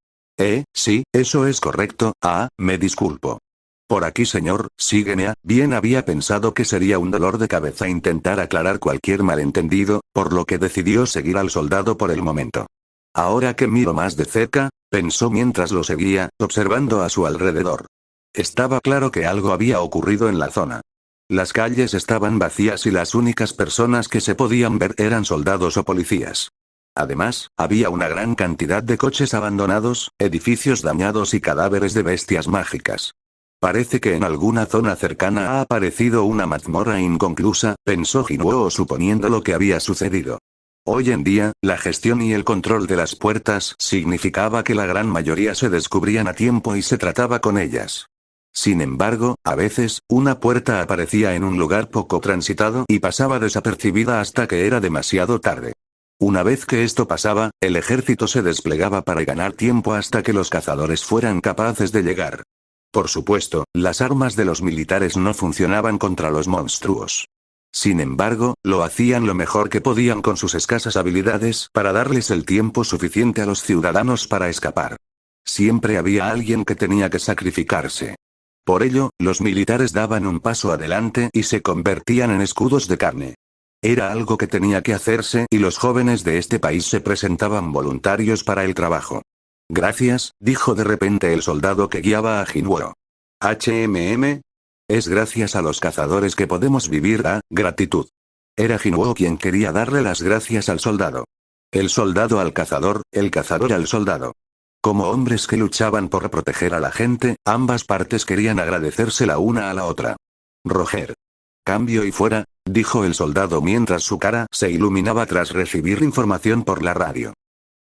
Sí, eso es correcto. Me disculpo. Por aquí, señor, sígueme. Bien, había pensado que sería un dolor de cabeza intentar aclarar cualquier malentendido, por lo que decidió seguir al soldado por el momento. Ahora que miro más de cerca, pensó mientras lo seguía, observando a su alrededor. Estaba claro que algo había ocurrido en la zona. Las calles estaban vacías y las únicas personas que se podían ver eran soldados o policías. Además, había una gran cantidad de coches abandonados, edificios dañados y cadáveres de bestias mágicas. Parece que en alguna zona cercana ha aparecido una mazmorra inconclusa, pensó Jinwoo suponiendo lo que había sucedido. Hoy en día, la gestión y el control de las puertas significaba que la gran mayoría se descubrían a tiempo y se trataba con ellas. Sin embargo, a veces, una puerta aparecía en un lugar poco transitado y pasaba desapercibida hasta que era demasiado tarde. Una vez que esto pasaba, el ejército se desplegaba para ganar tiempo hasta que los cazadores fueran capaces de llegar. Por supuesto, las armas de los militares no funcionaban contra los monstruos. Sin embargo, lo hacían lo mejor que podían con sus escasas habilidades para darles el tiempo suficiente a los ciudadanos para escapar. Siempre había alguien que tenía que sacrificarse. Por ello, los militares daban un paso adelante y se convertían en escudos de carne. Era algo que tenía que hacerse y los jóvenes de este país se presentaban voluntarios para el trabajo. Gracias, dijo de repente el soldado que guiaba a Jinwoo. Es gracias a los cazadores que podemos vivir. Gratitud. Era Jinwoo quien quería darle las gracias al soldado. El soldado al cazador, el cazador al soldado. Como hombres que luchaban por proteger a la gente, ambas partes querían agradecerse la una a la otra. Roger. Cambio y fuera, dijo el soldado mientras su cara se iluminaba tras recibir información por la radio.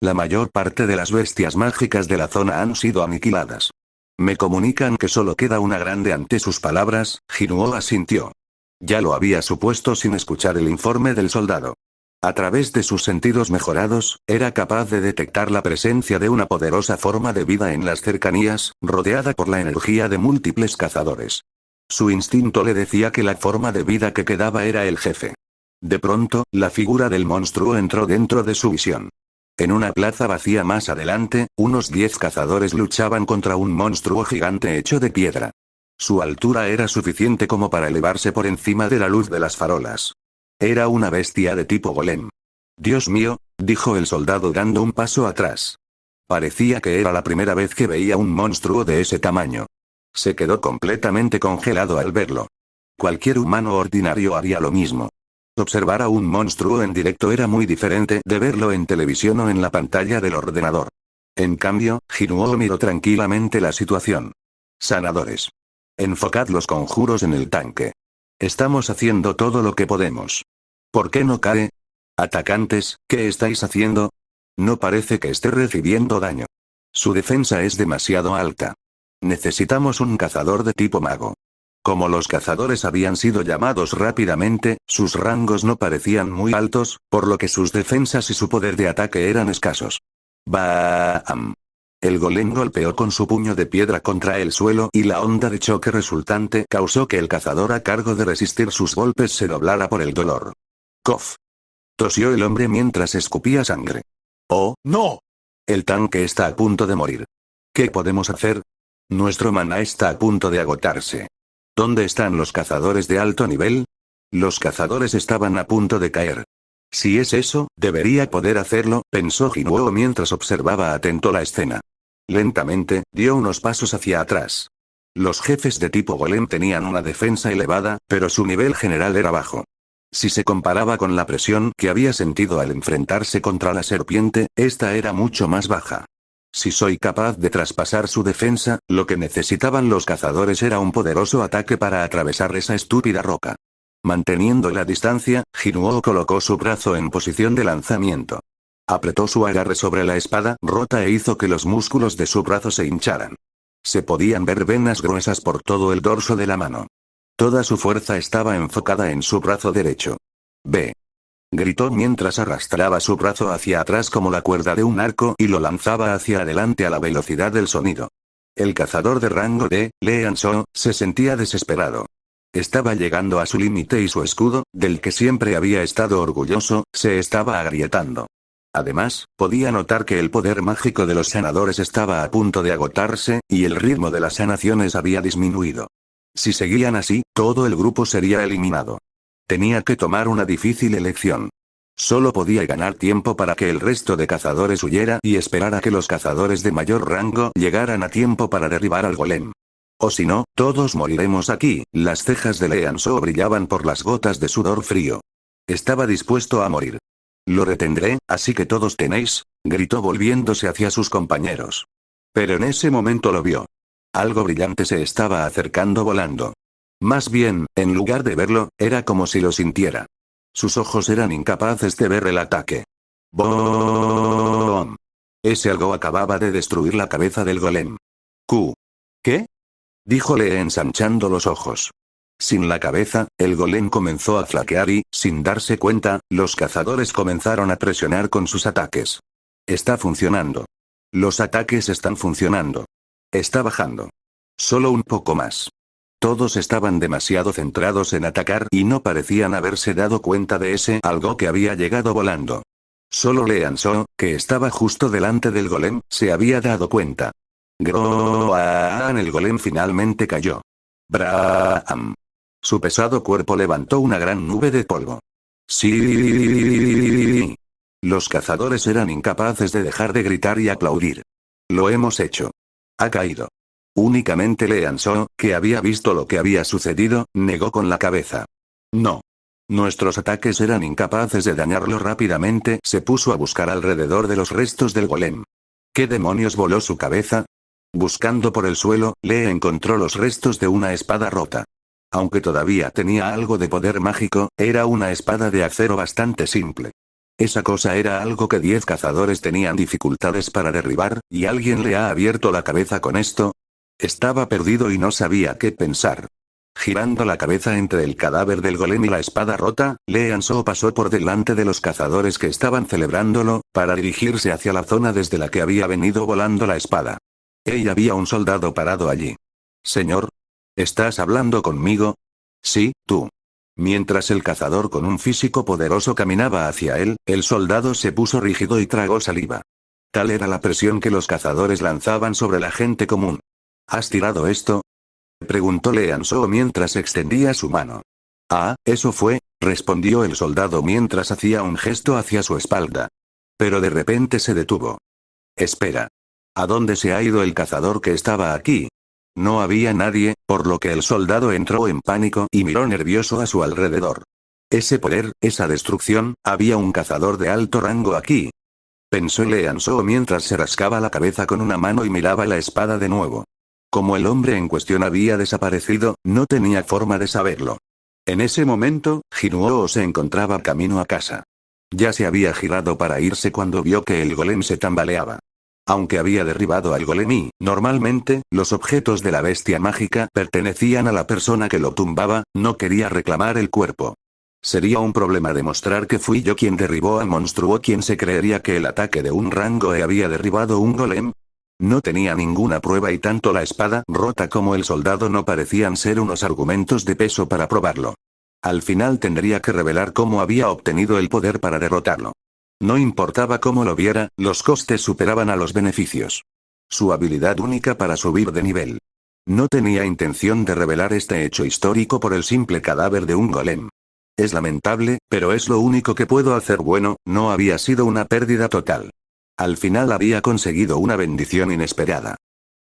La mayor parte de las bestias mágicas de la zona han sido aniquiladas. Me comunican que solo queda una grande. Ante sus palabras, Jinwoo asintió. Ya lo había supuesto sin escuchar el informe del soldado. A través de sus sentidos mejorados, era capaz de detectar la presencia de una poderosa forma de vida en las cercanías, rodeada por la energía de múltiples cazadores. Su instinto le decía que la forma de vida que quedaba era el jefe. De pronto, la figura del monstruo entró dentro de su visión. En una plaza vacía más adelante, unos 10 cazadores luchaban contra un monstruo gigante hecho de piedra. Su altura era suficiente como para elevarse por encima de la luz de las farolas. Era una bestia de tipo golem. Dios mío, dijo el soldado dando un paso atrás. Parecía que era la primera vez que veía un monstruo de ese tamaño. Se quedó completamente congelado al verlo. Cualquier humano ordinario haría lo mismo. Observar a un monstruo en directo era muy diferente de verlo en televisión o en la pantalla del ordenador. En cambio, Jinwoo miró tranquilamente la situación. Sanadores. Enfocad los conjuros en el tanque. Estamos haciendo todo lo que podemos. ¿Por qué no cae? Atacantes, ¿qué estáis haciendo? No parece que esté recibiendo daño. Su defensa es demasiado alta. Necesitamos un cazador de tipo mago. Como los cazadores habían sido llamados rápidamente, sus rangos no parecían muy altos, por lo que sus defensas y su poder de ataque eran escasos. ¡Bam! El golem golpeó con su puño de piedra contra el suelo y la onda de choque resultante causó que el cazador a cargo de resistir sus golpes se doblara por el dolor. ¡Cof! Tosió el hombre mientras escupía sangre. ¡Oh, no! El tanque está a punto de morir. ¿Qué podemos hacer? Nuestro maná está a punto de agotarse. ¿Dónde están los cazadores de alto nivel? Los cazadores estaban a punto de caer. Si es eso, debería poder hacerlo, pensó Jinwoo mientras observaba atento la escena. Lentamente, dio unos pasos hacia atrás. Los jefes de tipo golem tenían una defensa elevada, pero su nivel general era bajo. Si se comparaba con la presión que había sentido al enfrentarse contra la serpiente, esta era mucho más baja. Si soy capaz de traspasar su defensa, lo que necesitaban los cazadores era un poderoso ataque para atravesar esa estúpida roca. Manteniendo la distancia, Jinwoo colocó su brazo en posición de lanzamiento. Apretó su agarre sobre la espada rota e hizo que los músculos de su brazo se hincharan. Se podían ver venas gruesas por todo el dorso de la mano. Toda su fuerza estaba enfocada en su brazo derecho. Ve. Gritó mientras arrastraba su brazo hacia atrás como la cuerda de un arco y lo lanzaba hacia adelante a la velocidad del sonido. El cazador de rango de Leanso se sentía desesperado. Estaba llegando a su límite y su escudo, del que siempre había estado orgulloso, se estaba agrietando. Además, podía notar que el poder mágico de los sanadores estaba a punto de agotarse, y el ritmo de las sanaciones había disminuido. Si seguían así, todo el grupo sería eliminado. Tenía que tomar una difícil elección. Solo podía ganar tiempo para que el resto de cazadores huyera y esperar a que los cazadores de mayor rango llegaran a tiempo para derribar al golem. O si no, todos moriremos aquí. Las cejas de Leanso brillaban por las gotas de sudor frío. Estaba dispuesto a morir. Lo retendré, así que todos tenéis, gritó volviéndose hacia sus compañeros. Pero en ese momento lo vio. Algo brillante se estaba acercando volando. Más bien, en lugar de verlo, era como si lo sintiera. Sus ojos eran incapaces de ver el ataque. ¡Boom! Ese algo acababa de destruir la cabeza del golem. ¿Qué? Dijo Lee ensanchando los ojos. Sin la cabeza, el golem comenzó a flaquear y, sin darse cuenta, los cazadores comenzaron a presionar con sus ataques. Está funcionando. Los ataques están funcionando. Está bajando. Solo un poco más. Todos estaban demasiado centrados en atacar y no parecían haberse dado cuenta de ese algo que había llegado volando. Solo Leanso, que estaba justo delante del golem, se había dado cuenta. ¡Groaan! El golem finalmente cayó. ¡Braam! Su pesado cuerpo levantó una gran nube de polvo. ¡Sí! Los cazadores eran incapaces de dejar de gritar y aplaudir. Lo hemos hecho. Ha caído. Únicamente Leanso, que había visto lo que había sucedido, negó con la cabeza. No. Nuestros ataques eran incapaces de dañarlo rápidamente. Se puso a buscar alrededor de los restos del golem. ¿Qué demonios voló su cabeza? Buscando por el suelo, Lee encontró los restos de una espada rota. Aunque todavía tenía algo de poder mágico, era una espada de acero bastante simple. Esa cosa era algo que 10 cazadores tenían dificultades para derribar, y alguien le ha abierto la cabeza con esto. Estaba perdido y no sabía qué pensar. Girando la cabeza entre el cadáver del golem y la espada rota, Leanso pasó por delante de los cazadores que estaban celebrándolo, para dirigirse hacia la zona desde la que había venido volando la espada. Había un soldado parado allí. Señor. ¿Estás hablando conmigo? Sí, tú. Mientras el cazador con un físico poderoso caminaba hacia él, el soldado se puso rígido y tragó saliva. Tal era la presión que los cazadores lanzaban sobre la gente común. ¿Has tirado esto? Preguntó Leanso mientras extendía su mano. Ah, eso fue, respondió el soldado mientras hacía un gesto hacia su espalda. Pero de repente se detuvo. Espera. ¿A dónde se ha ido el cazador que estaba aquí? No había nadie, por lo que el soldado entró en pánico y miró nervioso a su alrededor. Ese poder, esa destrucción, había un cazador de alto rango aquí. Pensó Leanso mientras se rascaba la cabeza con una mano y miraba la espada de nuevo. Como el hombre en cuestión había desaparecido, no tenía forma de saberlo. En ese momento, Jinuo se encontraba camino a casa. Ya se había girado para irse cuando vio que el golem se tambaleaba. Aunque había derribado al golem y, normalmente, los objetos de la bestia mágica pertenecían a la persona que lo tumbaba, no quería reclamar el cuerpo. Sería un problema demostrar que fui yo quien derribó al monstruo. ¿Quién se creería que el ataque de un rango E había derribado un golem? No tenía ninguna prueba y tanto la espada rota como el soldado no parecían ser unos argumentos de peso para probarlo. Al final tendría que revelar cómo había obtenido el poder para derrotarlo. No importaba cómo lo viera, los costes superaban a los beneficios. Su habilidad única para subir de nivel. No tenía intención de revelar este hecho histórico por el simple cadáver de un golem. Es lamentable, pero es lo único que puedo hacer. Bueno, no había sido una pérdida total. Al final había conseguido una bendición inesperada.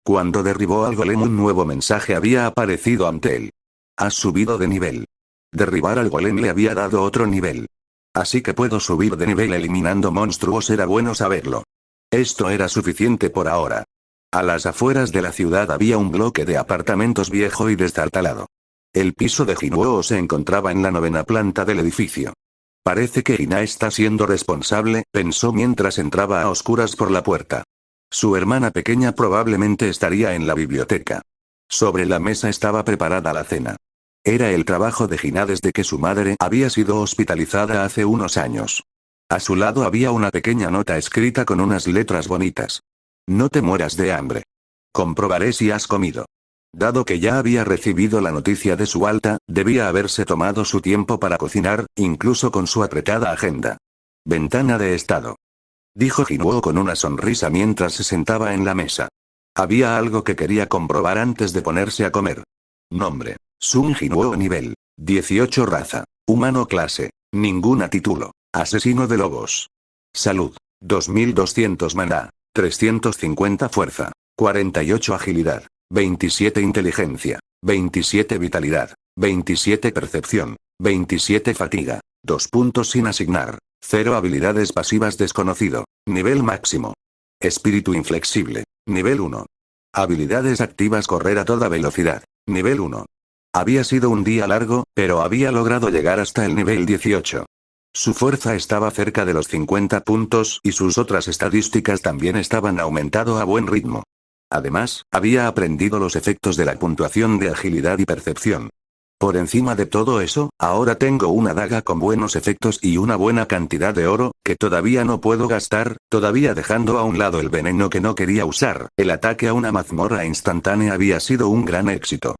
Cuando derribó al golem, un nuevo mensaje había aparecido ante él. Has subido de nivel. Derribar al golem le había dado otro nivel. Así que puedo subir de nivel eliminando monstruos. Era bueno saberlo. Esto era suficiente por ahora. A las afueras de la ciudad había un bloque de apartamentos viejo y destartalado. El piso de Jinuo se encontraba en la 9ª planta del edificio. Parece que Ina está siendo responsable, pensó mientras entraba a oscuras por la puerta. Su hermana pequeña probablemente estaría en la biblioteca. Sobre la mesa estaba preparada la cena. Era el trabajo de Hina desde que su madre había sido hospitalizada hace unos años. A su lado había una pequeña nota escrita con unas letras bonitas. No te mueras de hambre. Comprobaré si has comido. Dado que ya había recibido la noticia de su alta, debía haberse tomado su tiempo para cocinar, incluso con su apretada agenda. Ventana de estado. dijo Jinuo con una sonrisa mientras se sentaba en la mesa. Había algo que quería comprobar antes de ponerse a comer. Nombre: Sun Jinuo. Nivel: 18. Raza: humano. Clase: ninguna. Título: asesino de lobos. Salud: 2200 maná, 350 fuerza, 48 agilidad, 27 inteligencia, 27 vitalidad, 27 percepción, 27 fatiga, 2 puntos sin asignar, 0 habilidades pasivas. Desconocido. Nivel máximo. Espíritu inflexible. Nivel 1. Habilidades activas: correr a toda velocidad. Nivel 1. Había sido un día largo, pero había logrado llegar hasta el nivel 18. Su fuerza estaba cerca de los 50 puntos y sus otras estadísticas también estaban aumentado a buen ritmo. Además, había aprendido los efectos de la puntuación de agilidad y percepción. Por encima de todo eso, ahora tengo una daga con buenos efectos y una buena cantidad de oro, que todavía no puedo gastar, todavía dejando a un lado el veneno que no quería usar. El ataque a una mazmorra instantánea había sido un gran éxito.